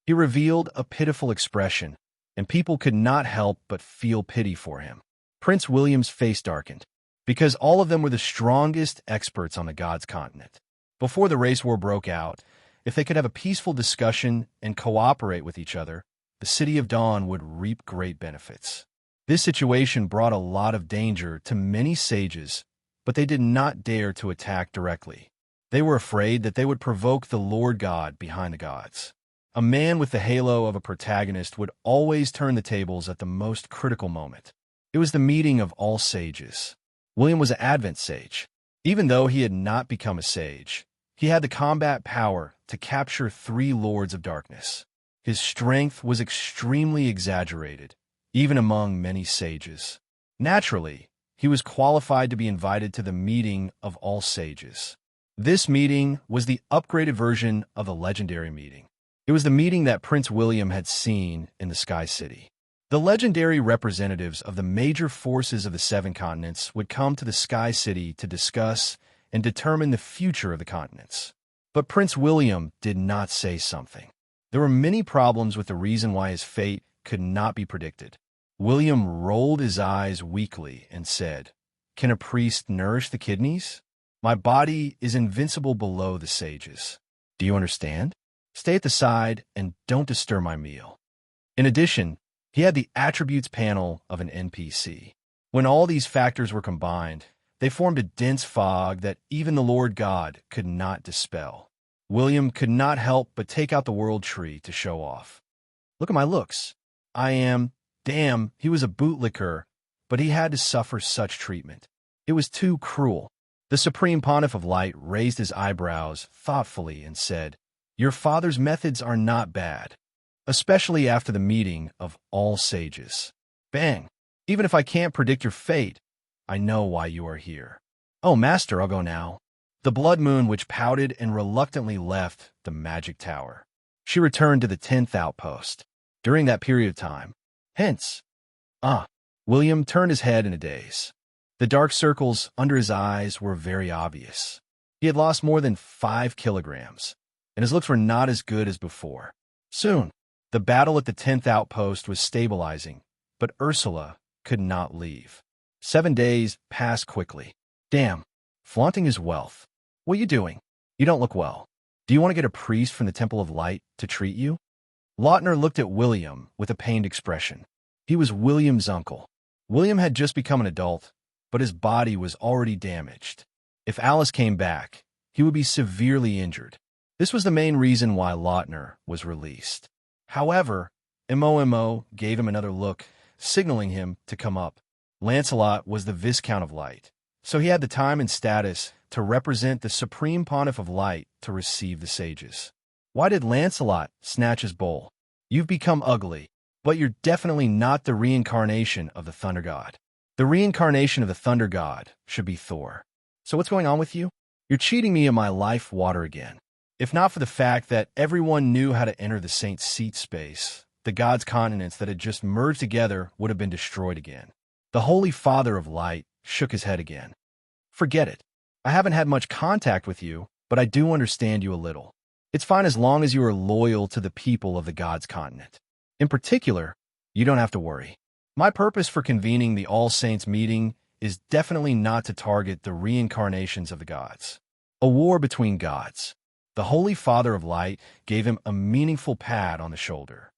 He revealed a pitiful expression, and people could not help but feel pity for him. Prince William's face darkened, because all of them were the strongest experts on the gods' continent. Before the race war broke out, if they could have a peaceful discussion and cooperate with each other, the City of Dawn would reap great benefits. This situation brought a lot of danger to many sages, but they did not dare to attack directly. They were afraid that they would provoke the Lord God behind the gods. A man with the halo of a protagonist would always turn the tables at the most critical moment. It was the meeting of all sages. William was an Advent sage. Even though he had not become a sage, he had the combat power to capture 3 lords of darkness. His strength was extremely exaggerated, even among many sages. Naturally, he was qualified to be invited to the meeting of all sages. This meeting was the upgraded version of the legendary meeting. It was the meeting that Prince William had seen in the Sky City. The legendary representatives of the major forces of the seven continents would come to the Sky City to discuss and determine the future of the continents. But Prince William did not say something. There were many problems with the reason why his fate could not be predicted. William rolled his eyes weakly and said, "Can a priest nourish the kidneys? My body is invincible below the sages. Do you understand? Stay at the side and don't disturb my meal." In addition, he had the attributes panel of an NPC. When all these factors were combined, they formed a dense fog that even the Lord God could not dispel. William could not help but take out the world tree to show off. "Look at my looks. Damn, he was a bootlicker, but he had to suffer such treatment. It was too cruel." The Supreme Pontiff of Light raised his eyebrows thoughtfully and said, "Your father's methods are not bad, especially after the meeting of all sages. Bang! Even if I can't predict your fate, I know why you are here." "Oh, Master, I'll go now." The Blood Moon, which pouted and reluctantly left the magic tower. She returned to the 10th outpost. During that period of time, William turned his head in a daze. The dark circles under his eyes were very obvious. He had lost more than 5 kilograms, and his looks were not as good as before. Soon, the battle at the 10th outpost was stabilizing, but Ursula could not leave. 7 days passed quickly. "Damn, flaunting his wealth. What are you doing? You don't look well. Do you want to get a priest from the Temple of Light to treat you?" Lautner looked at William with a pained expression. He was William's uncle. William had just become an adult, but his body was already damaged. If Alice came back, he would be severely injured. This was the main reason why Lautner was released. However, Mo gave him another look, signaling him to come up. Lancelot was the Viscount of Light, so he had the time and status to represent the Supreme Pontiff of Light to receive the sages. Why did Lancelot snatch his bowl? "You've become ugly, but you're definitely not the reincarnation of the Thunder God. The reincarnation of the Thunder God should be Thor. So what's going on with you? You're cheating me of my life water again." If not for the fact that everyone knew how to enter the Saint's seat space, the gods' continents that had just merged together would have been destroyed again. The Holy Father of Light shook his head again. "Forget it. I haven't had much contact with you, but I do understand you a little. It's fine as long as you are loyal to the people of the gods' continent. In particular, you don't have to worry. My purpose for convening the All Saints meeting is definitely not to target the reincarnations of the gods. A war between gods." The Holy Father of Light gave him a meaningful pat on the shoulder.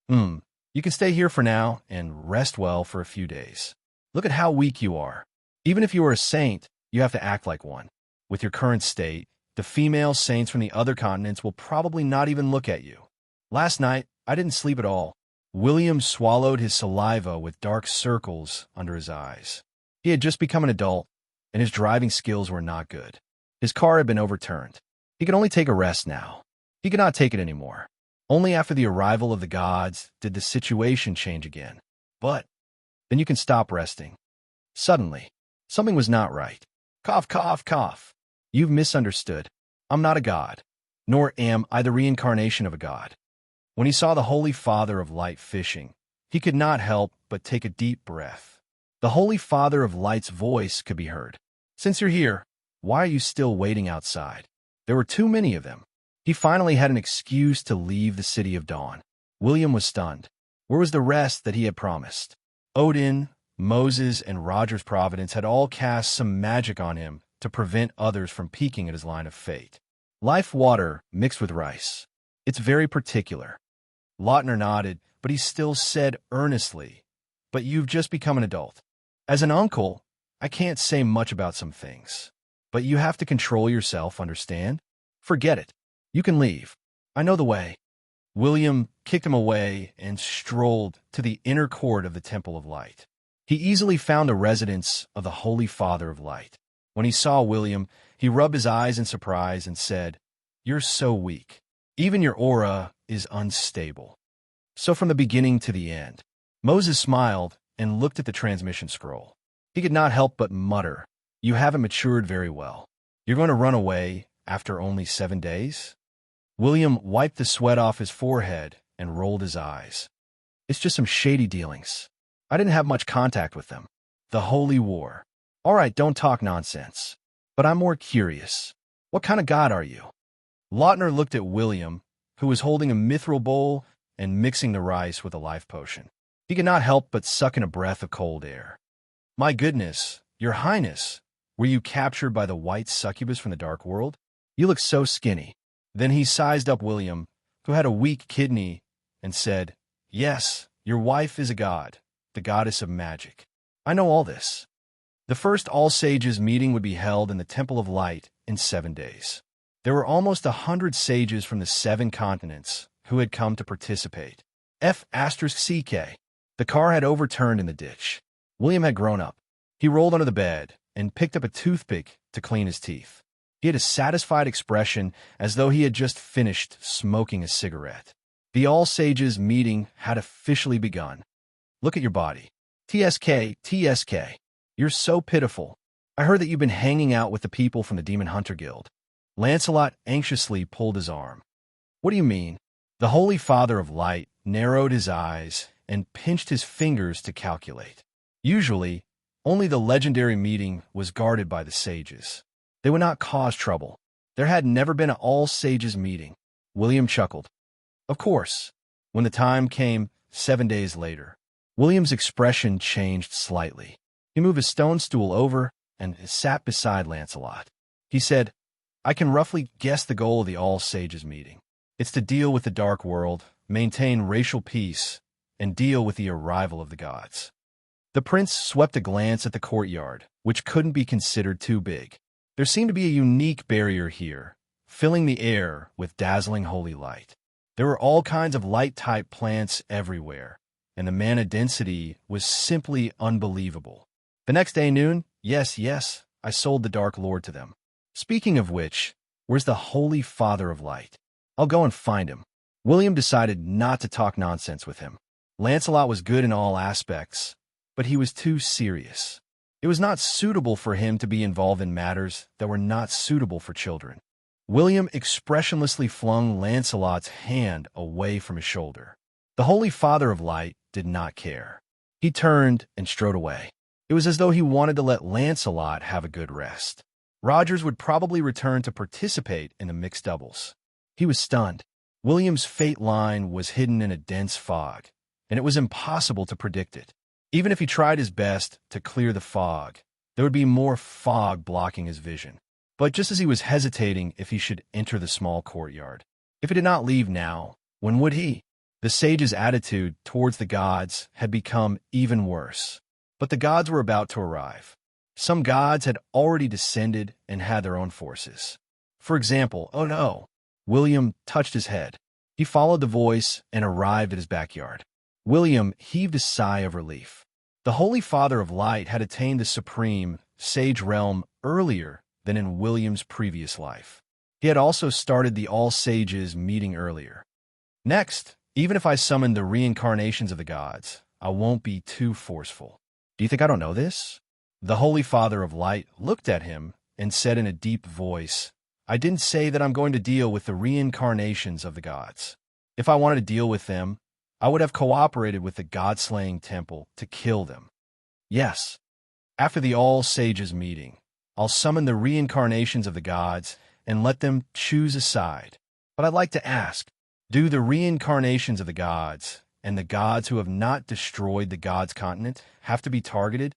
You can stay here for now and rest well for a few days. Look at how weak you are. Even if you are a saint, you have to act like one. With your current state, the female saints from the other continents will probably not even look at you. Last night, I didn't sleep at all." William swallowed his saliva with dark circles under his eyes. He had just become an adult, and his driving skills were not good. His car had been overturned. He could only take a rest now. He could not take it anymore. Only after the arrival of the gods did the situation change again. But then you can stop resting. Suddenly, something was not right. Cough, cough, cough. "You've misunderstood. I'm not a god, nor am I the reincarnation of a god." When he saw the Holy Father of Light fishing, he could not help but take a deep breath. The Holy Father of Light's voice could be heard. "Since you're here, why are you still waiting outside?" There were too many of them. He finally had an excuse to leave the City of Dawn. William was stunned. Where was the rest that he had promised? Odin, Moses, and Roger's Providence had all cast some magic on him to prevent others from peeking at his line of fate. Life water mixed with rice. It's very particular. Lautner nodded, but he still said earnestly, "But you've just become an adult. As an uncle, I can't say much about some things. But you have to control yourself, understand? Forget it. You can leave. I know the way." William kicked him away and strolled to the inner court of the Temple of Light. He easily found the residence of the Holy Father of Light. When he saw William, he rubbed his eyes in surprise and said, "You're so weak. Even your aura is unstable." So from the beginning to the end, Moses smiled and looked at the transmission scroll. He could not help but mutter, "You haven't matured very well. You're going to run away after only 7 days?" William wiped the sweat off his forehead and rolled his eyes. It's just some shady dealings. I didn't have much contact with them. The Holy War. All right, don't talk nonsense. But I'm more curious. What kind of god are you? Lautner looked at William, who was holding a mithril bowl and mixing the rice with a life potion. He could not help but suck in a breath of cold air. My goodness, your highness, were you captured by the white succubus from the dark world? You look so skinny. Then he sized up William, who had a weak kidney, and said, Yes, your wife is a god, the goddess of magic. I know all this. The first All-Sages meeting would be held in the Temple of Light in 7 days. There were almost 100 sages from the 7 continents who had come to participate. F***CK. The car had overturned in the ditch. William had grown up. He rolled under the bed and picked up a toothpick to clean his teeth. He had a satisfied expression as though he had just finished smoking a cigarette. The All-Sages meeting had officially begun. Look at your body. TSK. You're so pitiful. I heard that you've been hanging out with the people from the Demon Hunter Guild. Lancelot anxiously pulled his arm. What do you mean? The Holy Father of Light narrowed his eyes and pinched his fingers to calculate. Usually, only the legendary meeting was guarded by the sages. They would not cause trouble. There had never been an all-sages meeting. William chuckled. Of course. When the time came, 7 days later, William's expression changed slightly. He moved his stone stool over and sat beside Lancelot. He said, I can roughly guess the goal of the all-sages meeting. It's to deal with the dark world, maintain racial peace, and deal with the arrival of the gods. The prince swept a glance at the courtyard, which couldn't be considered too big. There seemed to be a unique barrier here, filling the air with dazzling holy light. There were all kinds of light-type plants everywhere, and the mana density was simply unbelievable. The next day noon, yes, I sold the Dark Lord to them. Speaking of which, where's the Holy Father of Light? I'll go and find him. William decided not to talk nonsense with him. Lancelot was good in all aspects, but he was too serious. It was not suitable for him to be involved in matters that were not suitable for children. William expressionlessly flung Lancelot's hand away from his shoulder. The Holy Father of Light did not care. He turned and strode away. It was as though he wanted to let Lancelot have a good rest. Rogers would probably return to participate in the mixed doubles. He was stunned. William's fate line was hidden in a dense fog, and it was impossible to predict it. Even if he tried his best to clear the fog, there would be more fog blocking his vision. But just as he was hesitating if he should enter the small courtyard, if he did not leave now, when would he? The sage's attitude towards the gods had become even worse. But the gods were about to arrive. Some gods had already descended and had their own forces. For example, oh no, William touched his head. He followed the voice and arrived at his backyard. William heaved a sigh of relief. The Holy Father of Light had attained the supreme sage realm earlier than in William's previous life. He had also started the All-Sages meeting earlier. Next, even if I summon the reincarnations of the gods, I won't be too forceful. Do you think I don't know this? The Holy Father of Light looked at him and said in a deep voice, I didn't say that I'm going to deal with the reincarnations of the gods. If I wanted to deal with them, I would have cooperated with the god-slaying temple to kill them. Yes, after the All-Sages meeting, I'll summon the reincarnations of the gods and let them choose a side. But I'd like to ask, do the reincarnations of the gods and the gods who have not destroyed the gods' continent have to be targeted?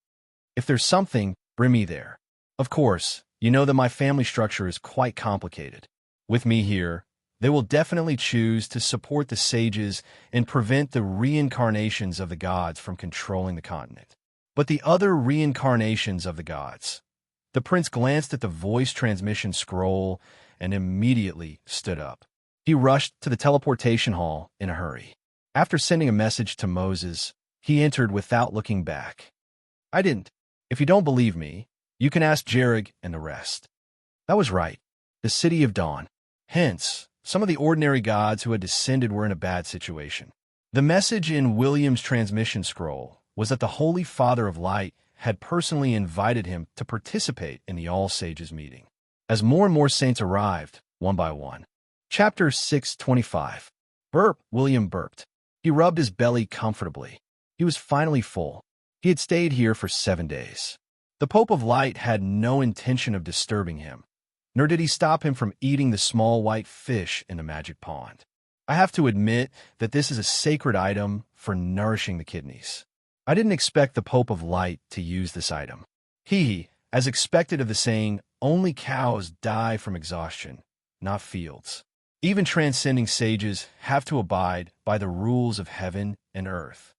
If there's something, bring me there. Of course, you know that my family structure is quite complicated. With me here, they will definitely choose to support the sages and prevent the reincarnations of the gods from controlling the continent. But the other reincarnations of the gods. The prince glanced at the voice transmission scroll and immediately stood up. He rushed to the teleportation hall in a hurry. After sending a message to Moses, he entered without looking back. I didn't. If you don't believe me, you can ask Jerrig and the rest. That was right. The city of dawn. Hence, some of the ordinary gods who had descended were in a bad situation. The message in William's transmission scroll was that the Holy Father of Light had personally invited him to participate in the All-Sages meeting. As more and more saints arrived, one by one. Chapter 625. Burp, William burped. He rubbed his belly comfortably. He was finally full. He had stayed here for 7 days. The Pope of Light had no intention of disturbing him, nor did he stop him from eating the small white fish in the magic pond. I have to admit that this is a sacred item for nourishing the kidneys. I didn't expect the Pope of Light to use this item. He, as expected of the saying, only cows die from exhaustion, not fields. Even transcending sages have to abide by the rules of heaven and earth.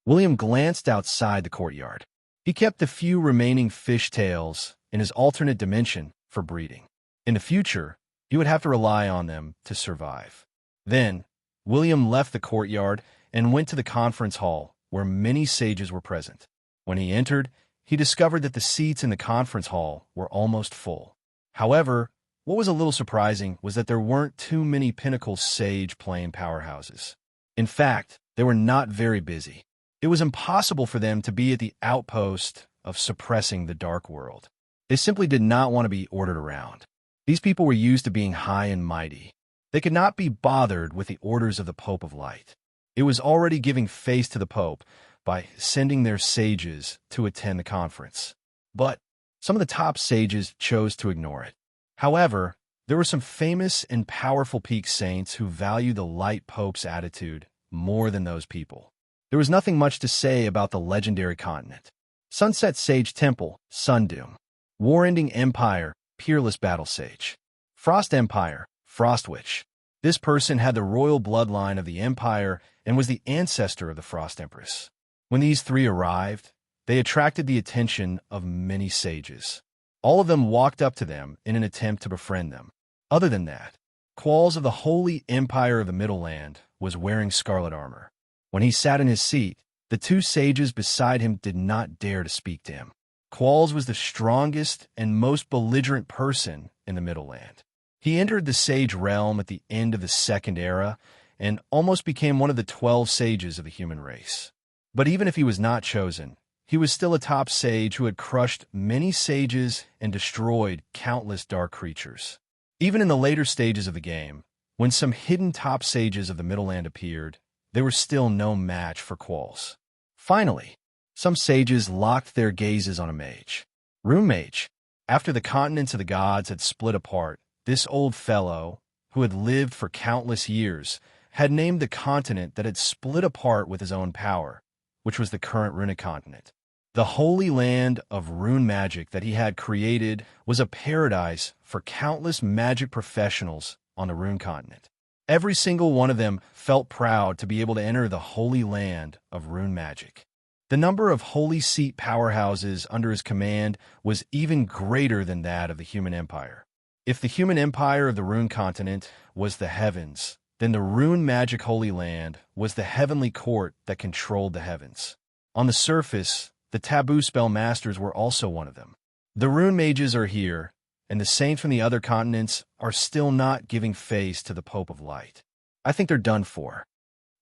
William glanced outside the courtyard. He kept the few remaining fish tails in his alternate dimension for breeding. In the future, he would have to rely on them to survive. Then, William left the courtyard and went to the conference hall where many sages were present. When he entered, he discovered that the seats in the conference hall were almost full. However, what was a little surprising was that there weren't too many pinnacle sage playing powerhouses. In fact, they were not very busy. It was impossible for them to be at the outpost of suppressing the dark world. They simply did not want to be ordered around. These people were used to being high and mighty. They could not be bothered with the orders of the Pope of Light. It was already giving face to the Pope by sending their sages to attend the conference. But some of the top sages chose to ignore it. However, there were some famous and powerful peak saints who valued the Light Pope's attitude more than those people. There was nothing much to say about the legendary continent. Sunset Sage Temple, Sundoom. War-ending Empire, Peerless Battle Sage. Frost Empire, Frost Witch. This person had the royal bloodline of the Empire and was the ancestor of the Frost Empress. When these three arrived, they attracted the attention of many sages. All of them walked up to them in an attempt to befriend them. Other than that, Qualls of the Holy Empire of the Middle Land was wearing scarlet armor. When he sat in his seat, the two sages beside him did not dare to speak to him. Qualls was the strongest and most belligerent person in the Middle Land. He entered the sage realm at the end of the Second Era and almost became one of the 12 sages of the human race. But even if he was not chosen, he was still a top sage who had crushed many sages and destroyed countless dark creatures. Even in the later stages of the game, when some hidden top sages of the Middle Land appeared, they were still no match for Qualls. Finally, some sages locked their gazes on a mage. Rune Mage. After the continents of the gods had split apart, this old fellow, who had lived for countless years, had named the continent that had split apart with his own power, which was the current runic continent. The holy land of rune magic that he had created was a paradise for countless magic professionals on the rune continent. Every single one of them felt proud to be able to enter the holy land of rune magic. The number of holy seat powerhouses under his command was even greater than that of the human empire. If the human empire of the rune continent was the heavens, then the rune magic holy land was the heavenly court that controlled the heavens. On the surface, the taboo spell masters were also one of them. The rune mages are here, and the saints from the other continents are still not giving face to the Pope of Light. I think they're done for.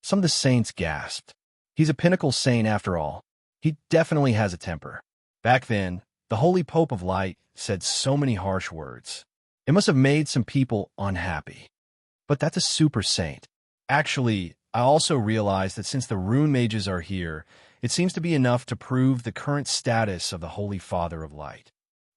Some of the saints gasped. He's a pinnacle saint after all. He definitely has a temper. Back then, the Holy Pope of Light said so many harsh words. It must have made some people unhappy. But that's a super saint. Actually, I also realized that since the rune mages are here, it seems to be enough to prove the current status of the Holy Father of Light.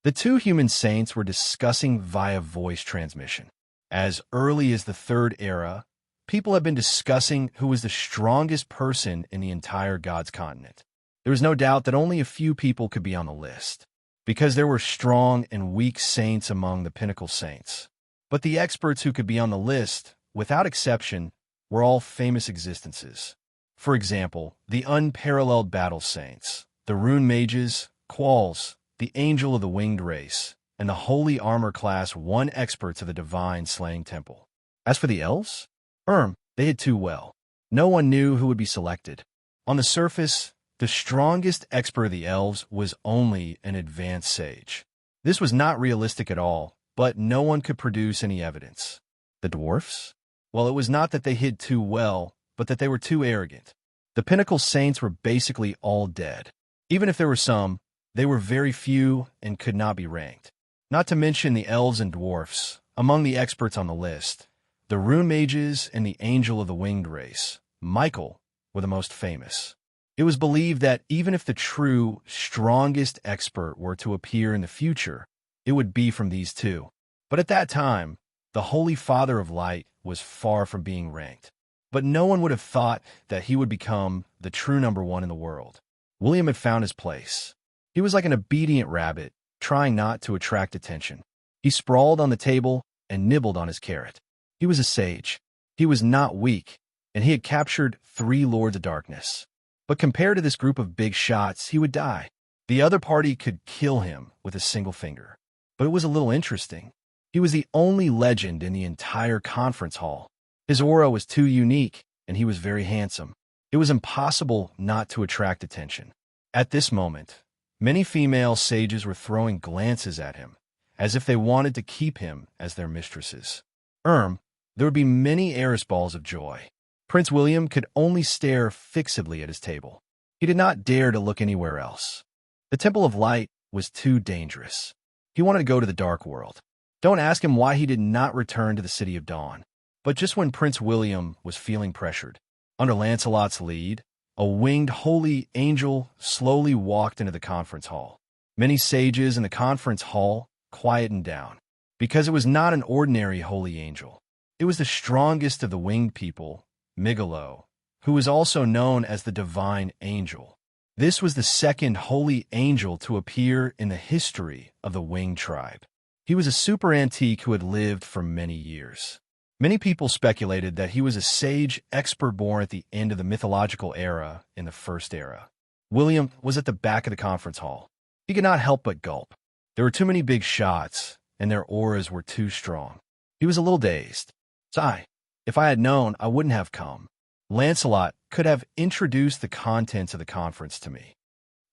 The two human saints were discussing via voice transmission. As early as the Third Era, people have been discussing who was the strongest person in the entire God's continent. There was no doubt that only a few people could be on the list, because there were strong and weak saints among the pinnacle saints. But the experts who could be on the list, without exception, were all famous existences. For example, the unparalleled battle saints, the rune mages, Qualls, the angel of the winged race, and the holy armor class 1 experts of the divine slaying temple. As for the elves, they did too well. No one knew who would be selected. On the surface, the strongest expert of the elves was only an advanced sage. This was not realistic at all, but no one could produce any evidence. The dwarfs? Well, it was not that they hid too well, but that they were too arrogant. The pinnacle saints were basically all dead. Even if there were some, they were very few and could not be ranked. Not to mention the elves and dwarfs. Among the experts on the list, the rune mages and the angel of the winged race, Michael, were the most famous. It was believed that even if the true, strongest expert were to appear in the future, it would be from these two. But at that time, the Holy Father of Light was far from being ranked. But no one would have thought that he would become the true number one in the world. William had found his place. He was like an obedient rabbit, trying not to attract attention. He sprawled on the table and nibbled on his carrot. He was a sage. He was not weak, and he had captured 3 Lords of Darkness. But compared to this group of big shots, he would die. The other party could kill him with a single finger. But it was a little interesting. He was the only legend in the entire conference hall. His aura was too unique, and he was very handsome. It was impossible not to attract attention. At this moment, many female sages were throwing glances at him, as if they wanted to keep him as their mistresses. There would be many heiress balls of joy. Prince William could only stare fixedly at his table. He did not dare to look anywhere else. The Temple of Light was too dangerous. He wanted to go to the dark world. Don't ask him why he did not return to the City of Dawn. But just when Prince William was feeling pressured, under Lancelot's lead, a winged holy angel slowly walked into the conference hall. Many sages in the conference hall quietened down, because it was not an ordinary holy angel. It was the strongest of the winged people, Migolo, who was also known as the Divine Angel. This was the second holy angel to appear in the history of the winged tribe. He was a super antique who had lived for many years. Many people speculated that he was a sage expert born at the end of the mythological era in the First Era. William was at the back of the conference hall. He could not help but gulp. There were too many big shots, and their auras were too strong. He was a little dazed. Sigh. If I had known, I wouldn't have come. Lancelot could have introduced the contents of the conference to me.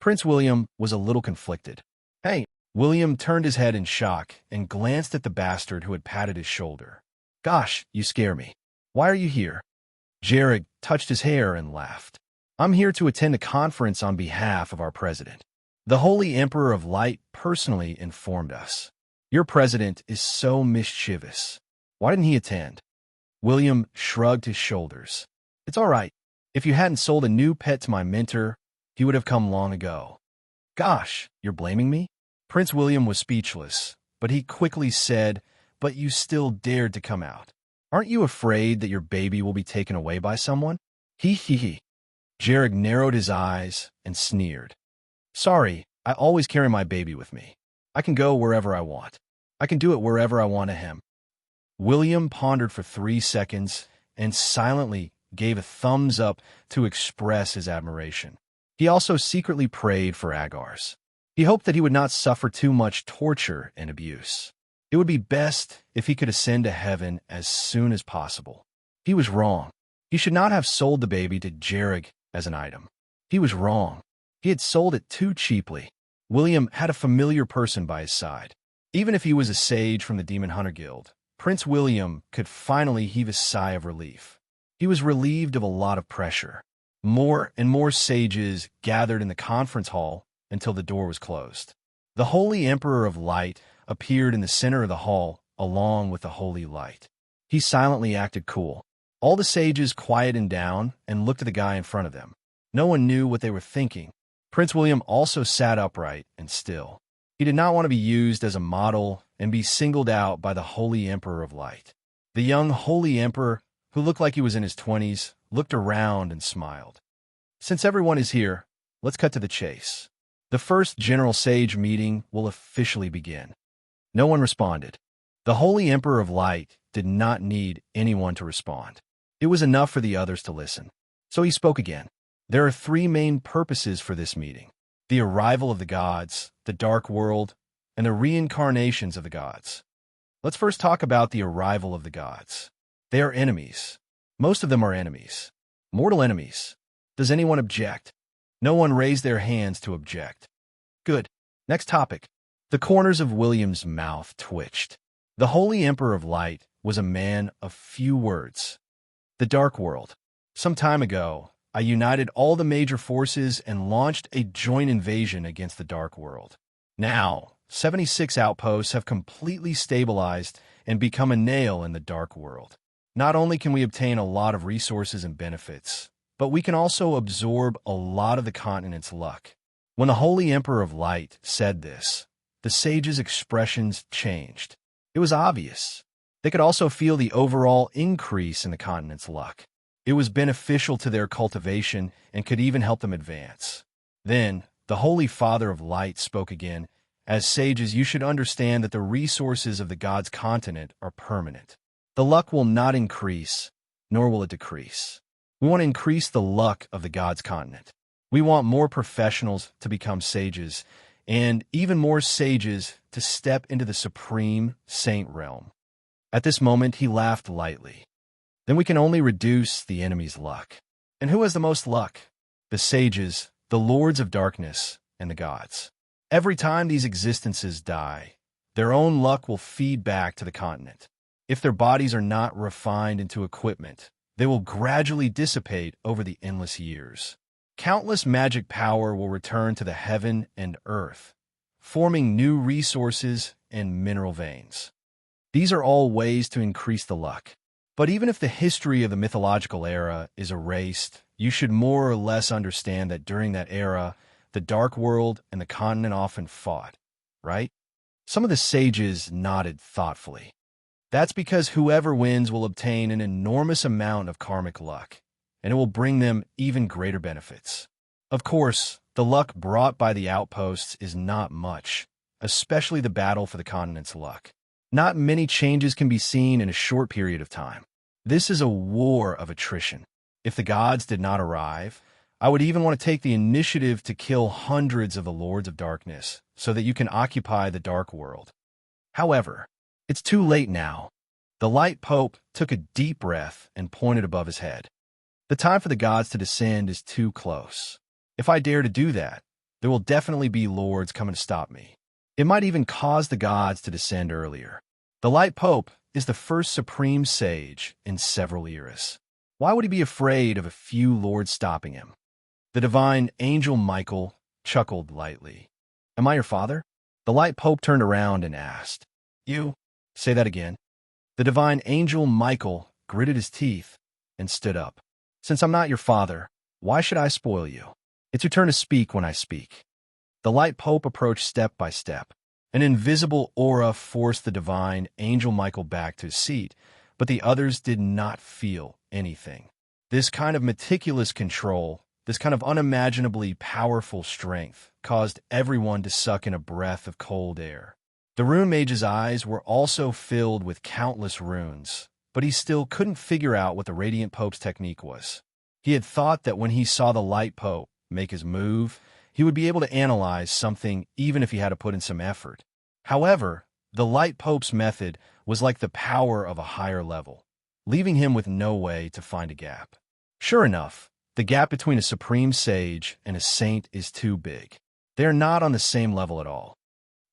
Prince William was a little conflicted. Hey, William turned his head in shock and glanced at the bastard who had patted his shoulder. Gosh, you scare me. Why are you here? Jared touched his hair and laughed. I'm here to attend a conference on behalf of our president. The Holy Emperor of Light personally informed us. Your president is so mischievous. Why didn't he attend? William shrugged his shoulders. It's all right. If you hadn't sold a new pet to my mentor, he would have come long ago. Gosh, you're blaming me? Prince William was speechless, but he quickly said, but you still dared to come out. Aren't you afraid that your baby will be taken away by someone? He. Jared narrowed his eyes and sneered. Sorry, I always carry my baby with me. I can go wherever I want. I can do it wherever I want to him. William pondered for 3 seconds and silently gave a thumbs up to express his admiration. He also secretly prayed for Agar's. He hoped that he would not suffer too much torture and abuse. It would be best if he could ascend to heaven as soon as possible. He was wrong. He should not have sold the baby to Jared as an item. He was wrong. He had sold it too cheaply. William had a familiar person by his side. Even if he was a sage from the Demon Hunter Guild, Prince William could finally heave a sigh of relief. He was relieved of a lot of pressure. More and more sages gathered in the conference hall until the door was closed. The Holy Emperor of Light appeared in the center of the hall along with the Holy Light. He silently acted cool. All the sages quieted down and looked at the guy in front of them. No one knew what they were thinking. Prince William also sat upright and still. He did not want to be used as a model and be singled out by the Holy Emperor of Light. The young Holy Emperor, who looked like he was in his 20s, looked around and smiled. Since everyone is here, let's cut to the chase. The first General Sage meeting will officially begin. No one responded. The Holy Emperor of Light did not need anyone to respond. It was enough for the others to listen. So he spoke again. There are 3 main purposes for this meeting: the arrival of the gods, the dark world, and the reincarnations of the gods. Let's first talk about the arrival of the gods. They are enemies. Most of them are enemies. Mortal enemies. Does anyone object? No one raised their hands to object. Good. Next topic. The corners of William's mouth twitched. The Holy Emperor of Light was a man of few words. The Dark World. Some time ago, I united all the major forces and launched a joint invasion against the Dark World. Now, 76 outposts have completely stabilized and become a nail in the Dark World. Not only can we obtain a lot of resources and benefits, but we can also absorb a lot of the continent's luck. When the Holy Emperor of Light said this, the sages' expressions changed. It was obvious. They could also feel the overall increase in the continent's luck. It was beneficial to their cultivation and could even help them advance. Then, the Holy Father of Light spoke again. As sages, you should understand that the resources of the God's continent are permanent. The luck will not increase, nor will it decrease. We want to increase the luck of the God's continent. We want more professionals to become sages, and even more sages to step into the supreme saint realm. At this moment, he laughed lightly. Then we can only reduce the enemy's luck. And who has the most luck? The sages, the lords of darkness, and the gods. Every time these existences die, their own luck will feed back to the continent. If their bodies are not refined into equipment, they will gradually dissipate over the endless years. Countless magic power will return to the heaven and earth, forming new resources and mineral veins. These are all ways to increase the luck. But even if the history of the mythological era is erased, you should more or less understand that during that era, the dark world and the continent often fought, right? Some of the sages nodded thoughtfully. That's because whoever wins will obtain an enormous amount of karmic luck, and it will bring them even greater benefits. Of course, the luck brought by the outposts is not much, especially the battle for the continent's luck. Not many changes can be seen in a short period of time. This is a war of attrition. If the gods did not arrive, I would even want to take the initiative to kill hundreds of the Lords of Darkness so that you can occupy the dark world. However, it's too late now. The Light Pope took a deep breath and pointed above his head. The time for the gods to descend is too close. If I dare to do that, there will definitely be lords coming to stop me. It might even cause the gods to descend earlier. The Light Pope is the first supreme sage in several eras. Why would he be afraid of a few lords stopping him? The divine angel Michael chuckled lightly. Am I your father? The Light Pope turned around and asked. You? Say that again. The divine angel Michael gritted his teeth and stood up. Since I'm not your father, why should I spoil you? It's your turn to speak when I speak. The Light Pope approached step by step. An invisible aura forced the divine angel Michael back to his seat, but the others did not feel anything. This kind of meticulous control, this kind of unimaginably powerful strength, caused everyone to suck in a breath of cold air. The Rune Mage's eyes were also filled with countless runes, but he still couldn't figure out what the Radiant Pope's technique was. He had thought that when he saw the Light Pope make his move, he would be able to analyze something even if he had to put in some effort. However, the Light Pope's method was like the power of a higher level, leaving him with no way to find a gap. Sure enough, the gap between a supreme sage and a saint is too big. They are not on the same level at all.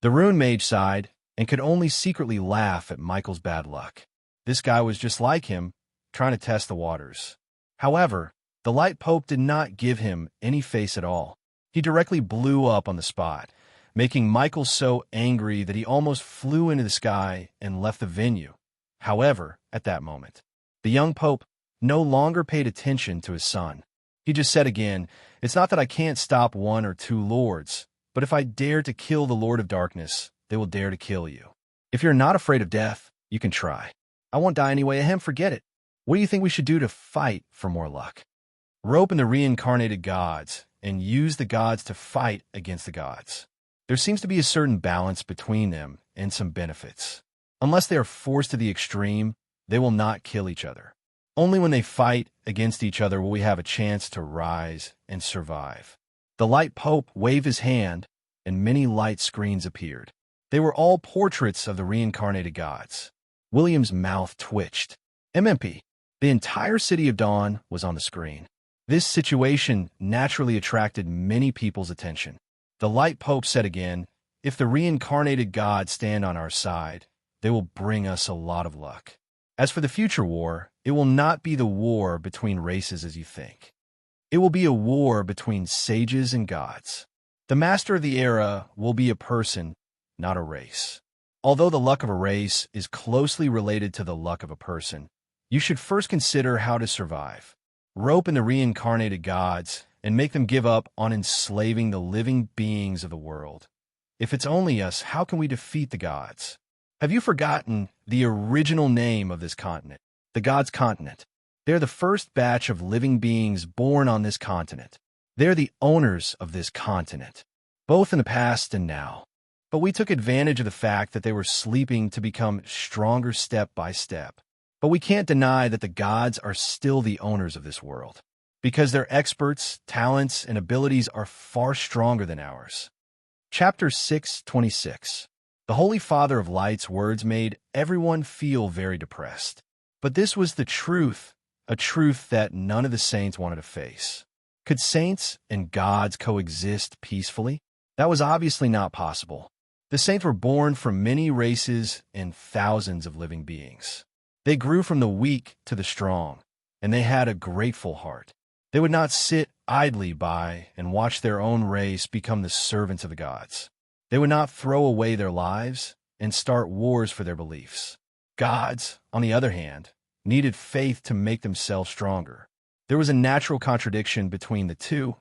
The Rune Mage sighed and could only secretly laugh at Michael's bad luck. This guy was just like him, trying to test the waters. However, the Light Pope did not give him any face at all. He directly blew up on the spot, making Michael so angry that he almost flew into the sky and left the venue. However, at that moment, the young Pope no longer paid attention to his son. He just said again, "It's not that I can't stop one or two lords, but if I dare to kill the Lord of Darkness, they will dare to kill you. If you're not afraid of death, you can try. I won't die anyway, ahem, forget it. What do you think we should do to fight for more luck? Rope in the reincarnated gods and use the gods to fight against the gods. There seems to be a certain balance between them and some benefits. Unless they are forced to the extreme, they will not kill each other. Only when they fight against each other will we have a chance to rise and survive." The Light Pope waved his hand, and many light screens appeared. They were all portraits of the reincarnated gods. William's mouth twitched. MMP. The entire city of Dawn was on the screen. This situation naturally attracted many people's attention. The Light Pope said again, "If the reincarnated gods stand on our side, they will bring us a lot of luck. As for the future war, it will not be the war between races as you think. It will be a war between sages and gods. The master of the era will be a person, not a race. Although the luck of a race is closely related to the luck of a person, you should first consider how to survive. rope in the reincarnated gods, and make them give up on enslaving the living beings of the world. If it's only us, how can we defeat the gods? Have you forgotten the original name of this continent? The gods' continent. They're the first batch of living beings born on this continent. They're the owners of this continent, both in the past and now. But we took advantage of the fact that they were sleeping to become stronger step by step. But we can't deny that the gods are still the owners of this world, because their experts, talents, and abilities are far stronger than ours. Chapter 6:26. The Holy Father of Light's words made everyone feel very depressed. But this was the truth, a truth that none of the saints wanted to face. Could saints and gods coexist peacefully? That was obviously not possible. The saints were born from many races and thousands of living beings. They grew from the weak to the strong, and they had a grateful heart. They would not sit idly by and watch their own race become the servants of the gods. They would not throw away their lives and start wars for their beliefs. Gods, on the other hand, needed faith to make themselves stronger. There was a natural contradiction between the two,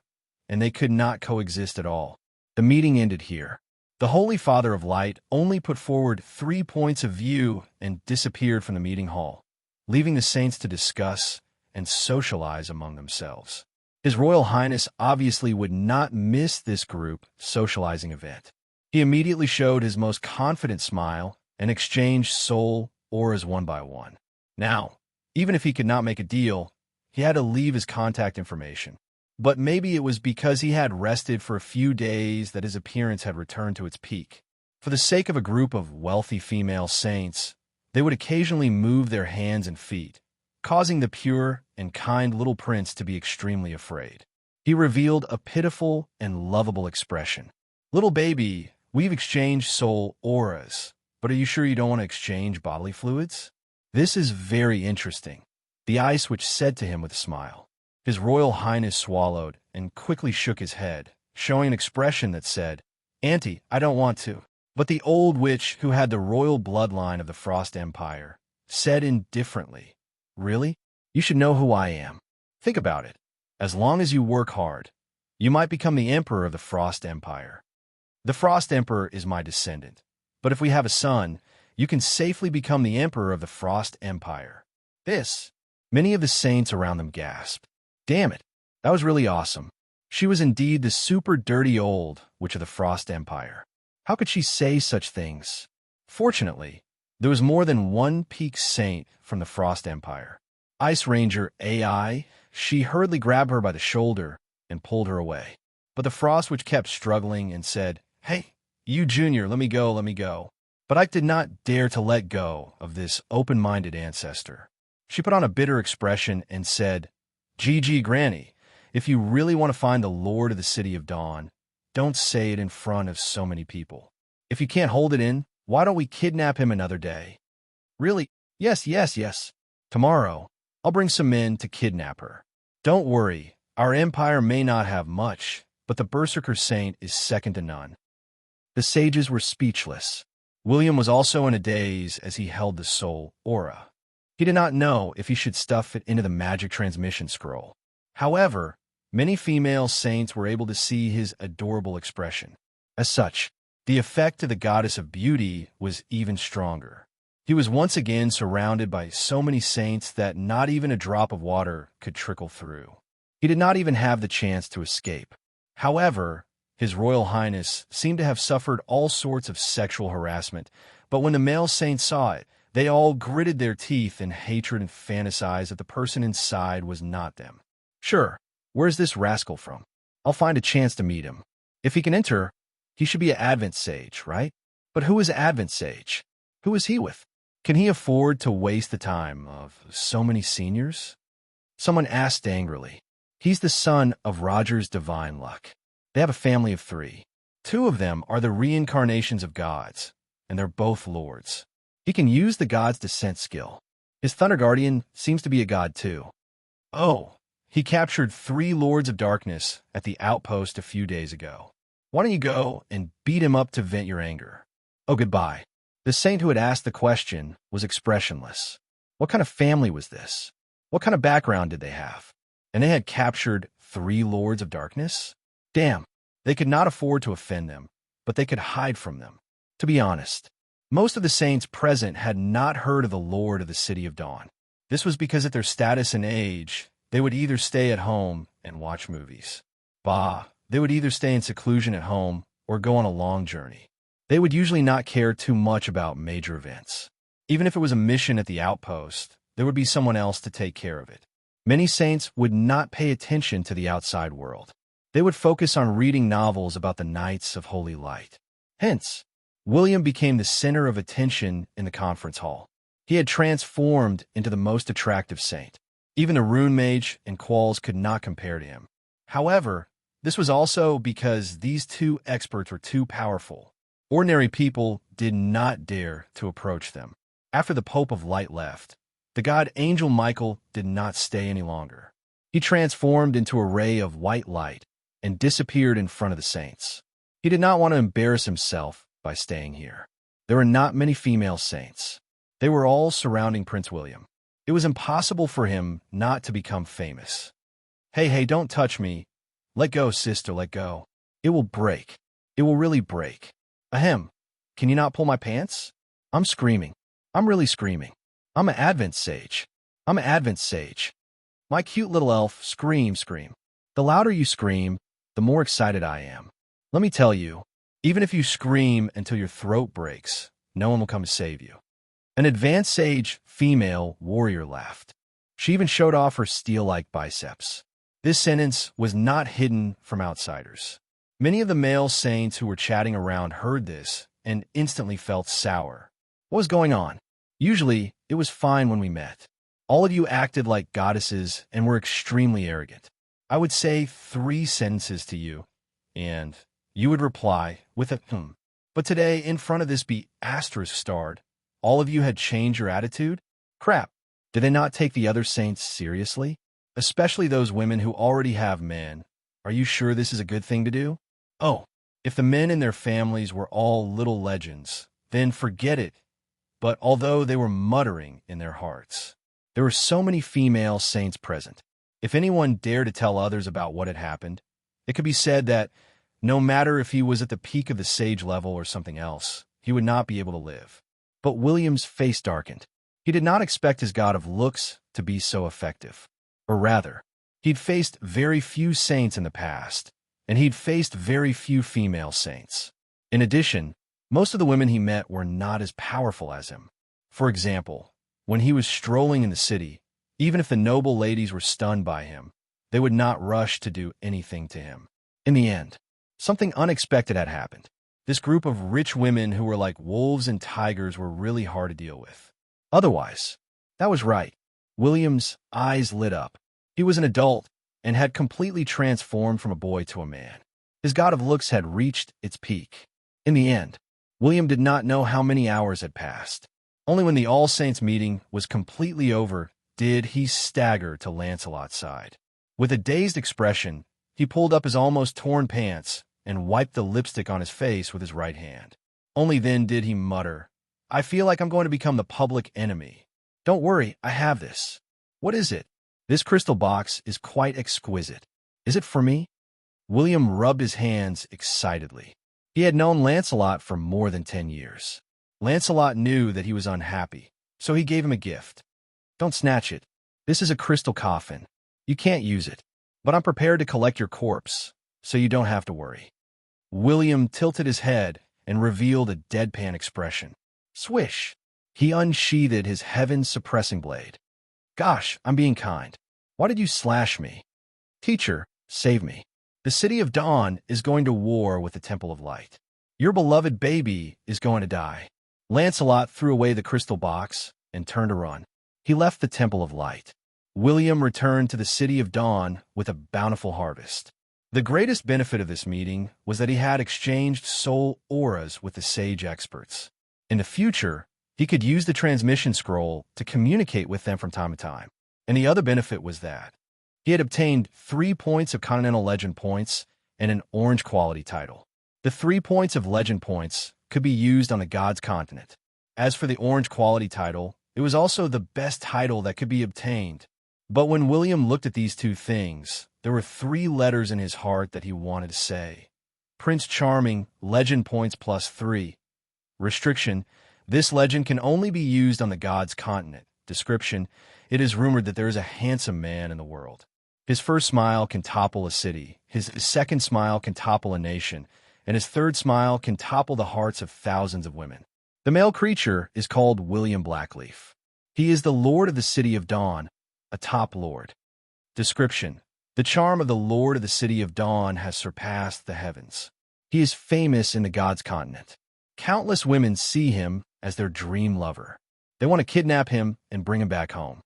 and they could not coexist at all. The meeting ended here. The Holy Father of Light only put forward 3 points of view and disappeared from the meeting hall, leaving the saints to discuss and socialize among themselves. His Royal Highness obviously would not miss this group socializing event. He immediately showed his most confident smile and exchanged soul auras one by one. Now, even if he could not make a deal, he had to leave his contact information. But maybe it was because he had rested for a few days that his appearance had returned to its peak. For the sake of a group of wealthy female saints, they would occasionally move their hands and feet, causing the pure and kind little prince to be extremely afraid. He revealed a pitiful and lovable expression. "Little baby, we've exchanged soul auras, but are you sure you don't want to exchange bodily fluids? This is very interesting," the ice witch said to him with a smile. His Royal Highness swallowed and quickly shook his head, showing an expression that said, "Auntie, I don't want to." But the old witch, who had the royal bloodline of the Frost Empire, said indifferently, "Really? You should know who I am. Think about it. As long as you work hard, you might become the Emperor of the Frost Empire. The Frost Emperor is my descendant, but if we have a son, you can safely become the Emperor of the Frost Empire." Many of the saints around them gasped. Damn it, that was really awesome. She was indeed the super dirty old witch of the Frost Empire. How could she say such things? Fortunately, there was more than one peak saint from the Frost Empire. Ice Ranger AI, she hurriedly grabbed her by the shoulder and pulled her away. But the Frost Witch kept struggling and said, "Hey, you Junior, let me go, let me go." But Ike did not dare to let go of this open-minded ancestor. She put on a bitter expression and said, "GG, Granny, if you really want to find the Lord of the City of Dawn, don't say it in front of so many people. If you can't hold it in, why don't we kidnap him another day?" "Really? Yes, yes, yes. Tomorrow, I'll bring some men to kidnap her. Don't worry, our empire may not have much, but the Berserker Saint is second to none." The sages were speechless. William was also in a daze as he held the soul aura. He did not know if he should stuff it into the magic transmission scroll. However, many female saints were able to see his adorable expression. As such, the effect of the goddess of beauty was even stronger. He was once again surrounded by so many saints that not even a drop of water could trickle through. He did not even have the chance to escape. However, His Royal Highness seemed to have suffered all sorts of sexual harassment, but when the male saints saw it, they all gritted their teeth in hatred and fantasized that the person inside was not them. "Sure, where's this rascal from? I'll find a chance to meet him. If he can enter, he should be an Advent Sage, right? But who is Advent Sage? Who is he with? Can he afford to waste the time of so many seniors?" Someone asked angrily. "He's the son of Roger's divine luck. They have a family of 3. 2 of them are the reincarnations of gods, and they're both lords. He can use the god's descent skill. His Thunder Guardian seems to be a god too. Oh, he captured 3 lords of darkness at the outpost a few days ago. Why don't you go and beat him up to vent your anger? Oh, goodbye." The saint who had asked the question was expressionless. What kind of family was this? What kind of background did they have? and they had captured 3 lords of darkness? Damn, they could not afford to offend them, but they could hide from them. To be honest, most of the saints present had not heard of the Lord of the City of Dawn. This was because at their status and age, they would either stay at home and watch movies. They would either stay in seclusion at home or go on a long journey. They would usually not care too much about major events. Even if it was a mission at the outpost, there would be someone else to take care of it. Many saints would not pay attention to the outside world. They would focus on reading novels about the Knights of Holy Light. Hence, William became the center of attention in the conference hall. He had transformed into the most attractive saint. Even the rune mage and qualls could not compare to him. However, this was also because these 2 experts were too powerful. Ordinary people did not dare to approach them. After the Pope of Light left, the god Angel Michael did not stay any longer. He transformed into a ray of white light and disappeared in front of the saints. He did not want to embarrass himself by staying here. There were not many female saints. They were all surrounding Prince William. It was impossible for him not to become famous. Hey, don't touch me. Let go, sister, let go. It will break. It will really break. Ahem. Can you not pull my pants? I'm screaming. I'm really screaming. I'm an Advent sage. I'm an Advent sage. My cute little elf, scream. The louder you scream, the more excited I am. Let me tell you, even if you scream until your throat breaks, no one will come to save you. An advanced sage female warrior laughed. She even showed off her steel-like biceps. This sentence was not hidden from outsiders. Many of the male saints who were chatting around heard this and instantly felt sour. What was going on? Usually, it was fine when we met. All of you acted like goddesses and were extremely arrogant. I would say 3 sentences to you, and you would reply with a But today, in front of this be asterisk starred, all of you had changed your attitude? Crap. Did they not take the other saints seriously? Especially those women who already have men. Are you sure this is a good thing to do? Oh, if the men and their families were all little legends, then forget it. But although they were muttering in their hearts, there were so many female saints present. If anyone dared to tell others about what had happened, it could be said that no matter if he was at the peak of the sage level or something else, he would not be able to live. But William's face darkened. He did not expect his god of looks to be so effective. Or rather, he'd faced very few saints in the past, and he'd faced very few female saints. In addition, most of the women he met were not as powerful as him. For example, when he was strolling in the city, even if the noble ladies were stunned by him, they would not rush to do anything to him. In the end, something unexpected had happened. This group of rich women who were like wolves and tigers were really hard to deal with. Otherwise, that was right. William's eyes lit up. He was an adult and had completely transformed from a boy to a man. His god of looks had reached its peak. In the end, William did not know how many hours had passed. Only when the All Saints meeting was completely over did he stagger to Lancelot's side. With a dazed expression, he pulled up his almost torn pants and wiped the lipstick on his face with his right hand. Only then did he mutter, "I feel like I'm going to become the public enemy. Don't worry, I have this." "What is it?" "This crystal box is quite exquisite." "Is it for me?" William rubbed his hands excitedly. He had known Lancelot for more than 10 years. Lancelot knew that he was unhappy, so he gave him a gift. "Don't snatch it. This is a crystal coffin. You can't use it, but I'm prepared to collect your corpse, so you don't have to worry." William tilted his head and revealed a deadpan expression. Swish! He unsheathed his heaven-suppressing blade. "Gosh, I'm being kind. Why did you slash me?" "Teacher, save me. The City of Dawn is going to war with the Temple of Light. Your beloved baby is going to die." Lancelot threw away the crystal box and turned to run. He left the Temple of Light. William returned to the City of Dawn with a bountiful harvest. The greatest benefit of this meeting was that he had exchanged soul auras with the sage experts. In the future, he could use the transmission scroll to communicate with them from time to time. And the other benefit was that he had obtained 3 points of Continental Legend points and an orange quality title. The 3 points of Legend points could be used on the God's continent. As for the orange quality title, it was also the best title that could be obtained. But when William looked at these two things, there were three letters in his heart that he wanted to say. Prince Charming, legend points +3. Restriction: this legend can only be used on the gods' continent. Description: it is rumored that there is a handsome man in the world. His first smile can topple a city, his second smile can topple a nation, and his third smile can topple the hearts of thousands of women. The male creature is called William Blackleaf. He is the Lord of the City of Dawn, a top lord. Description: the charm of the Lord of the City of Dawn has surpassed the heavens. He is famous in the gods' continent. Countless women see him as their dream lover. They want to kidnap him and bring him back home.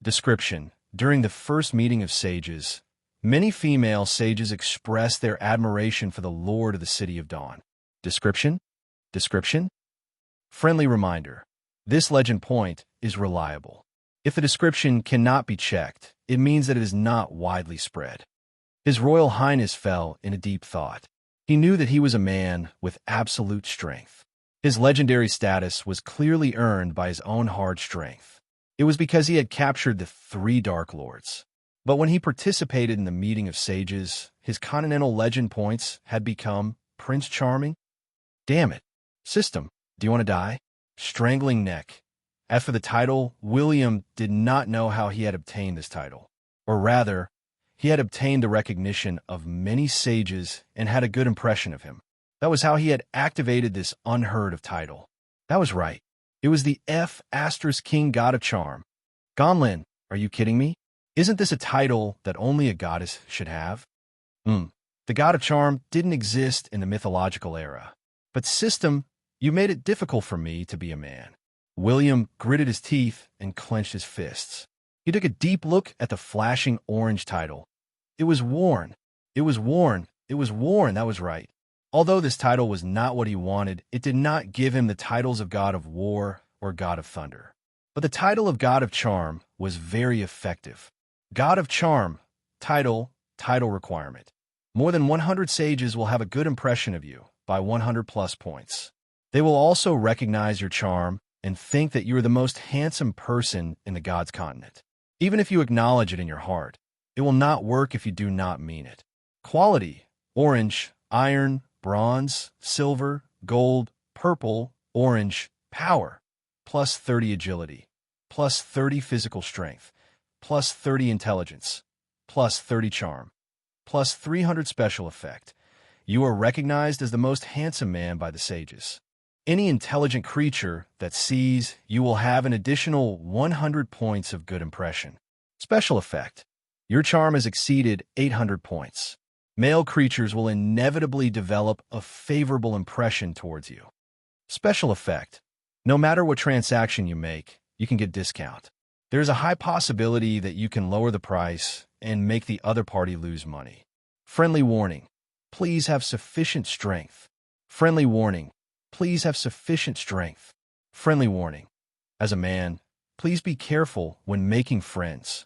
Description: during the first meeting of sages, many female sages express their admiration for the Lord of the City of Dawn. Description: friendly reminder: this legend point is reliable. If the description cannot be checked, it means that it is not widely spread. His Royal Highness fell in a deep thought. He knew that he was a man with absolute strength. His legendary status was clearly earned by his own hard strength. It was because he had captured the three Dark Lords. But when he participated in the meeting of sages, his continental legend points had become Prince Charming. Damn it. System, do you want to die? Strangling neck. As for the title, William did not know how he had obtained this title. Or rather, he had obtained the recognition of many sages and had a good impression of him. That was how he had activated this unheard-of title. That was right. It was the King God of Charm. Gonlin, are you kidding me? Isn't this a title that only a goddess should have? The God of Charm didn't exist in the mythological era. But system, you made it difficult for me to be a man. William gritted his teeth and clenched his fists. He took a deep look at the flashing orange title. It was worn. That was right. Although this title was not what he wanted, it did not give him the titles of God of War or God of Thunder. But the title of God of Charm was very effective. God of Charm, title requirement. More than 100 sages will have a good impression of you by 100+ points. They will also recognize your charm and think that you are the most handsome person in the gods' continent. Even if you acknowledge it in your heart, it will not work if you do not mean it. Quality: orange, iron, bronze, silver, gold, purple, orange. Power: +30 agility, +30 physical strength, +30 intelligence, +30 charm, +300 special effect. You are recognized as the most handsome man by the sages. Any intelligent creature that sees you will have an additional 100 points of good impression. Special effect: your charm has exceeded 800 points. Male creatures will inevitably develop a favorable impression towards you. Special effect: no matter what transaction you make, you can get discount. There is a high possibility that you can lower the price and make the other party lose money. Friendly warning: please have sufficient strength. Friendly warning: please have sufficient strength. Friendly warning: as a man, please be careful when making friends.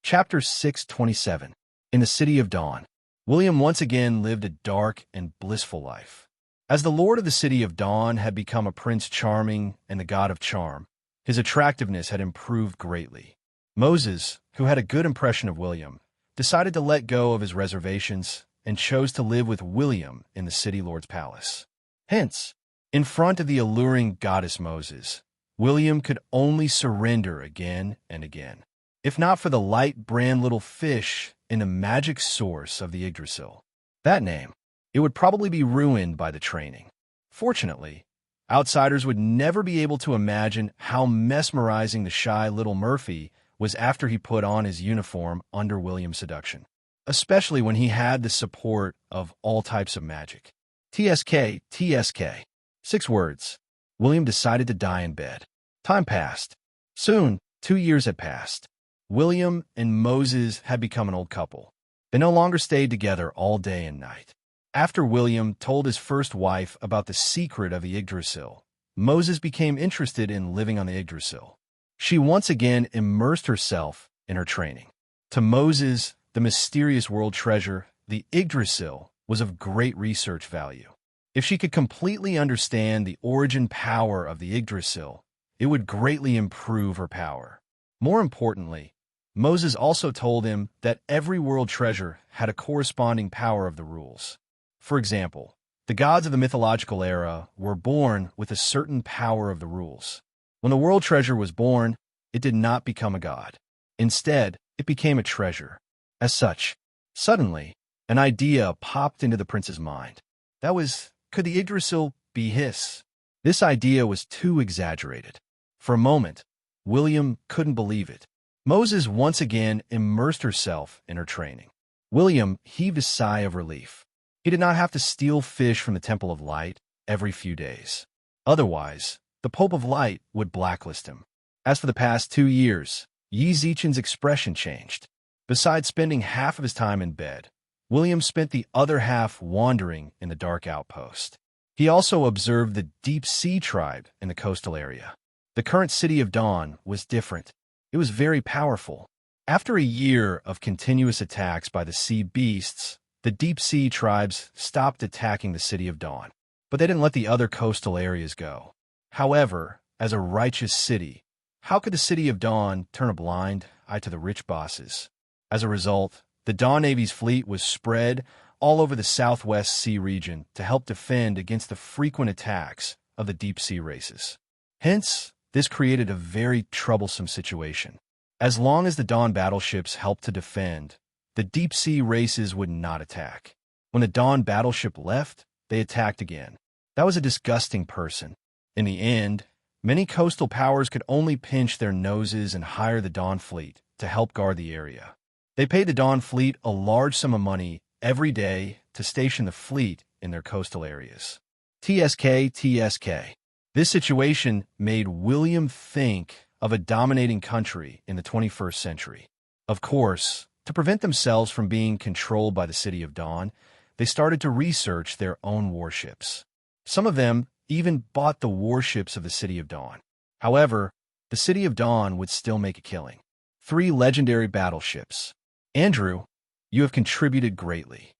Chapter 627. In the City of Dawn. William once again lived a dark and blissful life. As the Lord of the City of Dawn had become a Prince Charming and the God of Charm, his attractiveness had improved greatly. Moses, who had a good impression of William, decided to let go of his reservations and chose to live with William in the City Lord's palace. Hence, in front of the alluring goddess Moses, William could only surrender again and again. If not for the light brand little fish in the magic source of the Yggdrasil. That name, it would probably be ruined by the training. Fortunately, outsiders would never be able to imagine how mesmerizing the shy little Murphy was after he put on his uniform under William's seduction, especially when he had the support of all types of magic. TSK. 6 words. William decided to die in bed. Time passed. Soon, 2 years had passed. William and Moses had become an old couple. They no longer stayed together all day and night. After William told his first wife about the secret of the Yggdrasil, Moses became interested in living on the Yggdrasil. She once again immersed herself in her training. To Moses, the mysterious world treasure, the Yggdrasil, was of great research value. If she could completely understand the origin power of the Yggdrasil, it would greatly improve her power. More importantly, Moses also told him that every world treasure had a corresponding power of the rules. For example, the gods of the mythological era were born with a certain power of the rules. When the world treasure was born, it did not become a god. Instead, it became a treasure. As such, suddenly, an idea popped into the prince's mind. That was, could the Yggdrasil be his? This idea was too exaggerated. For a moment, William couldn't believe it. Moses once again immersed herself in her training. William heaved a sigh of relief. He did not have to steal fish from the Temple of Light every few days. Otherwise, the Pope of Light would blacklist him. As for the past 2 years, Yi Zichen's expression changed. Besides spending half of his time in bed, William spent the other half wandering in the dark outpost. He also observed the deep sea tribe in the coastal area. The current city of Dawn was different. It was very powerful. After a year of continuous attacks by the sea beasts, the deep sea tribes stopped attacking the city of Dawn, but they didn't let the other coastal areas go. However, as a righteous city, how could the city of Dawn turn a blind eye to the rich bosses? As a result, the Dawn Navy's fleet was spread all over the Southwest Sea region to help defend against the frequent attacks of the deep sea races. Hence, this created a very troublesome situation. As long as the Dawn battleships helped to defend, the deep sea races would not attack. When the Dawn battleship left, they attacked again. That was a disgusting person. In the end, many coastal powers could only pinch their noses and hire the Dawn fleet to help guard the area. They paid the Dawn fleet a large sum of money every day to station the fleet in their coastal areas. TSK. This situation made William think of a dominating country in the 21st century. Of course, to prevent themselves from being controlled by the City of Dawn, they started to research their own warships. Some of them even bought the warships of the City of Dawn. However, the City of Dawn would still make a killing. 3 legendary battleships. Andrew, you have contributed greatly.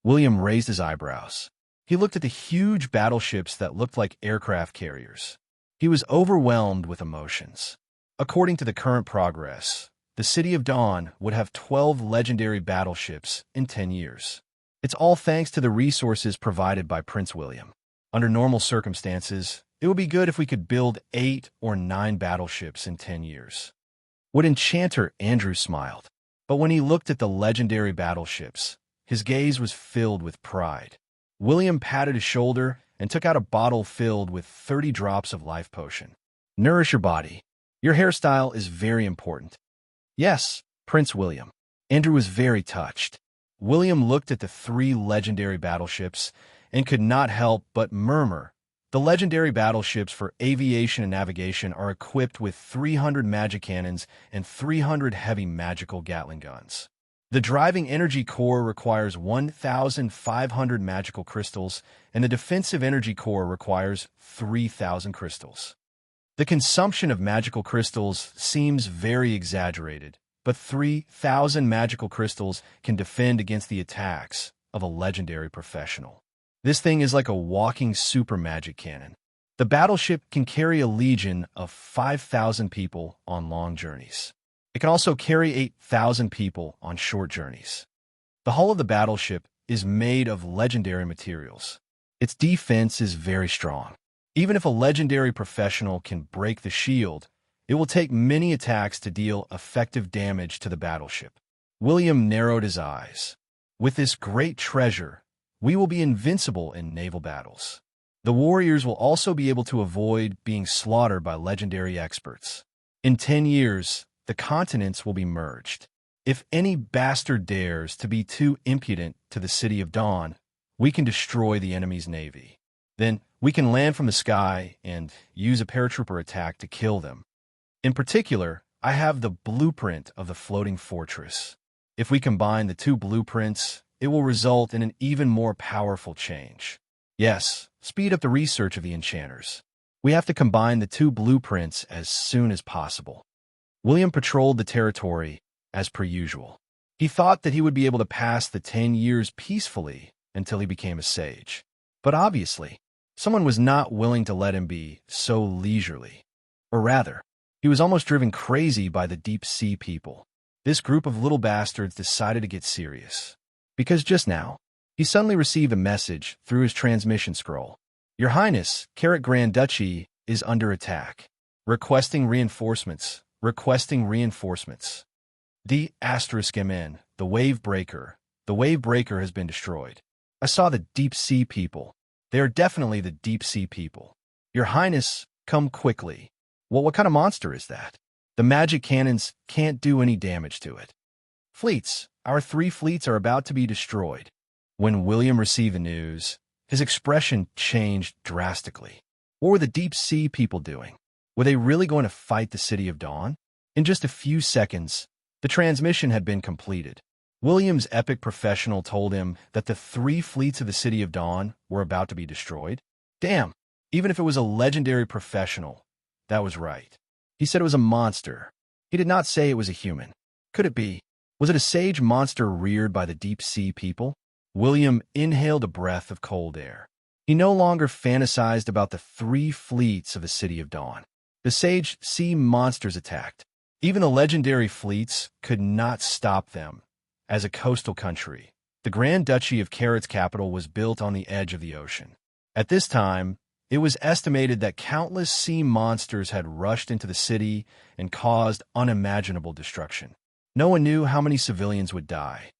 William raised his eyebrows. He looked at the huge battleships that looked like aircraft carriers. He was overwhelmed with emotions. According to the current progress, the City of Dawn would have 12 legendary battleships in 10 years. It's all thanks to the resources provided by Prince William. Under normal circumstances, it would be good if we could build 8 or 9 battleships in 10 years. Would Enchanter Andrew smiled, but when he looked at the legendary battleships, his gaze was filled with pride. William patted his shoulder and took out a bottle filled with 30 drops of life potion. Nourish your body. Your hairstyle is very important. Yes, Prince William. Andrew was very touched. William looked at the 3 legendary battleships and could not help but murmur. The legendary battleships for aviation and navigation are equipped with 300 magic cannons and 300 heavy magical Gatling guns. The driving energy core requires 1,500 magical crystals, and the defensive energy core requires 3,000 crystals. The consumption of magical crystals seems very exaggerated, but 3,000 magical crystals can defend against the attacks of a legendary professional. This thing is like a walking super magic cannon. The battleship can carry a legion of 5,000 people on long journeys. It can also carry 8,000 people on short journeys. The hull of the battleship is made of legendary materials. Its defense is very strong. Even if a legendary professional can break the shield, it will take many attacks to deal effective damage to the battleship. William narrowed his eyes. With this great treasure, we will be invincible in naval battles. The warriors will also be able to avoid being slaughtered by legendary experts. In 10 years, the continents will be merged. If any bastard dares to be too impudent to the City of Dawn, we can destroy the enemy's navy. Then we can land from the sky and use a paratrooper attack to kill them. In particular, I have the blueprint of the floating fortress. If we combine the 2 blueprints, it will result in an even more powerful change. Yes, speed up the research of the enchanters. We have to combine the 2 blueprints as soon as possible. William patrolled the territory as per usual. He thought that he would be able to pass the 10 years peacefully until he became a sage. But obviously, someone was not willing to let him be so leisurely. Or rather, he was almost driven crazy by the deep sea people. this group of little bastards decided to get serious. Because just now, he suddenly received a message through his transmission scroll. Your Highness, Carrot Grand Duchy is under attack. Requesting reinforcements. Requesting reinforcements. The*MN, the wave breaker. The wave breaker has been destroyed. I saw the deep sea people. They are definitely the deep sea people. Your Highness, come quickly. Well, what kind of monster is that? The magic cannons can't do any damage to it. Fleets, our 3 fleets are about to be destroyed. When William received the news, his expression changed drastically. What were the deep sea people doing? Were they really going to fight the City of Dawn? In just a few seconds, the transmission had been completed. William's epic professional told him that the 3 fleets of the City of Dawn were about to be destroyed. Damn, even if it was a legendary professional, that was right. He said it was a monster. He did not say it was a human. Could it be? Was it a sage monster reared by the deep sea people? William inhaled a breath of cold air. He no longer fantasized about the 3 fleets of the City of Dawn. The sage sea monsters attacked. Even the legendary fleets could not stop them. As a coastal country, the Grand Duchy of Carrot's capital was built on the edge of the ocean. At this time, it was estimated that countless sea monsters had rushed into the city and caused unimaginable destruction. No one knew how many civilians would die.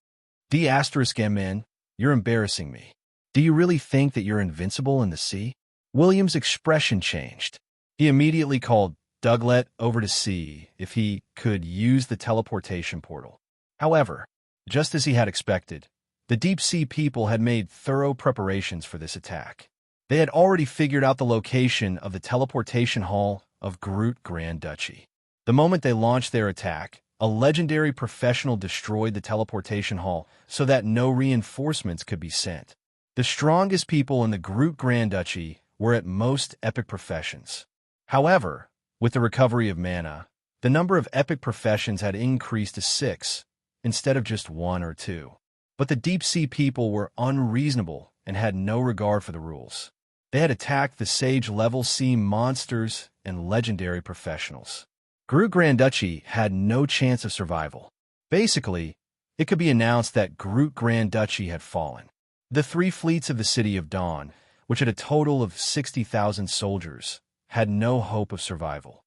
The*MN, you're embarrassing me. Do you really think that you're invincible in the sea? William's expression changed. He immediately called Douglas over to see if he could use the teleportation portal. However, just as he had expected, the deep sea people had made thorough preparations for this attack. They had already figured out the location of the teleportation hall of Groot Grand Duchy. The moment they launched their attack, a legendary professional destroyed the teleportation hall so that no reinforcements could be sent. The strongest people in the Groot Grand Duchy were at most epic professions. However, with the recovery of mana, the number of epic professions had increased to 6, instead of just 1 or 2. But the deep sea people were unreasonable and had no regard for the rules. They had attacked the sage-level sea monsters and legendary professionals. Groot Grand Duchy had no chance of survival. Basically, it could be announced that Groot Grand Duchy had fallen. The 3 fleets of the City of Dawn, which had a total of 60,000 soldiers, had no hope of survival.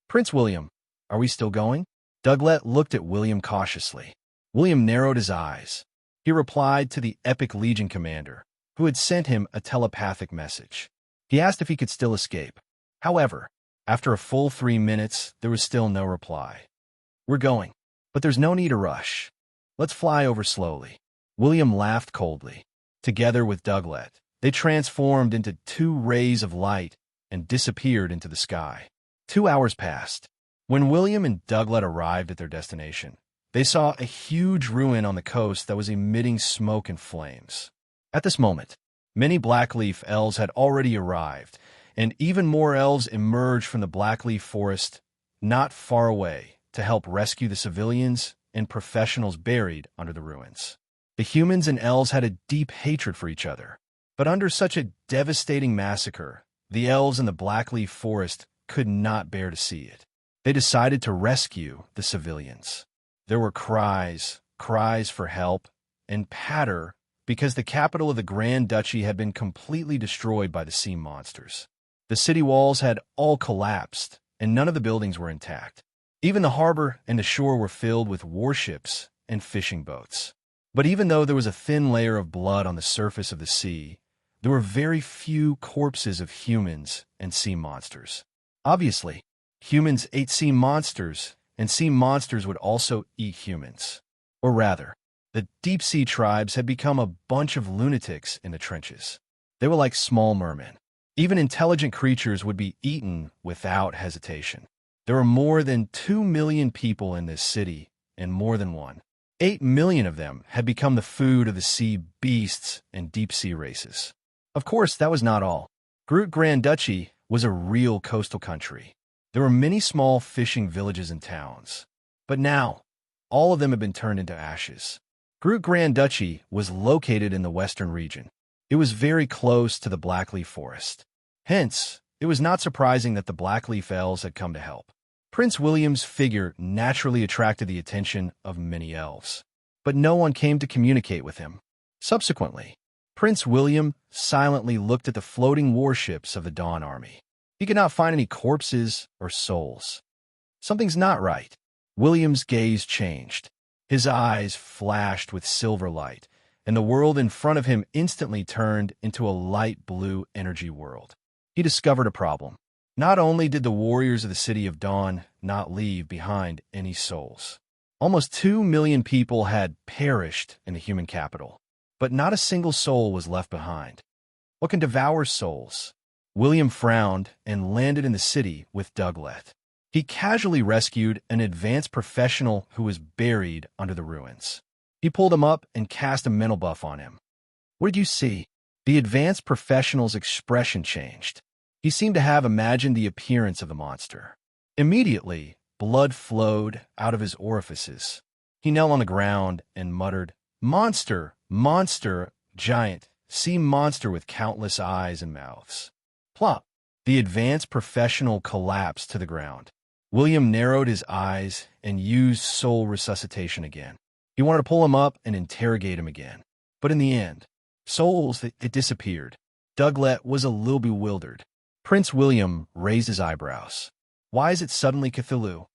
Prince William, are we still going? Douglas looked at William cautiously. William narrowed his eyes. He replied to the Epic Legion commander, who had sent him a telepathic message. He asked if he could still escape. However, after a full 3 minutes, there was still no reply. We're going, but there's no need to rush. Let's fly over slowly. William laughed coldly. Together with Douglas, they transformed into 2 rays of light and disappeared into the sky. 2 hours passed. When William and Douglas arrived at their destination, they saw a huge ruin on the coast that was emitting smoke and flames. At this moment, many Blackleaf elves had already arrived, and even more elves emerged from the Blackleaf forest not far away to help rescue the civilians and professionals buried under the ruins. The humans and elves had a deep hatred for each other, but under such a devastating massacre, the elves in the Blackleaf forest could not bear to see it. They decided to rescue the civilians. There were cries for help, and patter because the capital of the Grand Duchy had been completely destroyed by the sea monsters. The city walls had all collapsed, and none of the buildings were intact. Even the harbor and the shore were filled with warships and fishing boats. But even though there was a thin layer of blood on the surface of the sea, there were very few corpses of humans and sea monsters. Obviously, humans ate sea monsters, and sea monsters would also eat humans. Or rather, the deep-sea tribes had become a bunch of lunatics in the trenches. They were like small mermen. Even intelligent creatures would be eaten without hesitation. There were more than 2 million people in this city, and more than 8 million of them had become the food of the sea beasts and deep-sea races. Of course, that was not all. Groot Grand Duchy was a real coastal country. There were many small fishing villages and towns. But now, all of them had been turned into ashes. Groot Grand Duchy was located in the western region. It was very close to the Blackleaf Forest. Hence, it was not surprising that the Blackleaf elves had come to help. Prince William's figure naturally attracted the attention of many elves, but no one came to communicate with him. Subsequently, Prince William silently looked at the floating warships of the Dawn Army. He could not find any corpses or souls. Something's not right. William's gaze changed. His eyes flashed with silver light, and the world in front of him instantly turned into a light blue energy world. He discovered a problem. Not only did the warriors of the City of Dawn not leave behind any souls, almost 2 million people had perished in the human capital, but not a single soul was left behind. What can devour souls? William frowned and landed in the city with Douglet. He casually rescued an advanced professional who was buried under the ruins. He pulled him up and cast a mental buff on him. What did you see? The advanced professional's expression changed. He seemed to have imagined the appearance of the monster. Immediately, blood flowed out of his orifices. He knelt on the ground and muttered, "Monster, monster, giant, sea monster with countless eyes and mouths." Plop! The advanced professional collapsed to the ground. William narrowed his eyes and used soul resuscitation again. He wanted to pull him up and interrogate him again. But in the end, it disappeared. Douglet was a little bewildered. Prince William raised his eyebrows. Why is it suddenly Cthulhu?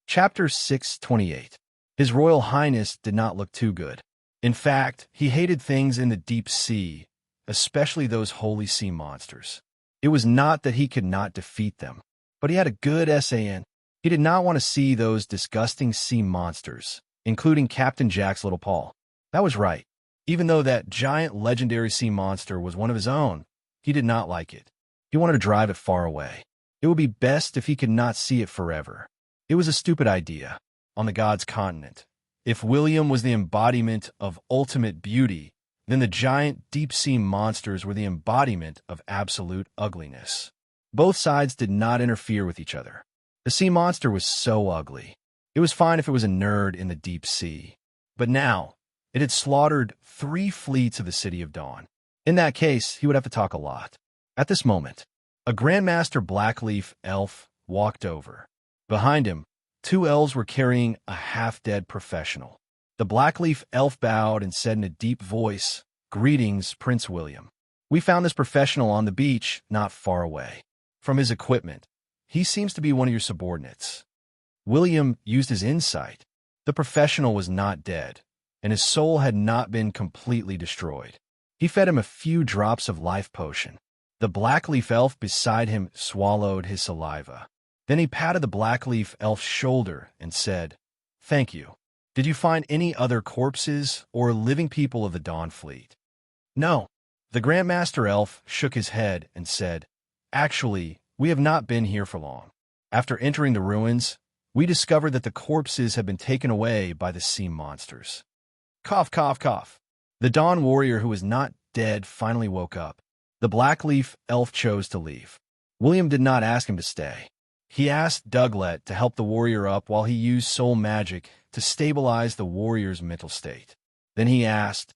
Chapter 628. His Royal Highness did not look too good. In fact, he hated things in the deep sea, especially those holy sea monsters. It was not that he could not defeat them, but he had a good SAN. He did not want to see those disgusting sea monsters, including Captain Jack's little paw. That was right. Even though that giant legendary sea monster was one of his own, he did not like it. He wanted to drive it far away. It would be best if he could not see it forever. It was a stupid idea. On the gods' continent, if William was the embodiment of ultimate beauty, then the giant deep-sea monsters were the embodiment of absolute ugliness. Both sides did not interfere with each other. The sea monster was so ugly. It was fine if it was a nerd in the deep sea. But now, it had slaughtered 3 fleets of the City of Dawn. In that case, he would have to talk a lot. At this moment, a Grandmaster Blackleaf elf walked over. Behind him, 2 elves were carrying a half-dead professional. The Blackleaf elf bowed and said in a deep voice, "Greetings, Prince William. We found this professional on the beach not far away. From his equipment, he seems to be one of your subordinates." William used his insight. The professional was not dead, and his soul had not been completely destroyed. He fed him a few drops of life potion. The Blackleaf elf beside him swallowed his saliva. Then he patted the Blackleaf elf's shoulder and said, "Thank you. Did you find any other corpses or living people of the Dawn Fleet?" "No." The Grandmaster elf shook his head and said, "Actually, we have not been here for long. After entering the ruins, we discovered that the corpses had been taken away by the sea monsters." Cough, cough, cough. The Dawn warrior who was not dead finally woke up. The Blackleaf elf chose to leave. William did not ask him to stay. He asked Douglet to help the warrior up while he used soul magic to stabilize the warrior's mental state. Then he asked,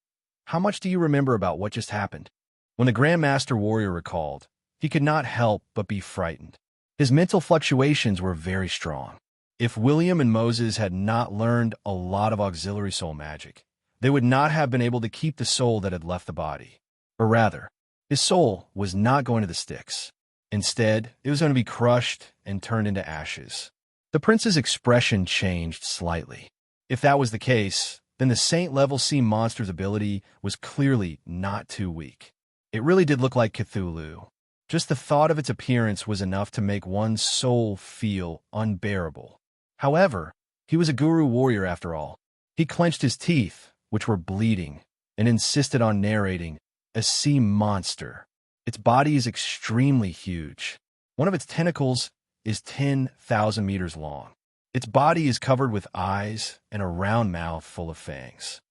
"How much do you remember about what just happened?" When the Grandmaster warrior recalled, he could not help but be frightened. His mental fluctuations were very strong. If William and Moses had not learned a lot of auxiliary soul magic, they would not have been able to keep the soul that had left the body. Or rather, his soul was not going to the sticks. Instead, it was going to be crushed and turned into ashes. The prince's expression changed slightly. If that was the case, then the saint-level sea monster's ability was clearly not too weak. It really did look like Cthulhu. Just the thought of its appearance was enough to make one's soul feel unbearable. However, he was a guru warrior after all. He clenched his teeth, which were bleeding, and insisted on narrating, "A sea monster. Its body is extremely huge. One of its tentacles is 10,000 meters long. Its body is covered with eyes and a round mouth full of fangs."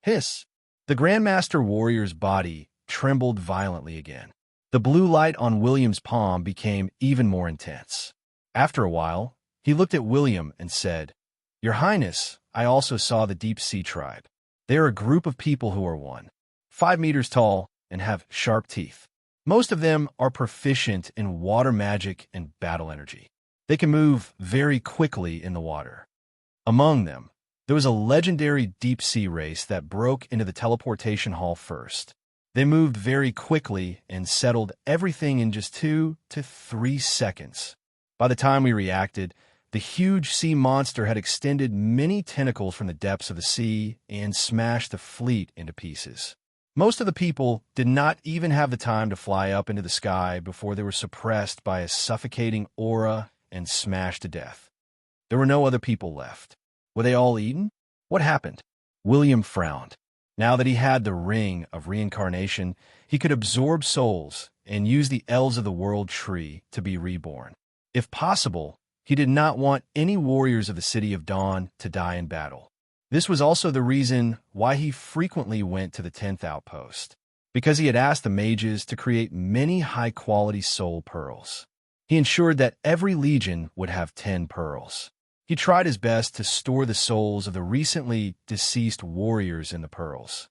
Hiss! The Grandmaster warrior's body trembled violently again. The blue light on William's palm became even more intense. After a while, he looked at William and said, "Your Highness, I also saw the Deep Sea Tribe. They are a group of people who are 5 meters tall and have sharp teeth. Most of them are proficient in water magic and battle energy. They can move very quickly in the water. Among them, there was a legendary deep-sea race that broke into the teleportation hall first. They moved very quickly and settled everything in just 2 to 3 seconds. By the time we reacted, the huge sea monster had extended many tentacles from the depths of the sea and smashed the fleet into pieces. Most of the people did not even have the time to fly up into the sky before they were suppressed by a suffocating aura and smashed to death. There were no other people left. Were they all eaten? What happened? William frowned. Now that he had the ring of reincarnation, he could absorb souls and use the elves of the world tree to be reborn. If possible, he did not want any warriors of the City of Dawn to die in battle. This was also the reason why he frequently went to the 10th outpost, because he had asked the mages to create many high-quality soul pearls. He ensured that every legion would have 10 pearls. He tried his best to store the souls of the recently deceased warriors in the pearls.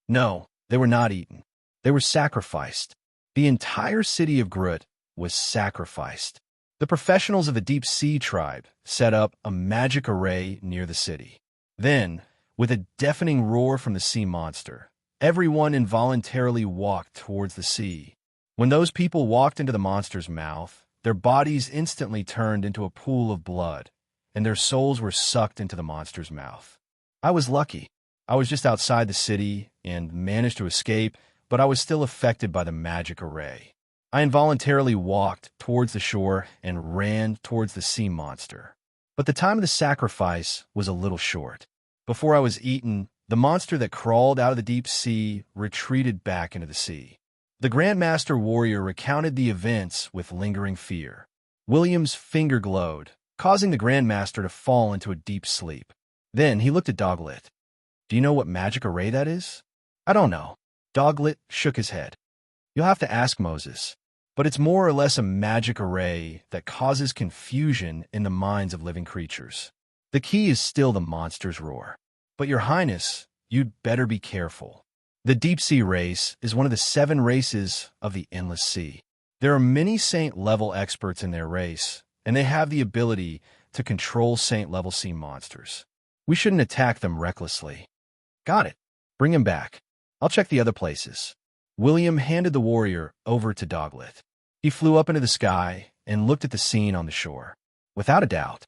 No, they were not eaten. They were sacrificed. The entire city of Groot was sacrificed. The professionals of the Deep Sea tribe set up a magic array near the city. Then, with a deafening roar from the sea monster, everyone involuntarily walked towards the sea. When those people walked into the monster's mouth, their bodies instantly turned into a pool of blood, and their souls were sucked into the monster's mouth. I was lucky. I was just outside the city and managed to escape, but I was still affected by the magic array. I involuntarily walked towards the shore and ran towards the sea monster. But the time of the sacrifice was a little short. Before I was eaten, the monster that crawled out of the deep sea retreated back into the sea. The Grandmaster Warrior recounted the events with lingering fear. William's finger glowed, causing the Grandmaster to fall into a deep sleep. Then he looked at Doglet. Do you know what magic array that is? I don't know. Doglet shook his head. You'll have to ask Moses. But it's more or less a magic array that causes confusion in the minds of living creatures. The key is still the monster's roar. But Your Highness, you'd better be careful. The Deep Sea race is one of the 7 races of the Endless Sea. There are many Saint-level experts in their race, and they have the ability to control Saint-level sea monsters. We shouldn't attack them recklessly. Got it. Bring him back. I'll check the other places. William handed the warrior over to Doglet. He flew up into the sky and looked at the scene on the shore. Without a doubt,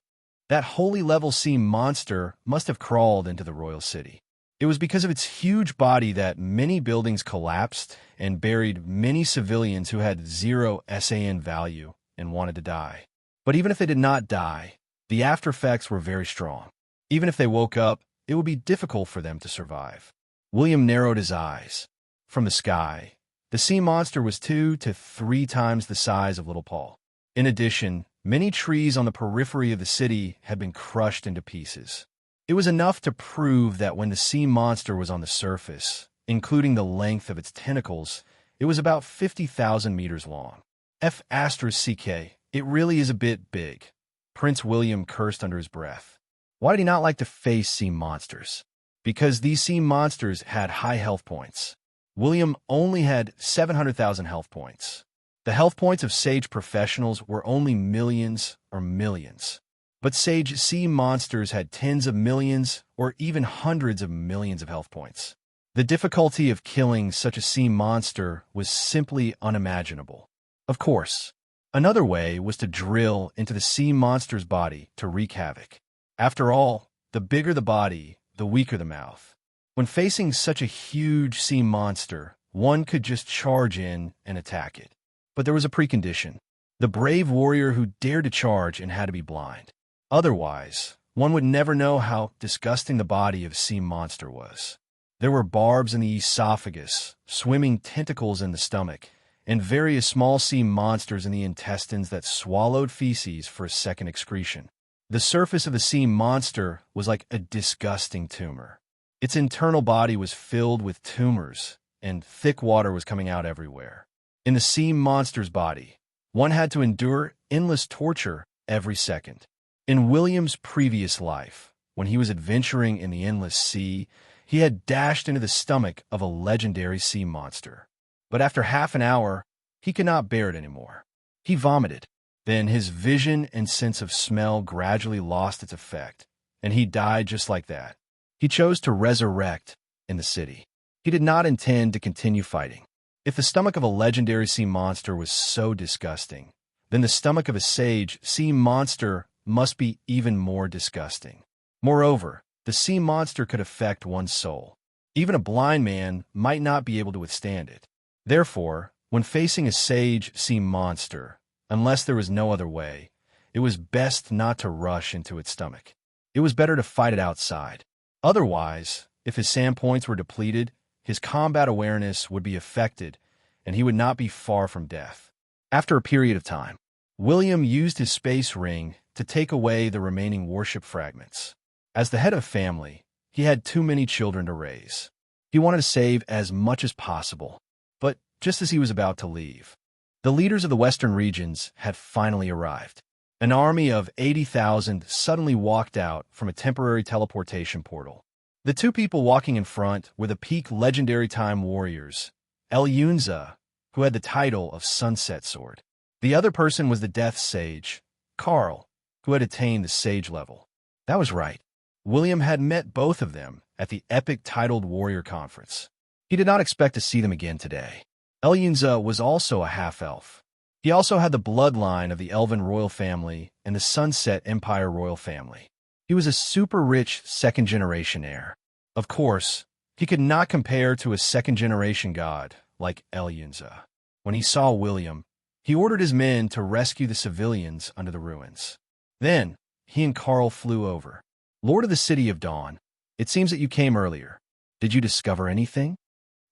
that holy-level sea monster must have crawled into the royal city. It was because of its huge body that many buildings collapsed and buried many civilians who had 0 SAN value and wanted to die. But even if they did not die, the after effects were very strong. Even if they woke up, it would be difficult for them to survive. William narrowed his eyes. From the sky, the sea monster was 2 to 3 times the size of Little Paul. In addition, many trees on the periphery of the city had been crushed into pieces. It was enough to prove that when the sea monster was on the surface, including the length of its tentacles, it was about 50,000 meters long. F***ck, it really is a bit big. Prince William cursed under his breath. Why did he not like to face sea monsters? Because these sea monsters had high health points. William only had 700,000 health points. The health points of Sage professionals were only millions or millions. But Sage sea monsters had tens of millions or even hundreds of millions of health points. The difficulty of killing such a sea monster was simply unimaginable. Of course, another way was to drill into the sea monster's body to wreak havoc. After all, the bigger the body, the weaker the mouth. When facing such a huge sea monster, one could just charge in and attack it. But there was a precondition. The brave warrior who dared to charge and had to be blind. Otherwise, one would never know how disgusting the body of a sea monster was. There were barbs in the esophagus, swimming tentacles in the stomach, and various small sea monsters in the intestines that swallowed feces for a second excretion. The surface of the sea monster was like a disgusting tumor. Its internal body was filled with tumors, and thick water was coming out everywhere. In the sea monster's body, one had to endure endless torture every second. In William's previous life, when he was adventuring in the endless sea, he had dashed into the stomach of a legendary sea monster. But after half an hour, he could not bear it anymore. He vomited. Then his vision and sense of smell gradually lost its effect, and he died just like that. He chose to resurrect in the city. He did not intend to continue fighting. If the stomach of a legendary sea monster was so disgusting, then the stomach of a sage sea monster must be even more disgusting. Moreover, the sea monster could affect one's soul. Even a blind man might not be able to withstand it. Therefore, when facing a sage sea monster, unless there was no other way, it was best not to rush into its stomach. It was better to fight it outside. Otherwise, if his sand points were depleted, his combat awareness would be affected, and he would not be far from death. After a period of time, William used his space ring to take away the remaining warship fragments. As the head of family, he had too many children to raise. He wanted to save as much as possible, but just as he was about to leave, the leaders of the western regions had finally arrived. An army of 80,000 suddenly walked out from a temporary teleportation portal. The two people walking in front were the peak legendary time warriors, Yunza, who had the title of Sunset Sword. The other person was the Death Sage, Carl, who had attained the Sage level. That was right. William had met both of them at the epic titled Warrior Conference. He did not expect to see them again today. Yunza was also a half-elf. He also had the bloodline of the Elven royal family and the Sunset Empire royal family. He was a super-rich second-generation heir. Of course, he could not compare to a second-generation god like Yunza. When he saw William, he ordered his men to rescue the civilians under the ruins. Then, he and Carl flew over. Lord of the City of Dawn, it seems that you came earlier. Did you discover anything?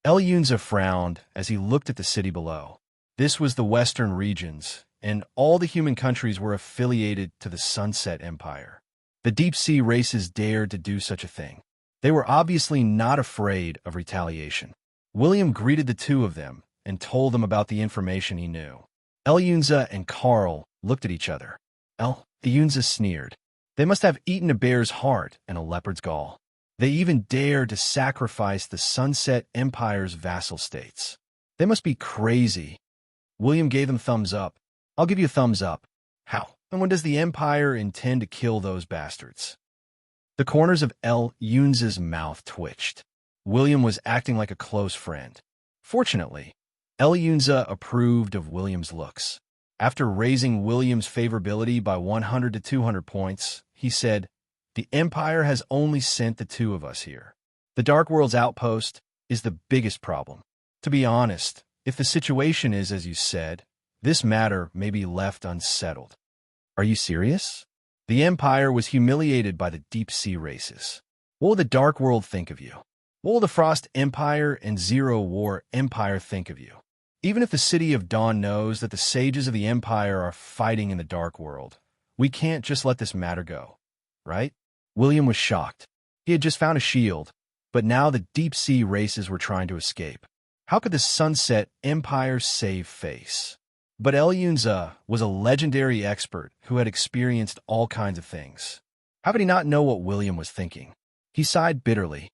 Yunza frowned as he looked at the city below. This was the Western regions, and all the human countries were affiliated to the Sunset Empire. The deep-sea races dared to do such a thing. They were obviously not afraid of retaliation. William greeted the two of them and told them about the information he knew. Yunza and Carl looked at each other. Yunza sneered. They must have eaten a bear's heart and a leopard's gall. They even dared to sacrifice the Sunset Empire's vassal states. They must be crazy. William gave them thumbs up. I'll give you a thumbs up. How? And when does the Empire intend to kill those bastards? The corners of Yunza's mouth twitched. William was acting like a close friend. Fortunately, Yunza approved of William's looks. After raising William's favorability by 100 to 200 points, he said, "The Empire has only sent the two of us here. The Dark World's outpost is the biggest problem. To be honest, if the situation is as you said, this matter may be left unsettled." Are you serious? The Empire was humiliated by the deep-sea races. What will the Dark World think of you? What will the Frost Empire and Zero War Empire think of you? Even if the City of Dawn knows that the sages of the Empire are fighting in the Dark World, we can't just let this matter go, right? William was shocked. He had just found a shield, but now the deep-sea races were trying to escape. How could the Sunset Empire save face? But Yunza was a legendary expert who had experienced all kinds of things. How could he not know what William was thinking? He sighed bitterly.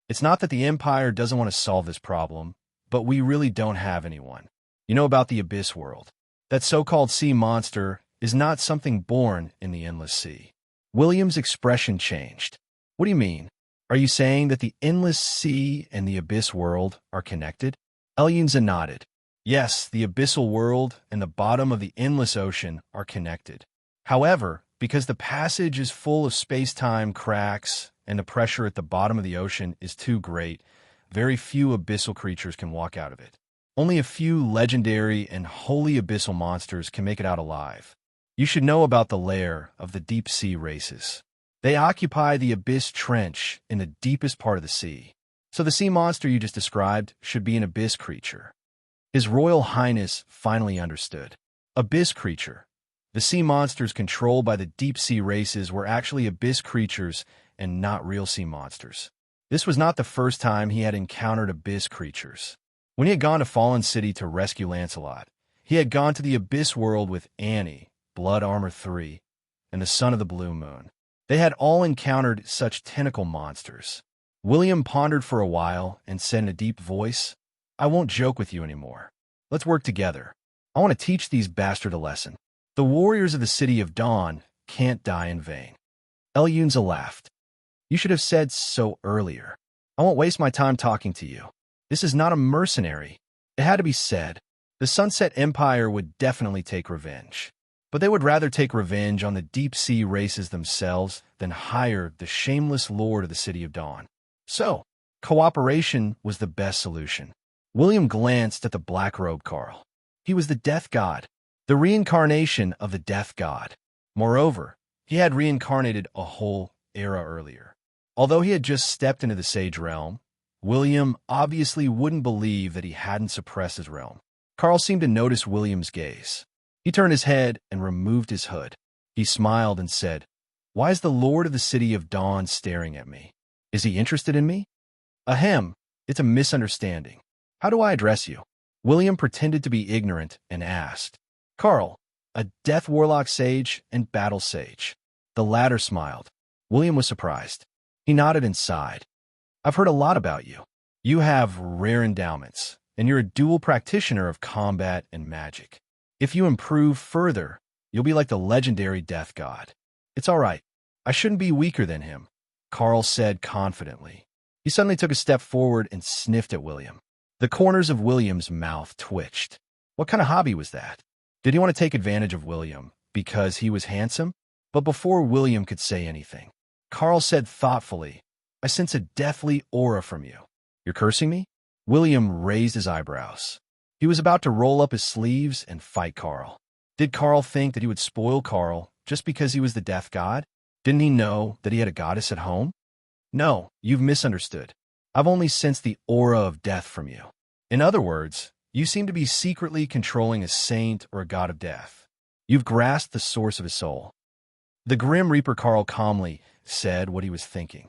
It's not that the Empire doesn't want to solve this problem, but we really don't have anyone. You know about the Abyss World. That so-called sea monster is not something born in the Endless Sea. William's expression changed. What do you mean? Are you saying that the Endless Sea and the Abyss World are connected? Yunza nodded. Yes, the Abyssal World and the bottom of the Endless Ocean are connected. However, because the passage is full of space-time cracks and the pressure at the bottom of the ocean is too great, very few abyssal creatures can walk out of it. Only a few legendary and holy abyssal monsters can make it out alive. You should know about the lair of the deep-sea races. They occupy the Abyss Trench in the deepest part of the sea. So the sea monster you just described should be an abyss creature. His Royal Highness finally understood. Abyss creature. The sea monsters controlled by the deep-sea races were actually abyss creatures and not real sea monsters. This was not the first time he had encountered abyss creatures. When he had gone to Fallen City to rescue Lancelot, he had gone to the Abyss World with Annie, Blood Armor 3, and the Son of the Blue Moon. They had all encountered such tentacle monsters. William pondered for a while and said in a deep voice, I won't joke with you anymore. Let's work together. I want to teach these bastards a lesson. The warriors of the City of Dawn can't die in vain. Elyunza laughed. You should have said so earlier. I won't waste my time talking to you. This is not a mercenary. It had to be said. The Sunset Empire would definitely take revenge. But they would rather take revenge on the deep-sea races themselves than hire the shameless lord of the City of Dawn. So, cooperation was the best solution. William glanced at the black-robed Carl. He was the death god, the reincarnation of the death god. Moreover, he had reincarnated a whole era earlier. Although he had just stepped into the Sage realm, William obviously wouldn't believe that he hadn't suppressed his realm. Carl seemed to notice William's gaze. He turned his head and removed his hood. He smiled and said, "Why is the Lord of the City of Dawn staring at me? Is he interested in me?" "Ahem, it's a misunderstanding. How do I address you?" William pretended to be ignorant and asked. "Carl, a death warlock sage and battle sage." The latter smiled. William was surprised. He nodded and sighed. "I've heard a lot about you. You have rare endowments, and you're a dual practitioner of combat and magic. If you improve further, you'll be like the legendary death god." "It's all right. I shouldn't be weaker than him," Carl said confidently. He suddenly took a step forward and sniffed at William. The corners of William's mouth twitched. What kind of hobby was that? Did he want to take advantage of William because he was handsome? But before William could say anything, Carl said thoughtfully, "I sense a deathly aura from you. You're cursing me?" William raised his eyebrows. He was about to roll up his sleeves and fight Carl. Did Carl think that he would spoil Carl just because he was the death god? Didn't he know that he had a goddess at home? "No, you've misunderstood. I've only sensed the aura of death from you. In other words, you seem to be secretly controlling a saint or a god of death. You've grasped the source of his soul." The Grim Reaper Carl calmly said what he was thinking.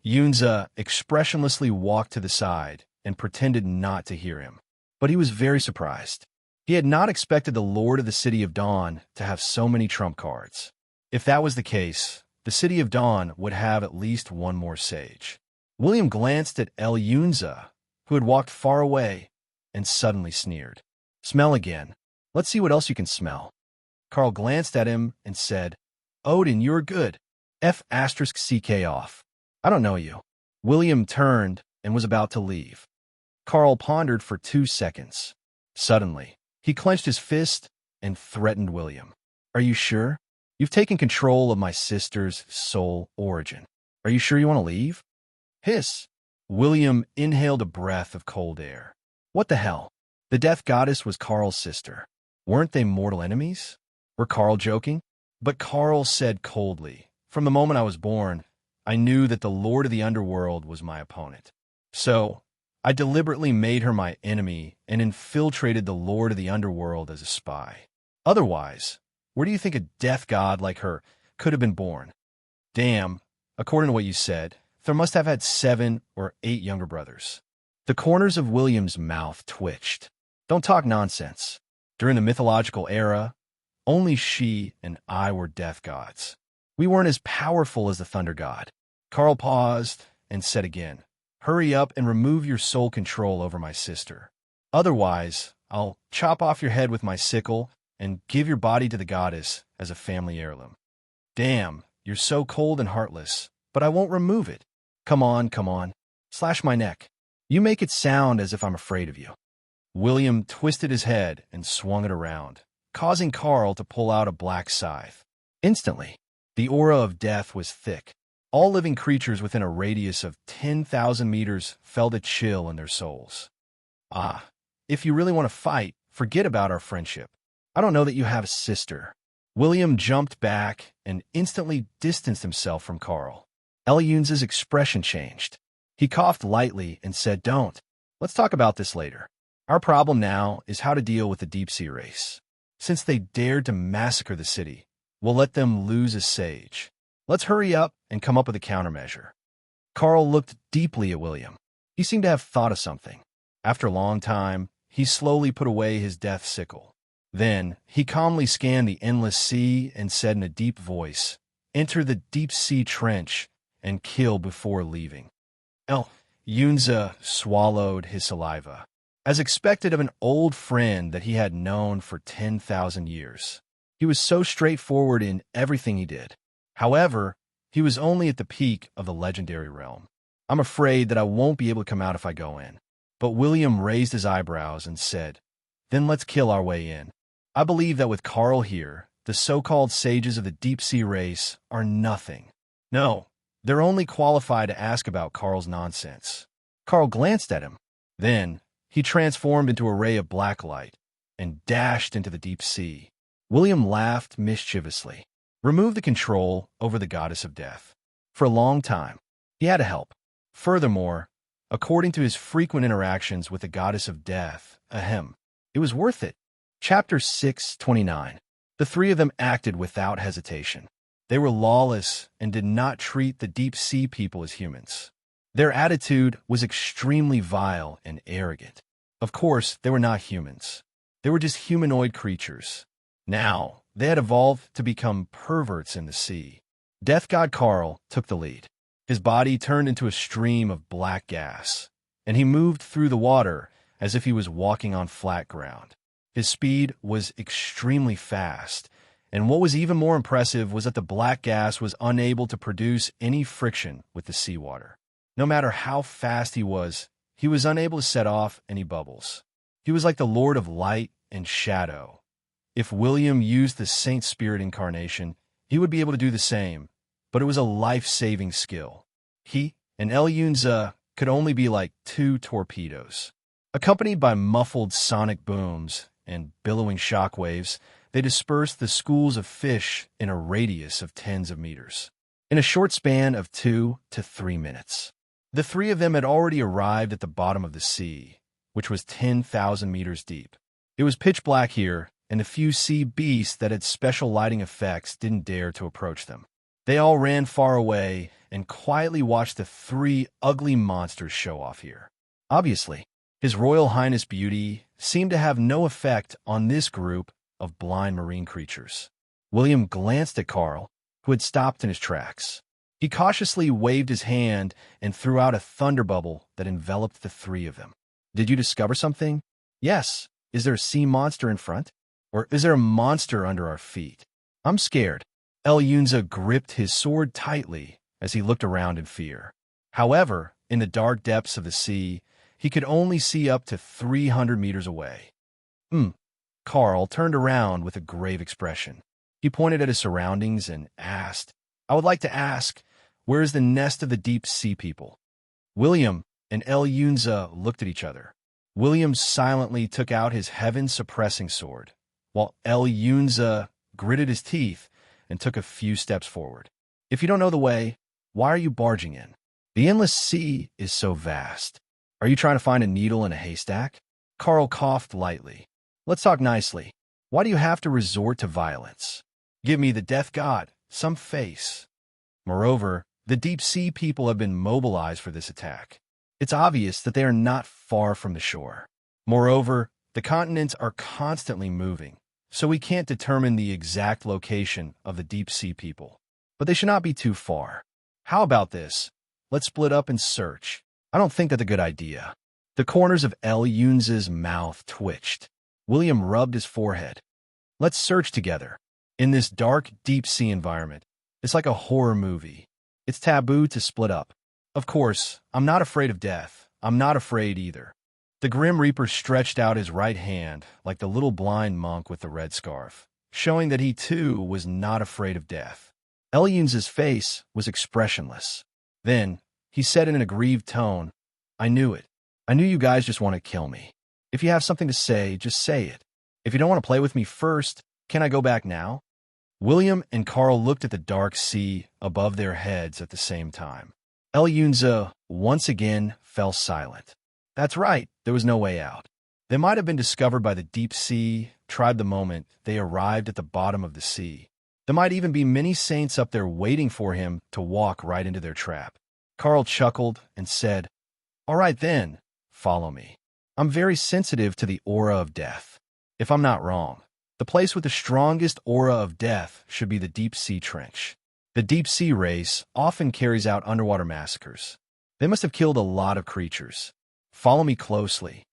Yunza expressionlessly walked to the side and pretended not to hear him. But he was very surprised. He had not expected the Lord of the City of Dawn to have so many trump cards. If that was the case, the City of Dawn would have at least one more sage. William glanced at Yunza, who had walked far away, and suddenly sneered. "Smell again. Let's see what else you can smell." Carl glanced at him and said, "Odin, you're good. F***ck off. I don't know you." William turned and was about to leave. Carl pondered for 2 seconds. Suddenly, he clenched his fist and threatened William. "Are you sure? You've taken control of my sister's soul origin. Are you sure you want to leave?" Hiss! William inhaled a breath of cold air. What the hell? The death goddess was Carl's sister. Weren't they mortal enemies? Were Carl joking? But Carl said coldly, "From the moment I was born, I knew that the Lord of the Underworld was my opponent. So, I deliberately made her my enemy and infiltrated the Lord of the Underworld as a spy. Otherwise, where do you think a death god like her could have been born? Damn, according to what you said, there must have had 7 or 8 younger brothers." The corners of William's mouth twitched. "Don't talk nonsense. During the mythological era, only she and I were death gods. We weren't as powerful as the thunder god." Carl paused and said again, "Hurry up and remove your soul control over my sister. Otherwise, I'll chop off your head with my sickle and give your body to the goddess as a family heirloom." "Damn, you're so cold and heartless, but I won't remove it. Come on. Slash my neck. You make it sound as if I'm afraid of you." William twisted his head and swung it around, causing Carl to pull out a black scythe. Instantly, the aura of death was thick. All living creatures within a radius of 10,000 meters felt a chill in their souls. "Ah, if you really want to fight, forget about our friendship. I don't know that you have a sister." William jumped back and instantly distanced himself from Carl. Elyunza's expression changed. He coughed lightly and said, "Don't. Let's talk about this later. Our problem now is how to deal with the deep-sea race. Since they dared to massacre the city, we'll let them lose a sage. Let's hurry up and come up with a countermeasure." Carl looked deeply at William. He seemed to have thought of something. After a long time, he slowly put away his death sickle. Then, he calmly scanned the endless sea and said in a deep voice, "Enter the deep-sea trench and kill before leaving." Yunza swallowed his saliva, as expected of an old friend that he had known for 10,000 years. He was so straightforward in everything he did. However, he was only at the peak of the legendary realm. I'm afraid that I won't be able to come out if I go in. But William raised his eyebrows and said, then let's kill our way in. I believe that with Carl here, the so-called sages of the deep-sea race are nothing. No, they're only qualified to ask about Carl's nonsense. Carl glanced at him. Then, he transformed into a ray of black light and dashed into the deep sea. William laughed mischievously. Remove the control over the goddess of death. For a long time, he had to help. Furthermore, according to his frequent interactions with the goddess of death, it was worth it. Chapter 6:29. The three of them acted without hesitation. They were lawless and did not treat the deep-sea people as humans. Their attitude was extremely vile and arrogant. Of course, they were not humans. They were just humanoid creatures. Now, they had evolved to become perverts in the sea. Death God Carl took the lead. His body turned into a stream of black gas, and he moved through the water as if he was walking on flat ground. His speed was extremely fast, and what was even more impressive was that the black gas was unable to produce any friction with the seawater. No matter how fast he was unable to set off any bubbles. He was like the Lord of Light and Shadow. If William used the Saint Spirit incarnation, he would be able to do the same, but it was a life-saving skill. He and Elyunza could only be like two torpedoes. Accompanied by muffled sonic booms and billowing shockwaves, they dispersed the schools of fish in a radius of tens of meters. In a short span of 2 to 3 minutes, the three of them had already arrived at the bottom of the sea, which was 10,000 meters deep. It was pitch black here, and the few sea beasts that had special lighting effects didn't dare to approach them. They all ran far away and quietly watched the three ugly monsters show off here. Obviously, His Royal Highness Beauty seemed to have no effect on this group of blind marine creatures. William glanced at Carl, who had stopped in his tracks. He cautiously waved his hand and threw out a thunder bubble that enveloped the three of them. Did you discover something? Yes. Is there a sea monster in front? Or is there a monster under our feet? I'm scared. Elyunza gripped his sword tightly as he looked around in fear. However, in the dark depths of the sea, he could only see up to 300 meters away. Carl turned around with a grave expression. He pointed at his surroundings and asked, I would like to ask, where is the nest of the deep sea people? William and Elyunza looked at each other. William silently took out his heaven-suppressing sword, while Elyunza gritted his teeth and took a few steps forward. If you don't know the way, why are you barging in? The endless sea is so vast. Are you trying to find a needle in a haystack? Carl coughed lightly. Let's talk nicely. Why do you have to resort to violence? Give me the death god some face. Moreover, the deep-sea people have been mobilized for this attack. It's obvious that they are not far from the shore. Moreover, the continents are constantly moving, so we can't determine the exact location of the deep-sea people. But they should not be too far. How about this? Let's split up and search. I don't think that's a good idea. The corners of Elyunza's mouth twitched. William rubbed his forehead. Let's search together. In this dark, deep-sea environment, it's like a horror movie. It's taboo to split up. Of course, I'm not afraid of death. I'm not afraid either. The Grim Reaper stretched out his right hand like the little blind monk with the red scarf, showing that he too was not afraid of death. Elyunza's face was expressionless. Then, he said in an aggrieved tone, I knew it. I knew you guys just want to kill me. If you have something to say, just say it. If you don't want to play with me first, can I go back now? William and Carl looked at the dark sea above their heads at the same time. Elyunza once again fell silent. That's right, there was no way out. They might have been discovered by the deep sea tribe the moment they arrived at the bottom of the sea. There might even be many saints up there waiting for him to walk right into their trap. Carl chuckled and said, All right then, follow me. I'm very sensitive to the aura of death. If I'm not wrong, the place with the strongest aura of death should be the deep-sea trench. The deep-sea race often carries out underwater massacres. They must have killed a lot of creatures. Follow me closely.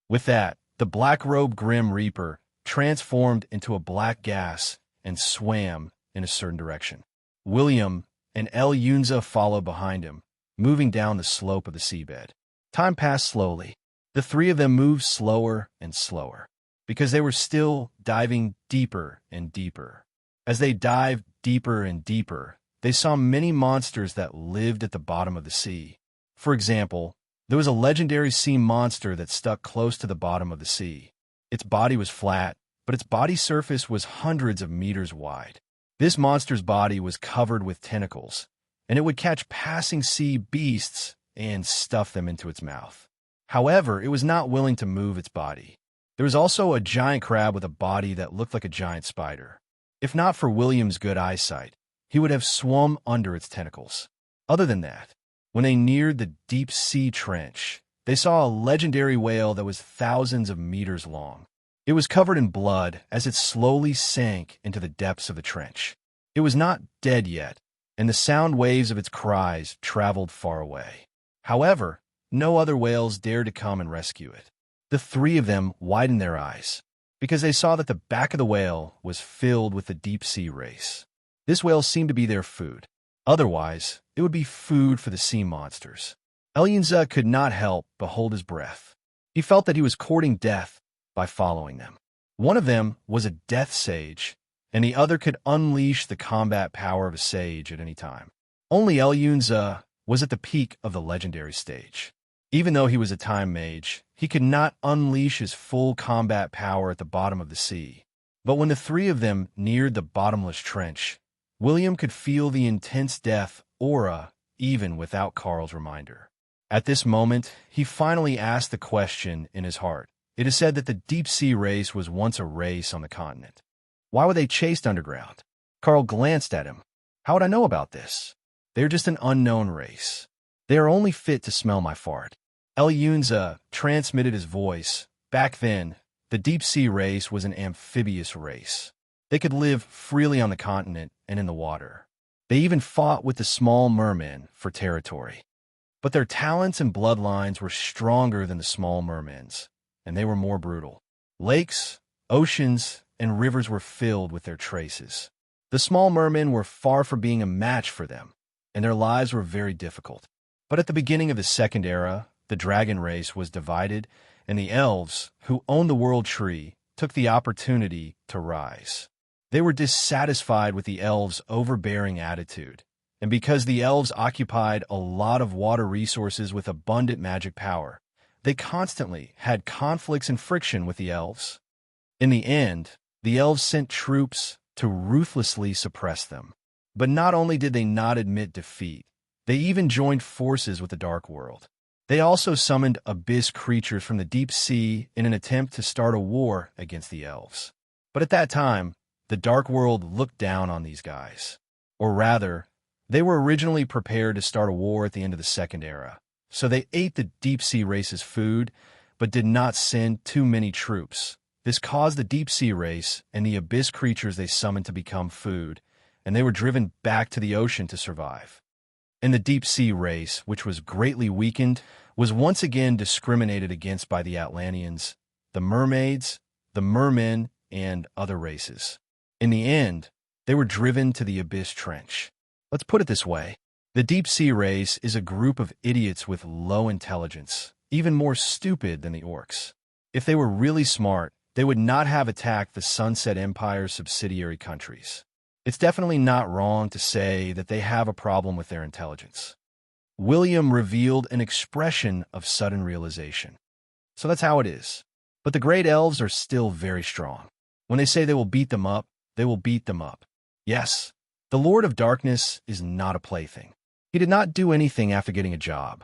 With that, the black-robed Grim Reaper transformed into a black gas and swam in a certain direction. William and El Yunza followed behind him, moving down the slope of the seabed. Time passed slowly. The three of them moved slower and slower, because they were still diving deeper and deeper. As they dived deeper and deeper, they saw many monsters that lived at the bottom of the sea. For example, there was a legendary sea monster that stuck close to the bottom of the sea. Its body was flat, but its body surface was hundreds of meters wide. This monster's body was covered with tentacles, and it would catch passing sea beasts and stuff them into its mouth. However, it was not willing to move its body. There was also a giant crab with a body that looked like a giant spider. If not for William's good eyesight, he would have swum under its tentacles. Other than that, when they neared the deep sea trench, they saw a legendary whale that was thousands of meters long. It was covered in blood as it slowly sank into the depths of the trench. It was not dead yet, and the sound waves of its cries traveled far away. However, no other whales dared to come and rescue it. The three of them widened their eyes, because they saw that the back of the whale was filled with the deep-sea race. This whale seemed to be their food. Otherwise, it would be food for the sea monsters. Elyunza could not help but hold his breath. He felt that he was courting death by following them. One of them was a death sage, and the other could unleash the combat power of a sage at any time. Only Elyunza was at the peak of the legendary stage. Even though he was a time mage, he could not unleash his full combat power at the bottom of the sea. But when the three of them neared the bottomless trench, William could feel the intense death aura even without Carl's reminder. At this moment, he finally asked the question in his heart. It is said that the deep-sea race was once a race on the continent. Why were they chased underground? Carl glanced at him. How would I know about this? They are just an unknown race. They are only fit to smell my fart. Elyunza transmitted his voice. Back then, the deep-sea race was an amphibious race. They could live freely on the continent and in the water. They even fought with the small mermen for territory. But their talents and bloodlines were stronger than the small mermen's, and they were more brutal. Lakes, oceans, and rivers were filled with their traces. The small mermen were far from being a match for them, and their lives were very difficult. But at the beginning of the Second Era, the dragon race was divided, and the elves, who owned the world tree, took the opportunity to rise. They were dissatisfied with the elves' overbearing attitude, and because the elves occupied a lot of water resources with abundant magic power, they constantly had conflicts and friction with the elves. In the end, the elves sent troops to ruthlessly suppress them. But not only did they not admit defeat, they even joined forces with the Dark World. They also summoned abyss creatures from the deep sea in an attempt to start a war against the elves. But at that time, the Dark World looked down on these guys. Or rather, they were originally prepared to start a war at the end of the Second Era, so they ate the deep-sea race's food, but did not send too many troops. This caused the deep-sea race and the abyss creatures they summoned to become food, and they were driven back to the ocean to survive. And the deep-sea race, which was greatly weakened, was once again discriminated against by the Atlanteans, the mermaids, the mermen, and other races. In the end, they were driven to the abyss trench. Let's put it this way. The deep-sea race is a group of idiots with low intelligence, even more stupid than the orcs. If they were really smart, they would not have attacked the Sunset Empire's subsidiary countries. It's definitely not wrong to say that they have a problem with their intelligence. William revealed an expression of sudden realization. So that's how it is. But the great elves are still very strong. When they say they will beat them up, they will beat them up. Yes, the Lord of Darkness is not a plaything. He did not do anything after getting a job.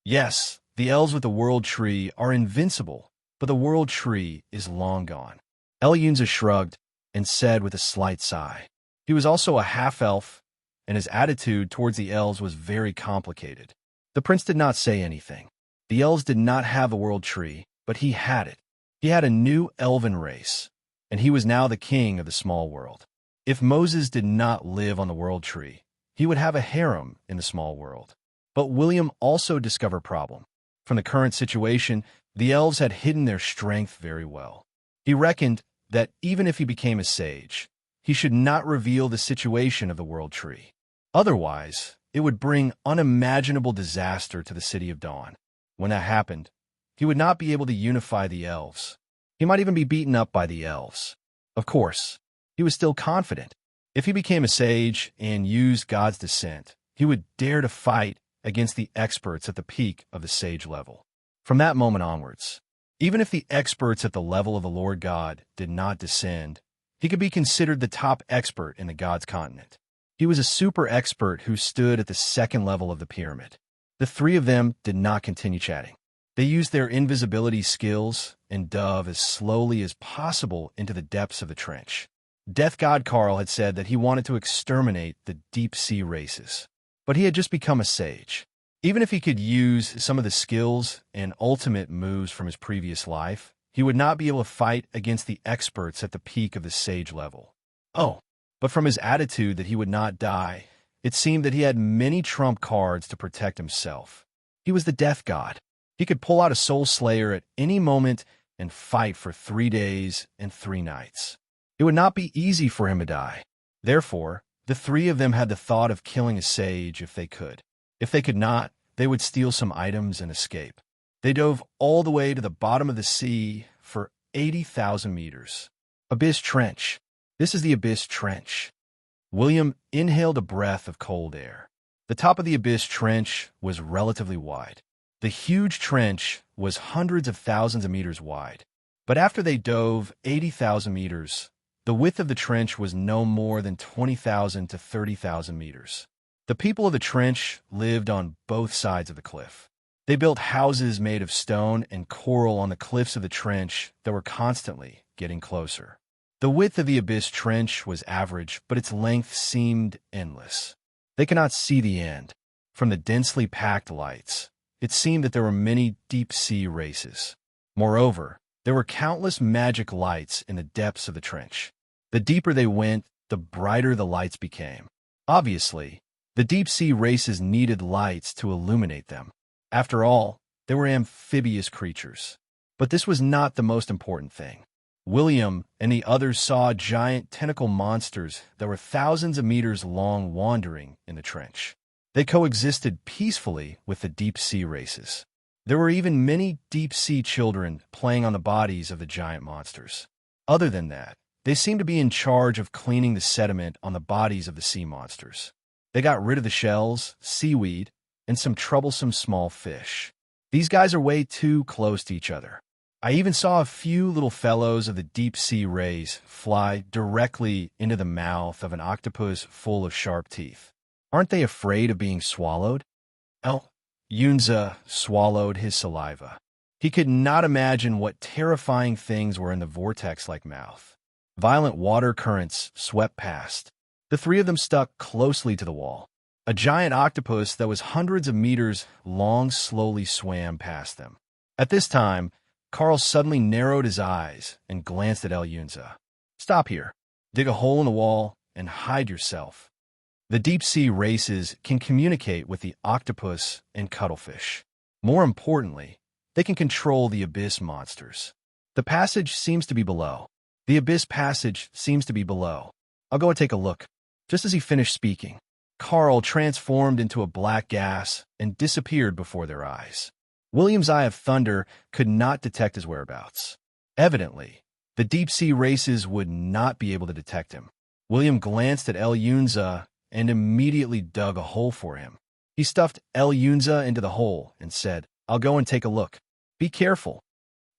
Yes, the elves with the World Tree are invincible, but the World Tree is long gone. Elyunza shrugged and said with a slight sigh. He was also a half-elf, and his attitude towards the elves was very complicated. The prince did not say anything. The elves did not have a World Tree, but he had it. He had a new elven race, and he was now the king of the small world. If Moses did not live on the World Tree, he would have a harem in the small world. But William also discovered a problem. From the current situation, the elves had hidden their strength very well. He reckoned that even if he became a sage, he should not reveal the situation of the World Tree. Otherwise, it would bring unimaginable disaster to the City of Dawn. When that happened, he would not be able to unify the elves. He might even be beaten up by the elves. Of course, he was still confident. If he became a sage and used God's descent, he would dare to fight against the experts at the peak of the sage level. From that moment onwards, even if the experts at the level of the Lord God did not descend, he could be considered the top expert in the God's continent. He was a super expert who stood at the second level of the pyramid. The three of them did not continue chatting. They used their invisibility skills and dove as slowly as possible into the depths of the trench. Death God Carl had said that he wanted to exterminate the deep-sea races, but he had just become a sage. Even if he could use some of the skills and ultimate moves from his previous life, he would not be able to fight against the experts at the peak of the sage level. Oh, but from his attitude that he would not die, it seemed that he had many trump cards to protect himself. He was the death god. He could pull out a soul slayer at any moment and fight for 3 days and 3 nights. It would not be easy for him to die. Therefore, the three of them had the thought of killing a sage if they could. If they could not, they would steal some items and escape. They dove all the way to the bottom of the sea for 80,000 meters. Abyss Trench. This is the Abyss Trench. William inhaled a breath of cold air. The top of the Abyss Trench was relatively wide. The huge trench was hundreds of thousands of meters wide. But after they dove 80,000 meters, the width of the trench was no more than 20,000 to 30,000 meters. The people of the trench lived on both sides of the cliff. They built houses made of stone and coral on the cliffs of the trench that were constantly getting closer. The width of the Abyss Trench was average, but its length seemed endless. They could not see the end. From the densely packed lights, it seemed that there were many deep-sea races. Moreover, there were countless magic lights in the depths of the trench. The deeper they went, the brighter the lights became. Obviously, the deep-sea races needed lights to illuminate them. After all, they were amphibious creatures. But this was not the most important thing. William and the others saw giant tentacle monsters that were thousands of meters long wandering in the trench. They coexisted peacefully with the deep-sea races. There were even many deep-sea children playing on the bodies of the giant monsters. Other than that, they seemed to be in charge of cleaning the sediment on the bodies of the sea monsters. They got rid of the shells, seaweed, and some troublesome small fish. These guys are way too close to each other. I even saw a few little fellows of the deep-sea rays fly directly into the mouth of an octopus full of sharp teeth. Aren't they afraid of being swallowed? Yunza swallowed his saliva. He could not imagine what terrifying things were in the vortex-like mouth. Violent water currents swept past. The three of them stuck closely to the wall. A giant octopus that was hundreds of meters long slowly swam past them. At this time, Carl suddenly narrowed his eyes and glanced at Yunza. Stop here. Dig a hole in the wall and hide yourself. The deep-sea races can communicate with the octopus and cuttlefish. More importantly, they can control the abyss monsters. The passage seems to be below. The abyss passage seems to be below. I'll go and take a look. Just as he finished speaking, Carl transformed into a black gas and disappeared before their eyes. William's Eye of Thunder could not detect his whereabouts. Evidently, the deep-sea races would not be able to detect him. William glanced at Yunza and immediately dug a hole for him. He stuffed Yunza into the hole and said, I'll go and take a look. Be careful.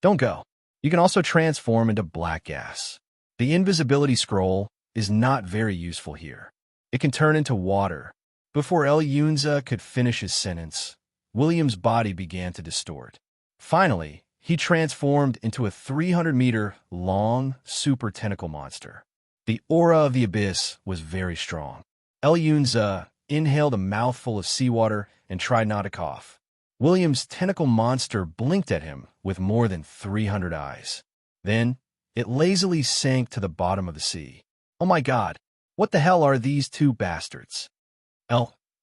Don't go. You can also transform into black gas. The invisibility scroll is not very useful here. It can turn into water. Before Yunza could finish his sentence, William's body began to distort. Finally, he transformed into a 300-meter-long super tentacle monster. The aura of the abyss was very strong. Yunza inhaled a mouthful of seawater and tried not to cough. William's tentacle monster blinked at him with more than 300 eyes. Then, it lazily sank to the bottom of the sea. Oh my God, what the hell are these two bastards?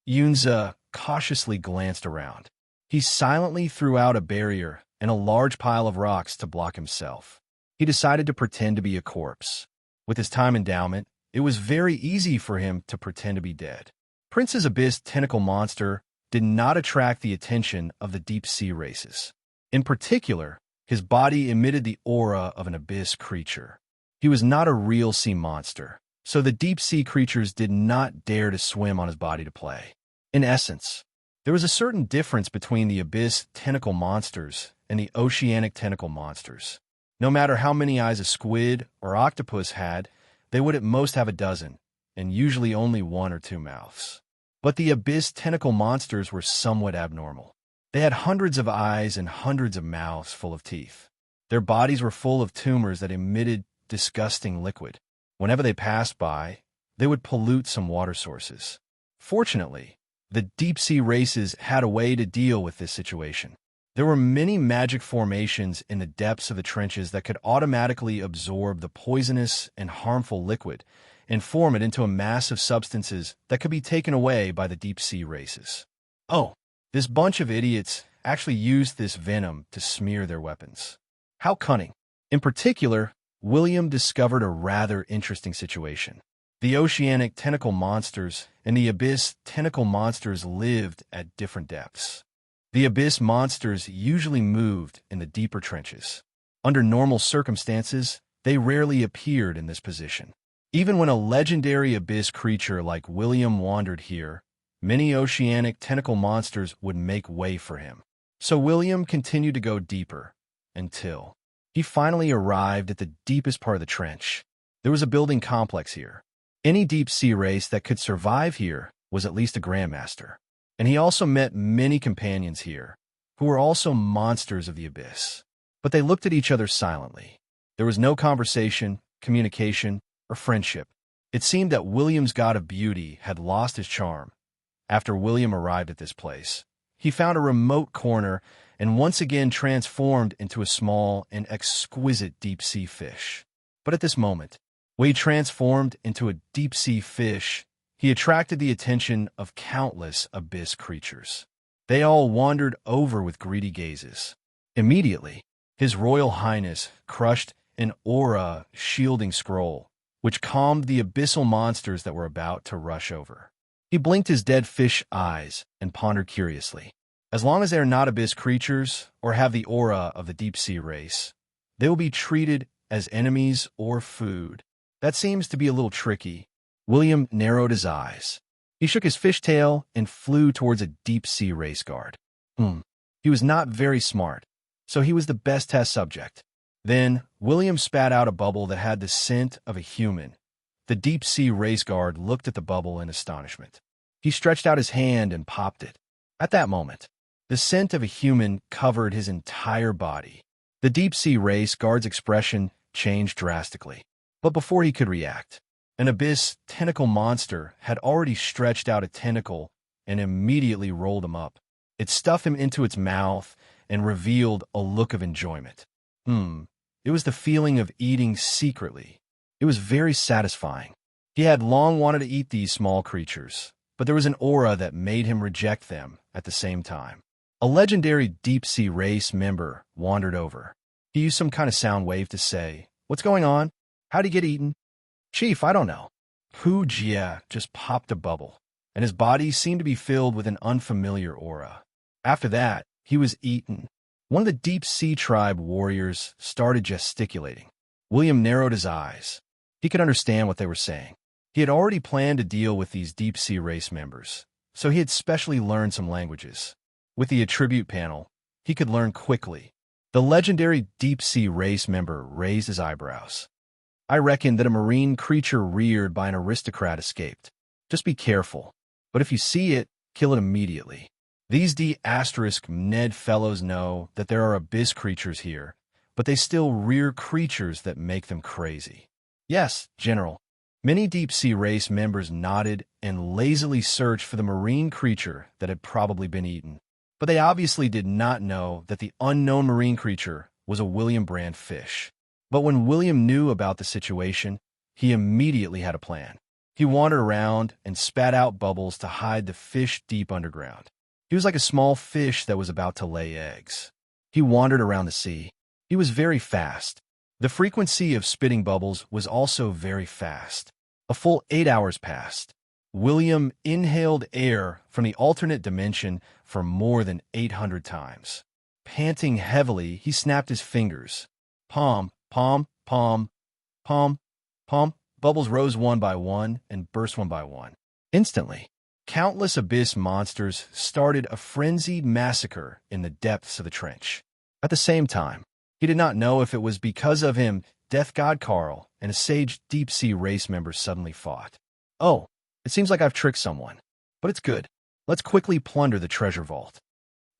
Yunza cautiously glanced around. He silently threw out a barrier and a large pile of rocks to block himself. He decided to pretend to be a corpse. With his time endowment, it was very easy for him to pretend to be dead. Prince's abyss tentacle monster did not attract the attention of the deep-sea races. In particular, his body emitted the aura of an abyss creature. He was not a real sea monster, so the deep-sea creatures did not dare to swim on his body to play. In essence, there was a certain difference between the abyss tentacle monsters and the oceanic tentacle monsters. No matter how many eyes a squid or octopus had, they would at most have a dozen, and usually only 1 or 2 mouths. But the abyss tentacle monsters were somewhat abnormal. They had hundreds of eyes and hundreds of mouths full of teeth. Their bodies were full of tumors that emitted disgusting liquid. Whenever they passed by, they would pollute some water sources. Fortunately, the deep-sea races had a way to deal with this situation. There were many magic formations in the depths of the trenches that could automatically absorb the poisonous and harmful liquid and form it into a mass of substances that could be taken away by the deep-sea races. Oh, this bunch of idiots actually used this venom to smear their weapons. How cunning. In particular, William discovered a rather interesting situation. The oceanic tentacle monsters and the abyss tentacle monsters lived at different depths. The abyss monsters usually moved in the deeper trenches. Under normal circumstances, they rarely appeared in this position. Even when a legendary abyss creature like William wandered here, many oceanic tentacle monsters would make way for him. So William continued to go deeper, until he finally arrived at the deepest part of the trench. There was a building complex here. Any deep-sea race that could survive here was at least a grandmaster. And he also met many companions here, who were also monsters of the abyss. But they looked at each other silently. There was no conversation, communication, or friendship. It seemed that William's god of beauty had lost his charm. After William arrived at this place, he found a remote corner and once again transformed into a small and exquisite deep-sea fish. But at this moment, when he transformed into a deep-sea fish, he attracted the attention of countless abyss creatures. They all wandered over with greedy gazes. Immediately, His Royal Highness crushed an aura-shielding scroll, which calmed the abyssal monsters that were about to rush over. He blinked his dead fish eyes and pondered curiously. As long as they are not abyss creatures or have the aura of the deep-sea race, they will be treated as enemies or food. That seems to be a little tricky. William narrowed his eyes. He shook his fishtail and flew towards a deep-sea race guard. He was not very smart, so he was the best test subject. Then, William spat out a bubble that had the scent of a human. The deep-sea race guard looked at the bubble in astonishment. He stretched out his hand and popped it. At that moment, the scent of a human covered his entire body. The deep-sea race guard's expression changed drastically. But before he could react, an abyss tentacle monster had already stretched out a tentacle and immediately rolled him up. It stuffed him into its mouth and revealed a look of enjoyment. It was the feeling of eating secretly. It was very satisfying. He had long wanted to eat these small creatures, but there was an aura that made him reject them at the same time. A legendary deep-sea race member wandered over. He used some kind of sound wave to say, "What's going on? How'd he get eaten?" "Chief, I don't know." Pooja just popped a bubble, and his body seemed to be filled with an unfamiliar aura. After that, he was eaten. One of the deep-sea tribe warriors started gesticulating. William narrowed his eyes. He could understand what they were saying. He had already planned to deal with these deep-sea race members, so he had specially learned some languages. With the attribute panel, he could learn quickly. The legendary deep-sea race member raised his eyebrows. "I reckon that a marine creature reared by an aristocrat escaped. Just be careful, but if you see it, kill it immediately. These D*Ned fellows know that there are abyss creatures here, but they still rear creatures that make them crazy." "Yes, General." Many deep-sea race members nodded and lazily searched for the marine creature that had probably been eaten. But they obviously did not know that the unknown marine creature was a William brand fish. But when William knew about the situation, he immediately had a plan. He wandered around and spat out bubbles to hide the fish deep underground. He was like a small fish that was about to lay eggs. He wandered around the sea. He was very fast. The frequency of spitting bubbles was also very fast. A full 8 hours passed. William inhaled air from the alternate dimension for more than 800 times. Panting heavily, he snapped his fingers. Palm, palm, palm, palm, palm. Bubbles rose one by one and burst one by one. Instantly, countless abyss monsters started a frenzied massacre in the depths of the trench. At the same time, he did not know if it was because of him, Death God Carl and a sage deep-sea race member suddenly fought. Oh, it seems like I've tricked someone. But it's good. Let's quickly plunder the treasure vault.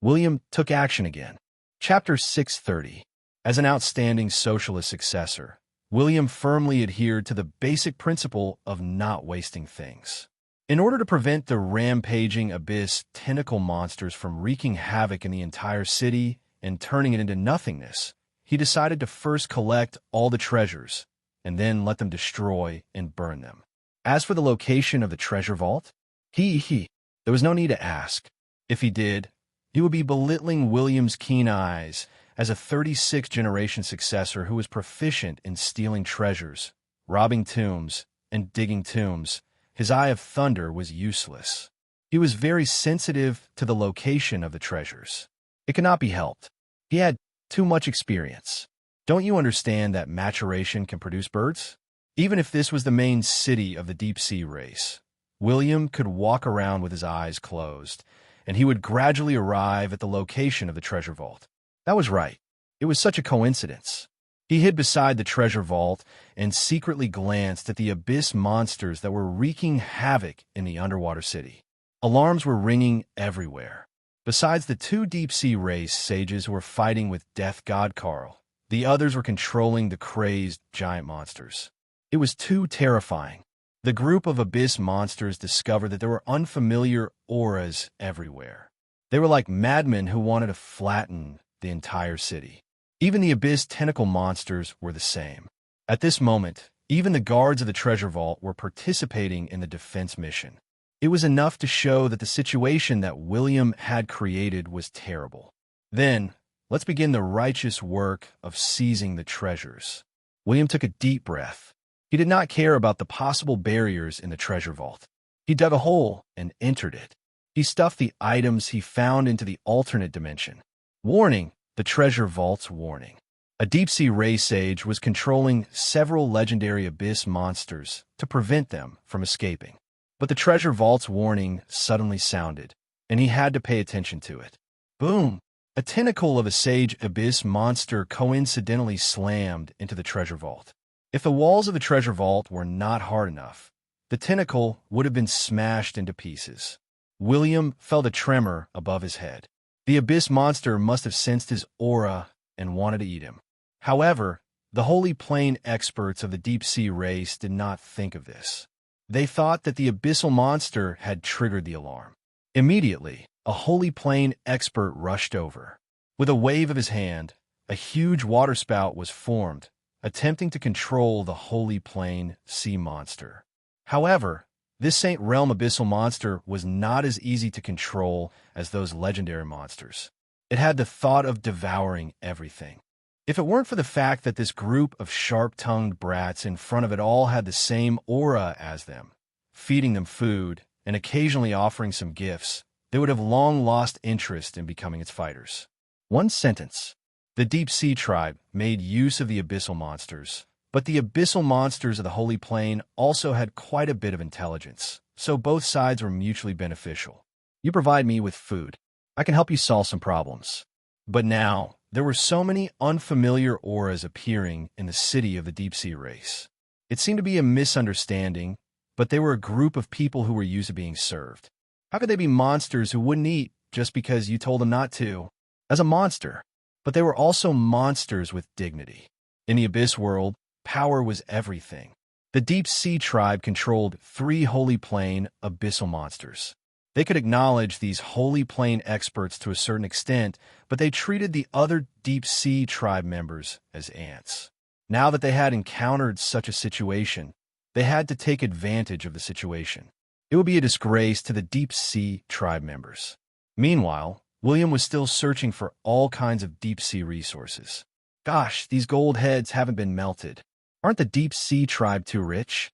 William took action again. Chapter 630. As an outstanding socialist successor, William firmly adhered to the basic principle of not wasting things. In order to prevent the rampaging abyss tentacle monsters from wreaking havoc in the entire city and turning it into nothingness, he decided to first collect all the treasures and then let them destroy and burn them. As for the location of the treasure vault, there was no need to ask. If he did, he would be belittling William's keen eyes as a 36th-generation successor who was proficient in stealing treasures, robbing tombs, and digging tombs. His eye of thunder was useless. He was very sensitive to the location of the treasures. It could not be helped. He had too much experience. Don't you understand that maturation can produce birds? Even if this was the main city of the deep-sea race, William could walk around with his eyes closed, and he would gradually arrive at the location of the treasure vault. That was right. It was such a coincidence. He hid beside the treasure vault and secretly glanced at the abyss monsters that were wreaking havoc in the underwater city. Alarms were ringing everywhere. Besides the two deep-sea race sages who were fighting with Death God Carl, the others were controlling the crazed giant monsters. It was too terrifying. The group of abyss monsters discovered that there were unfamiliar auras everywhere. They were like madmen who wanted to flatten the entire city. Even the abyss tentacle monsters were the same. At this moment, even the guards of the treasure vault were participating in the defense mission. It was enough to show that the situation that William had created was terrible. Then, let's begin the righteous work of seizing the treasures. William took a deep breath. He did not care about the possible barriers in the treasure vault. He dug a hole and entered it. He stuffed the items he found into the alternate dimension. Warning, the treasure vault's warning. A deep-sea race sage was controlling several legendary abyss monsters to prevent them from escaping. But the treasure vault's warning suddenly sounded, and he had to pay attention to it. Boom! A tentacle of a sage abyss monster coincidentally slammed into the treasure vault. If the walls of the treasure vault were not hard enough, the tentacle would have been smashed into pieces. William felt a tremor above his head. The abyss monster must have sensed his aura and wanted to eat him. However, the holy plane experts of the deep-sea race did not think of this. They thought that the abyssal monster had triggered the alarm. Immediately, a holy plane expert rushed over. With a wave of his hand, a huge waterspout was formed, attempting to control the holy plane sea monster. However, this Saint Realm abyssal monster was not as easy to control as those legendary monsters. It had the thought of devouring everything. If it weren't for the fact that this group of sharp-tongued brats in front of it all had the same aura as them, feeding them food and occasionally offering some gifts, they would have long lost interest in becoming its fighters. One sentence. The deep-sea tribe made use of the abyssal monsters, but the abyssal monsters of the Holy Plane also had quite a bit of intelligence, so both sides were mutually beneficial. You provide me with food. I can help you solve some problems. But now, there were so many unfamiliar auras appearing in the city of the deep-sea race. It seemed to be a misunderstanding, but they were a group of people who were used to being served. How could they be monsters who wouldn't eat just because you told them not to? As a monster. But they were also monsters with dignity. In the Abyss world, power was everything. The deep-sea tribe controlled 3 Holy Plane abyssal monsters. They could acknowledge these Holy Plane experts to a certain extent, but they treated the other deep-sea tribe members as ants. Now that they had encountered such a situation, they had to take advantage of the situation. It would be a disgrace to the deep-sea tribe members. Meanwhile, William was still searching for all kinds of deep-sea resources. Gosh, these gold heads haven't been melted. Aren't the deep-sea tribe too rich?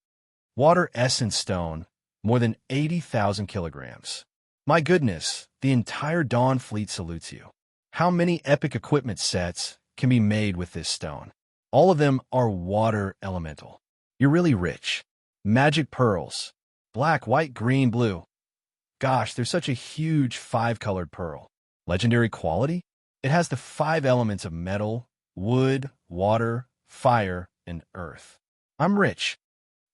Water essence stone, more than 80,000 kilograms. My goodness, the entire Dawn fleet salutes you. How many epic equipment sets can be made with this stone? All of them are water elemental. You're really rich. Magic pearls. Black, white, green, blue. Gosh, there's such a huge 5-colored pearl. Legendary quality? It has the 5 elements of metal, wood, water, fire, and earth. I'm rich.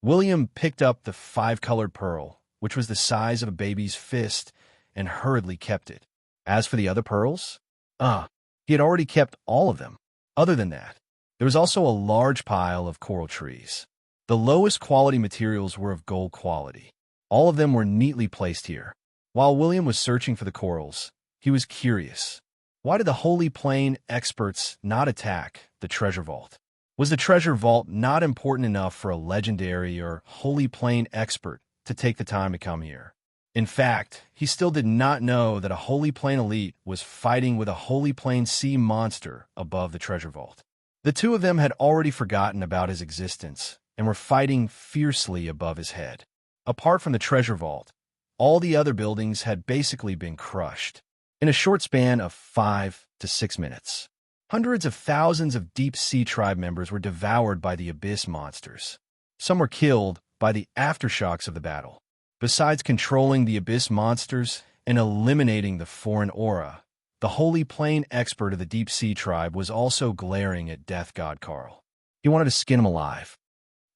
William picked up the 5-colored pearl, which was the size of a baby's fist, and hurriedly kept it. As for the other pearls, he had already kept all of them. Other than that, there was also a large pile of coral trees. The lowest quality materials were of gold quality. All of them were neatly placed here. While William was searching for the corals, he was curious. Why did the Holy Plane experts not attack the treasure vault? Was the treasure vault not important enough for a legendary or Holy Plane expert to take the time to come here? In fact, he still did not know that a Holy Plane elite was fighting with a Holy Plane sea monster above the treasure vault. The two of them had already forgotten about his existence and were fighting fiercely above his head. Apart from the treasure vault, all the other buildings had basically been crushed in a short span of 5 to 6 minutes. Hundreds of thousands of deep-sea tribe members were devoured by the abyss monsters. Some were killed by the aftershocks of the battle. Besides controlling the abyss monsters and eliminating the foreign aura, the Holy Plane expert of the deep-sea tribe was also glaring at Death God Carl. He wanted to skin him alive.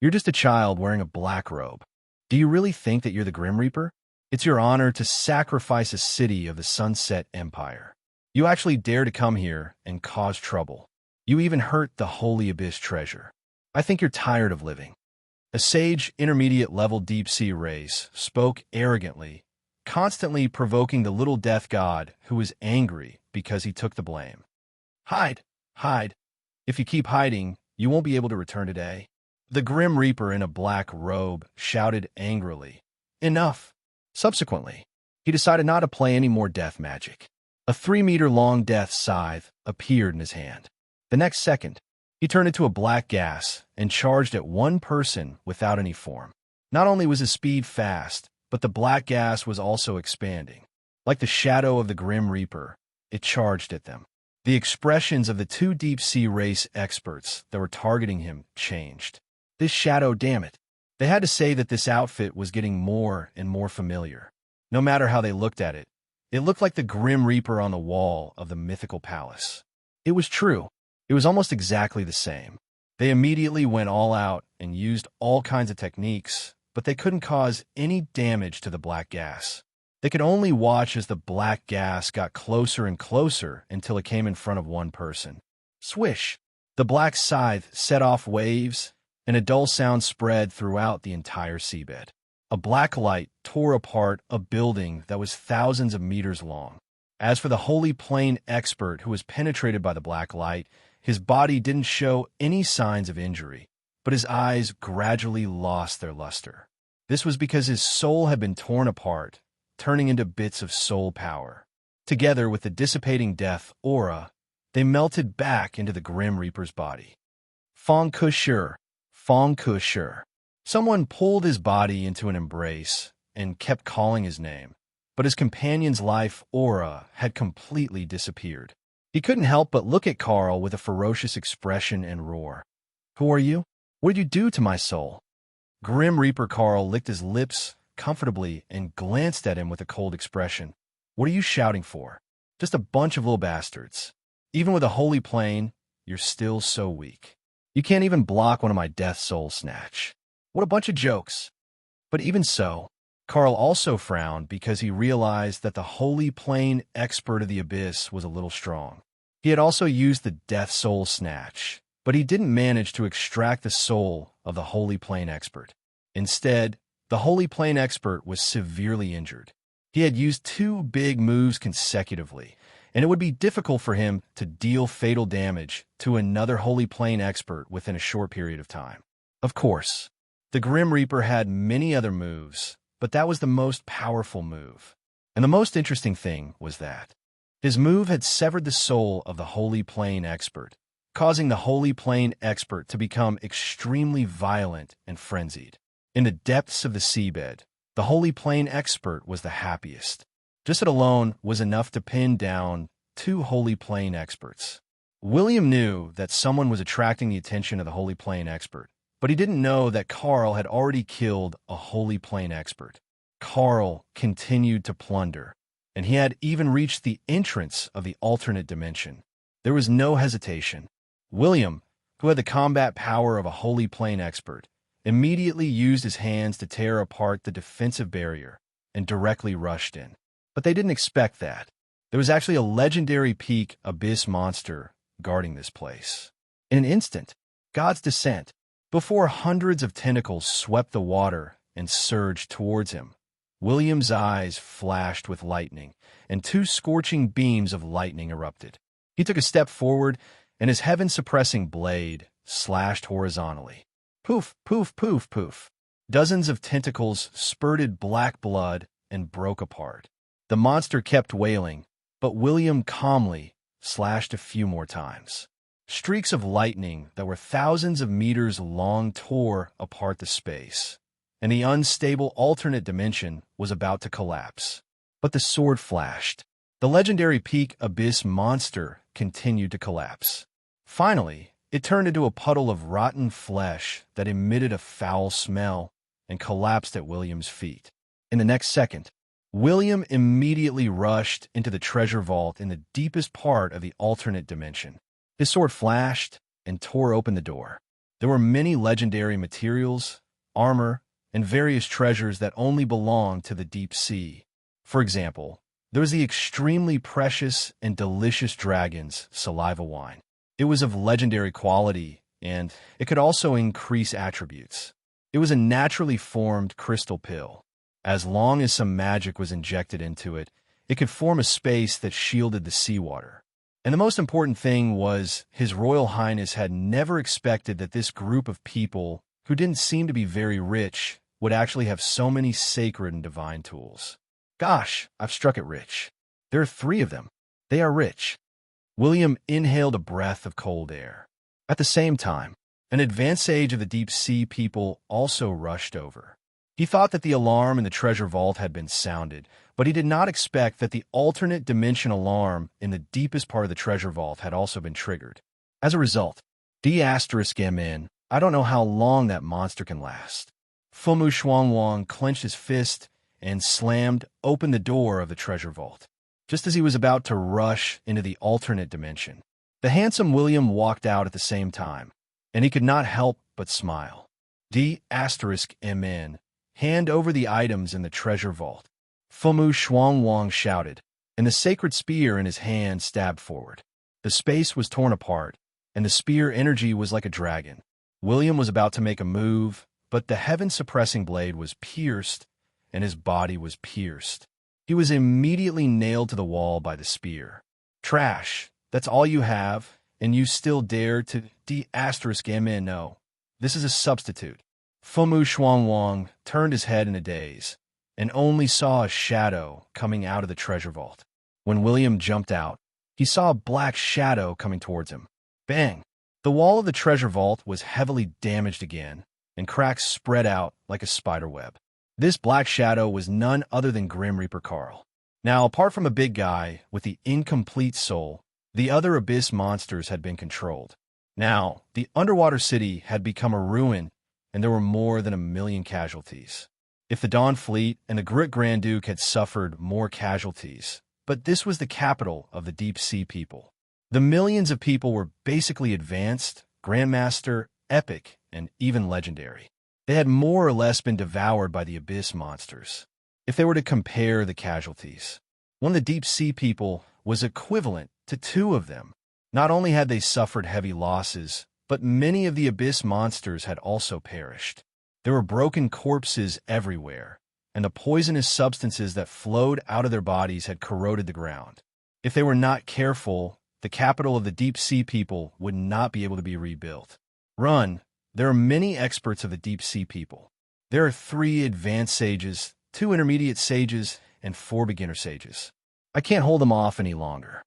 You're just a child wearing a black robe. Do you really think that you're the Grim Reaper? It's your honor to sacrifice a city of the Sunset Empire. You actually dare to come here and cause trouble. You even hurt the Holy Abyss treasure. I think you're tired of living. A sage intermediate-level deep-sea race spoke arrogantly, constantly provoking the little death god who was angry because he took the blame. Hide, hide. If you keep hiding, you won't be able to return today. The Grim Reaper in a black robe shouted angrily. Enough. Subsequently, he decided not to play any more death magic. A 3-meter-long death scythe appeared in his hand. The next second, he turned into a black gas and charged at one person without any form. Not only was his speed fast, but the black gas was also expanding. Like the shadow of the Grim Reaper, it charged at them. The expressions of the two deep-sea race experts that were targeting him changed. This shadow, damn it. They had to say that this outfit was getting more and more familiar. No matter how they looked at it, it looked like the Grim Reaper on the wall of the mythical palace. It was true. It was almost exactly the same. They immediately went all out and used all kinds of techniques, but they couldn't cause any damage to the black gas. They could only watch as the black gas got closer and closer until it came in front of one person. Swish! The black scythe set off waves, and a dull sound spread throughout the entire seabed. A black light tore apart a building that was thousands of meters long. As for the Holy Plane expert who was penetrated by the black light, his body didn't show any signs of injury, but his eyes gradually lost their luster. This was because his soul had been torn apart, turning into bits of soul power. Together with the dissipating death aura, they melted back into the Grim Reaper's body. Fong Kushur, Fong Kushur. Someone pulled his body into an embrace and kept calling his name, but his companion's life aura had completely disappeared. He couldn't help but look at Carl with a ferocious expression and roar. Who are you? What did you do to my soul? Grim Reaper Carl licked his lips comfortably and glanced at him with a cold expression. What are you shouting for? Just a bunch of little bastards. Even with a holy plane, you're still so weak. You can't even block one of my death soul snatch. What a bunch of jokes. But even so, Carl also frowned because he realized that the Holy Plane expert of the Abyss was a little strong. He had also used the Death Soul Snatch, but he didn't manage to extract the soul of the Holy Plane expert. Instead, the Holy Plane expert was severely injured. He had used 2 big moves consecutively, and it would be difficult for him to deal fatal damage to another Holy Plane expert within a short period of time. Of course, the Grim Reaper had many other moves, but that was the most powerful move. And the most interesting thing was that his move had severed the soul of the Holy Plane expert, causing the Holy Plane expert to become extremely violent and frenzied. In the depths of the seabed, the Holy Plane expert was the happiest. Just it alone was enough to pin down two Holy Plane experts. William knew that someone was attracting the attention of the Holy Plane expert, but he didn't know that Carl had already killed a Holy Plane expert. Carl continued to plunder, and he had even reached the entrance of the alternate dimension. There was no hesitation. William, who had the combat power of a Holy Plane expert, immediately used his hands to tear apart the defensive barrier and directly rushed in. But they didn't expect that. There was actually a legendary peak abyss monster guarding this place. In an instant, God's descent, before hundreds of tentacles swept the water and surged towards him, William's eyes flashed with lightning, and two scorching beams of lightning erupted. He took a step forward, and his heaven-suppressing blade slashed horizontally. Poof, poof, poof, poof. Dozens of tentacles spurted black blood and broke apart. The monster kept wailing, but William calmly slashed a few more times. Streaks of lightning that were thousands of meters long tore apart the space, and the unstable alternate dimension was about to collapse. But the sword flashed. The legendary peak abyss monster continued to collapse. Finally, it turned into a puddle of rotten flesh that emitted a foul smell and collapsed at William's feet. In the next second, William immediately rushed into the treasure vault in the deepest part of the alternate dimension. His sword flashed and tore open the door. There were many legendary materials, armor, and various treasures that only belonged to the deep sea. For example, there was the extremely precious and delicious dragon's saliva wine. It was of legendary quality, and it could also increase attributes. It was a naturally formed crystal pill. As long as some magic was injected into it, it could form a space that shielded the seawater. And the most important thing was His Royal Highness had never expected that this group of people, who didn't seem to be very rich, would actually have so many sacred and divine tools. Gosh, I've struck it rich. There are 3 of them. They are rich. William inhaled a breath of cold air. At the same time, an advanced sage of the deep sea people also rushed over. He thought that the alarm in the treasure vault had been sounded, but he did not expect that the alternate dimension alarm in the deepest part of the treasure vault had also been triggered. As a result, D*MN, I don't know how long that monster can last. Fumu Shuangwang clenched his fist and slammed open the door of the treasure vault. Just as he was about to rush into the alternate dimension, the handsome William walked out at the same time, and he could not help but smile. D*MN, hand over the items in the treasure vault. Fumu Shuangwang shouted, and the sacred spear in his hand stabbed forward. The space was torn apart, and the spear energy was like a dragon. William was about to make a move, but the heaven-suppressing blade was pierced, and his body was pierced. He was immediately nailed to the wall by the spear. Trash, that's all you have, and you still dare to D*MN? No, this is a substitute. Fumu Shuangwang turned his head in a daze, and only saw a shadow coming out of the treasure vault. When William jumped out, he saw a black shadow coming towards him. Bang! The wall of the treasure vault was heavily damaged again, and cracks spread out like a spider web. This black shadow was none other than Grim Reaper Carl. Now, apart from a big guy with the incomplete soul, the other abyss monsters had been controlled. Now, the underwater city had become a ruin, and there were more than 1 million casualties. If the Dawn Fleet and the Grit Grand Duke had suffered more casualties, but this was the capital of the deep sea people. The millions of people were basically advanced, grandmaster, epic, and even legendary. They had more or less been devoured by the abyss monsters. If they were to compare the casualties, one of the deep sea people was equivalent to 2 of them. Not only had they suffered heavy losses, but many of the abyss monsters had also perished. There were broken corpses everywhere, and the poisonous substances that flowed out of their bodies had corroded the ground. If they were not careful, the capital of the deep sea people would not be able to be rebuilt. Run! There are many experts of the deep sea people. There are 3 advanced sages, 2 intermediate sages, and 4 beginner sages. I can't hold them off any longer.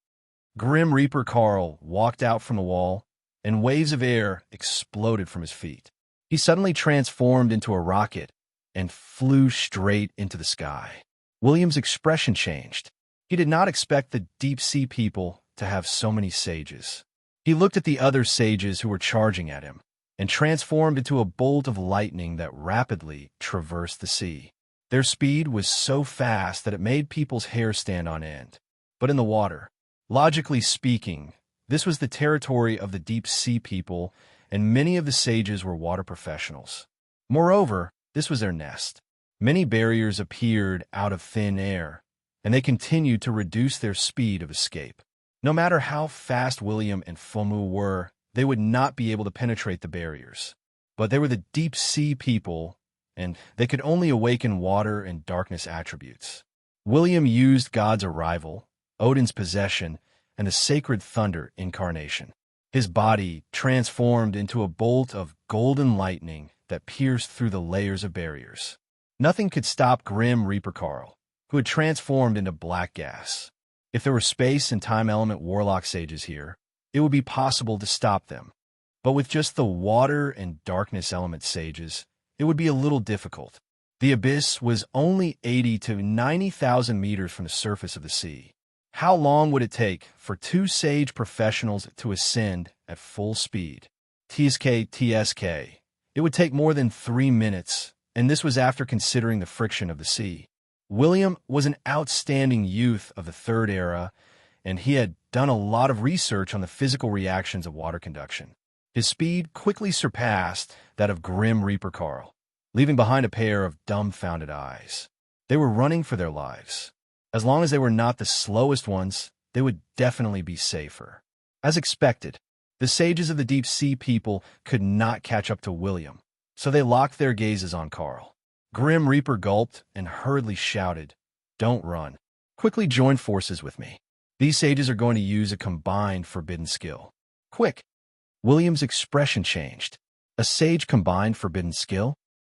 Grim Reaper Carl walked out from the wall, and waves of air exploded from his feet. He suddenly transformed into a rocket and flew straight into the sky. William's expression changed. He did not expect the deep-sea people to have so many sages. He looked at the other sages who were charging at him and transformed into a bolt of lightning that rapidly traversed the sea. Their speed was so fast that it made people's hair stand on end. But in the water, logically speaking, this was the territory of the deep-sea people, and many of the sages were water professionals. Moreover, this was their nest. Many barriers appeared out of thin air, and they continued to reduce their speed of escape. No matter how fast William and Fumu were, they would not be able to penetrate the barriers. But they were the deep-sea people, and they could only awaken water and darkness attributes. William used God's arrival, Odin's possession, and the sacred thunder incarnation. His body transformed into a bolt of golden lightning that pierced through the layers of barriers. Nothing could stop Grim Reaper Carl, who had transformed into black gas. If there were space and time element warlock sages here, it would be possible to stop them. But with just the water and darkness element sages, it would be a little difficult. The abyss was only 80 to 90,000 meters from the surface of the sea. How long would it take for two sage professionals to ascend at full speed? TSK. It would take more than 3 minutes, and this was after considering the friction of the sea. William was an outstanding youth of the Third Era, and he had done a lot of research on the physical reactions of water conduction. His speed quickly surpassed that of Grim Reaper Carl, leaving behind a pair of dumbfounded eyes. They were running for their lives. As long as they were not the slowest ones, they would definitely be safer. As expected, the sages of the deep-sea people could not catch up to William, so they locked their gazes on Carl. Grim Reaper gulped and hurriedly shouted, "Don't run. Quickly join forces with me. These sages are going to use a combined forbidden skill. Quick!" William's expression changed. A sage combined forbidden skill?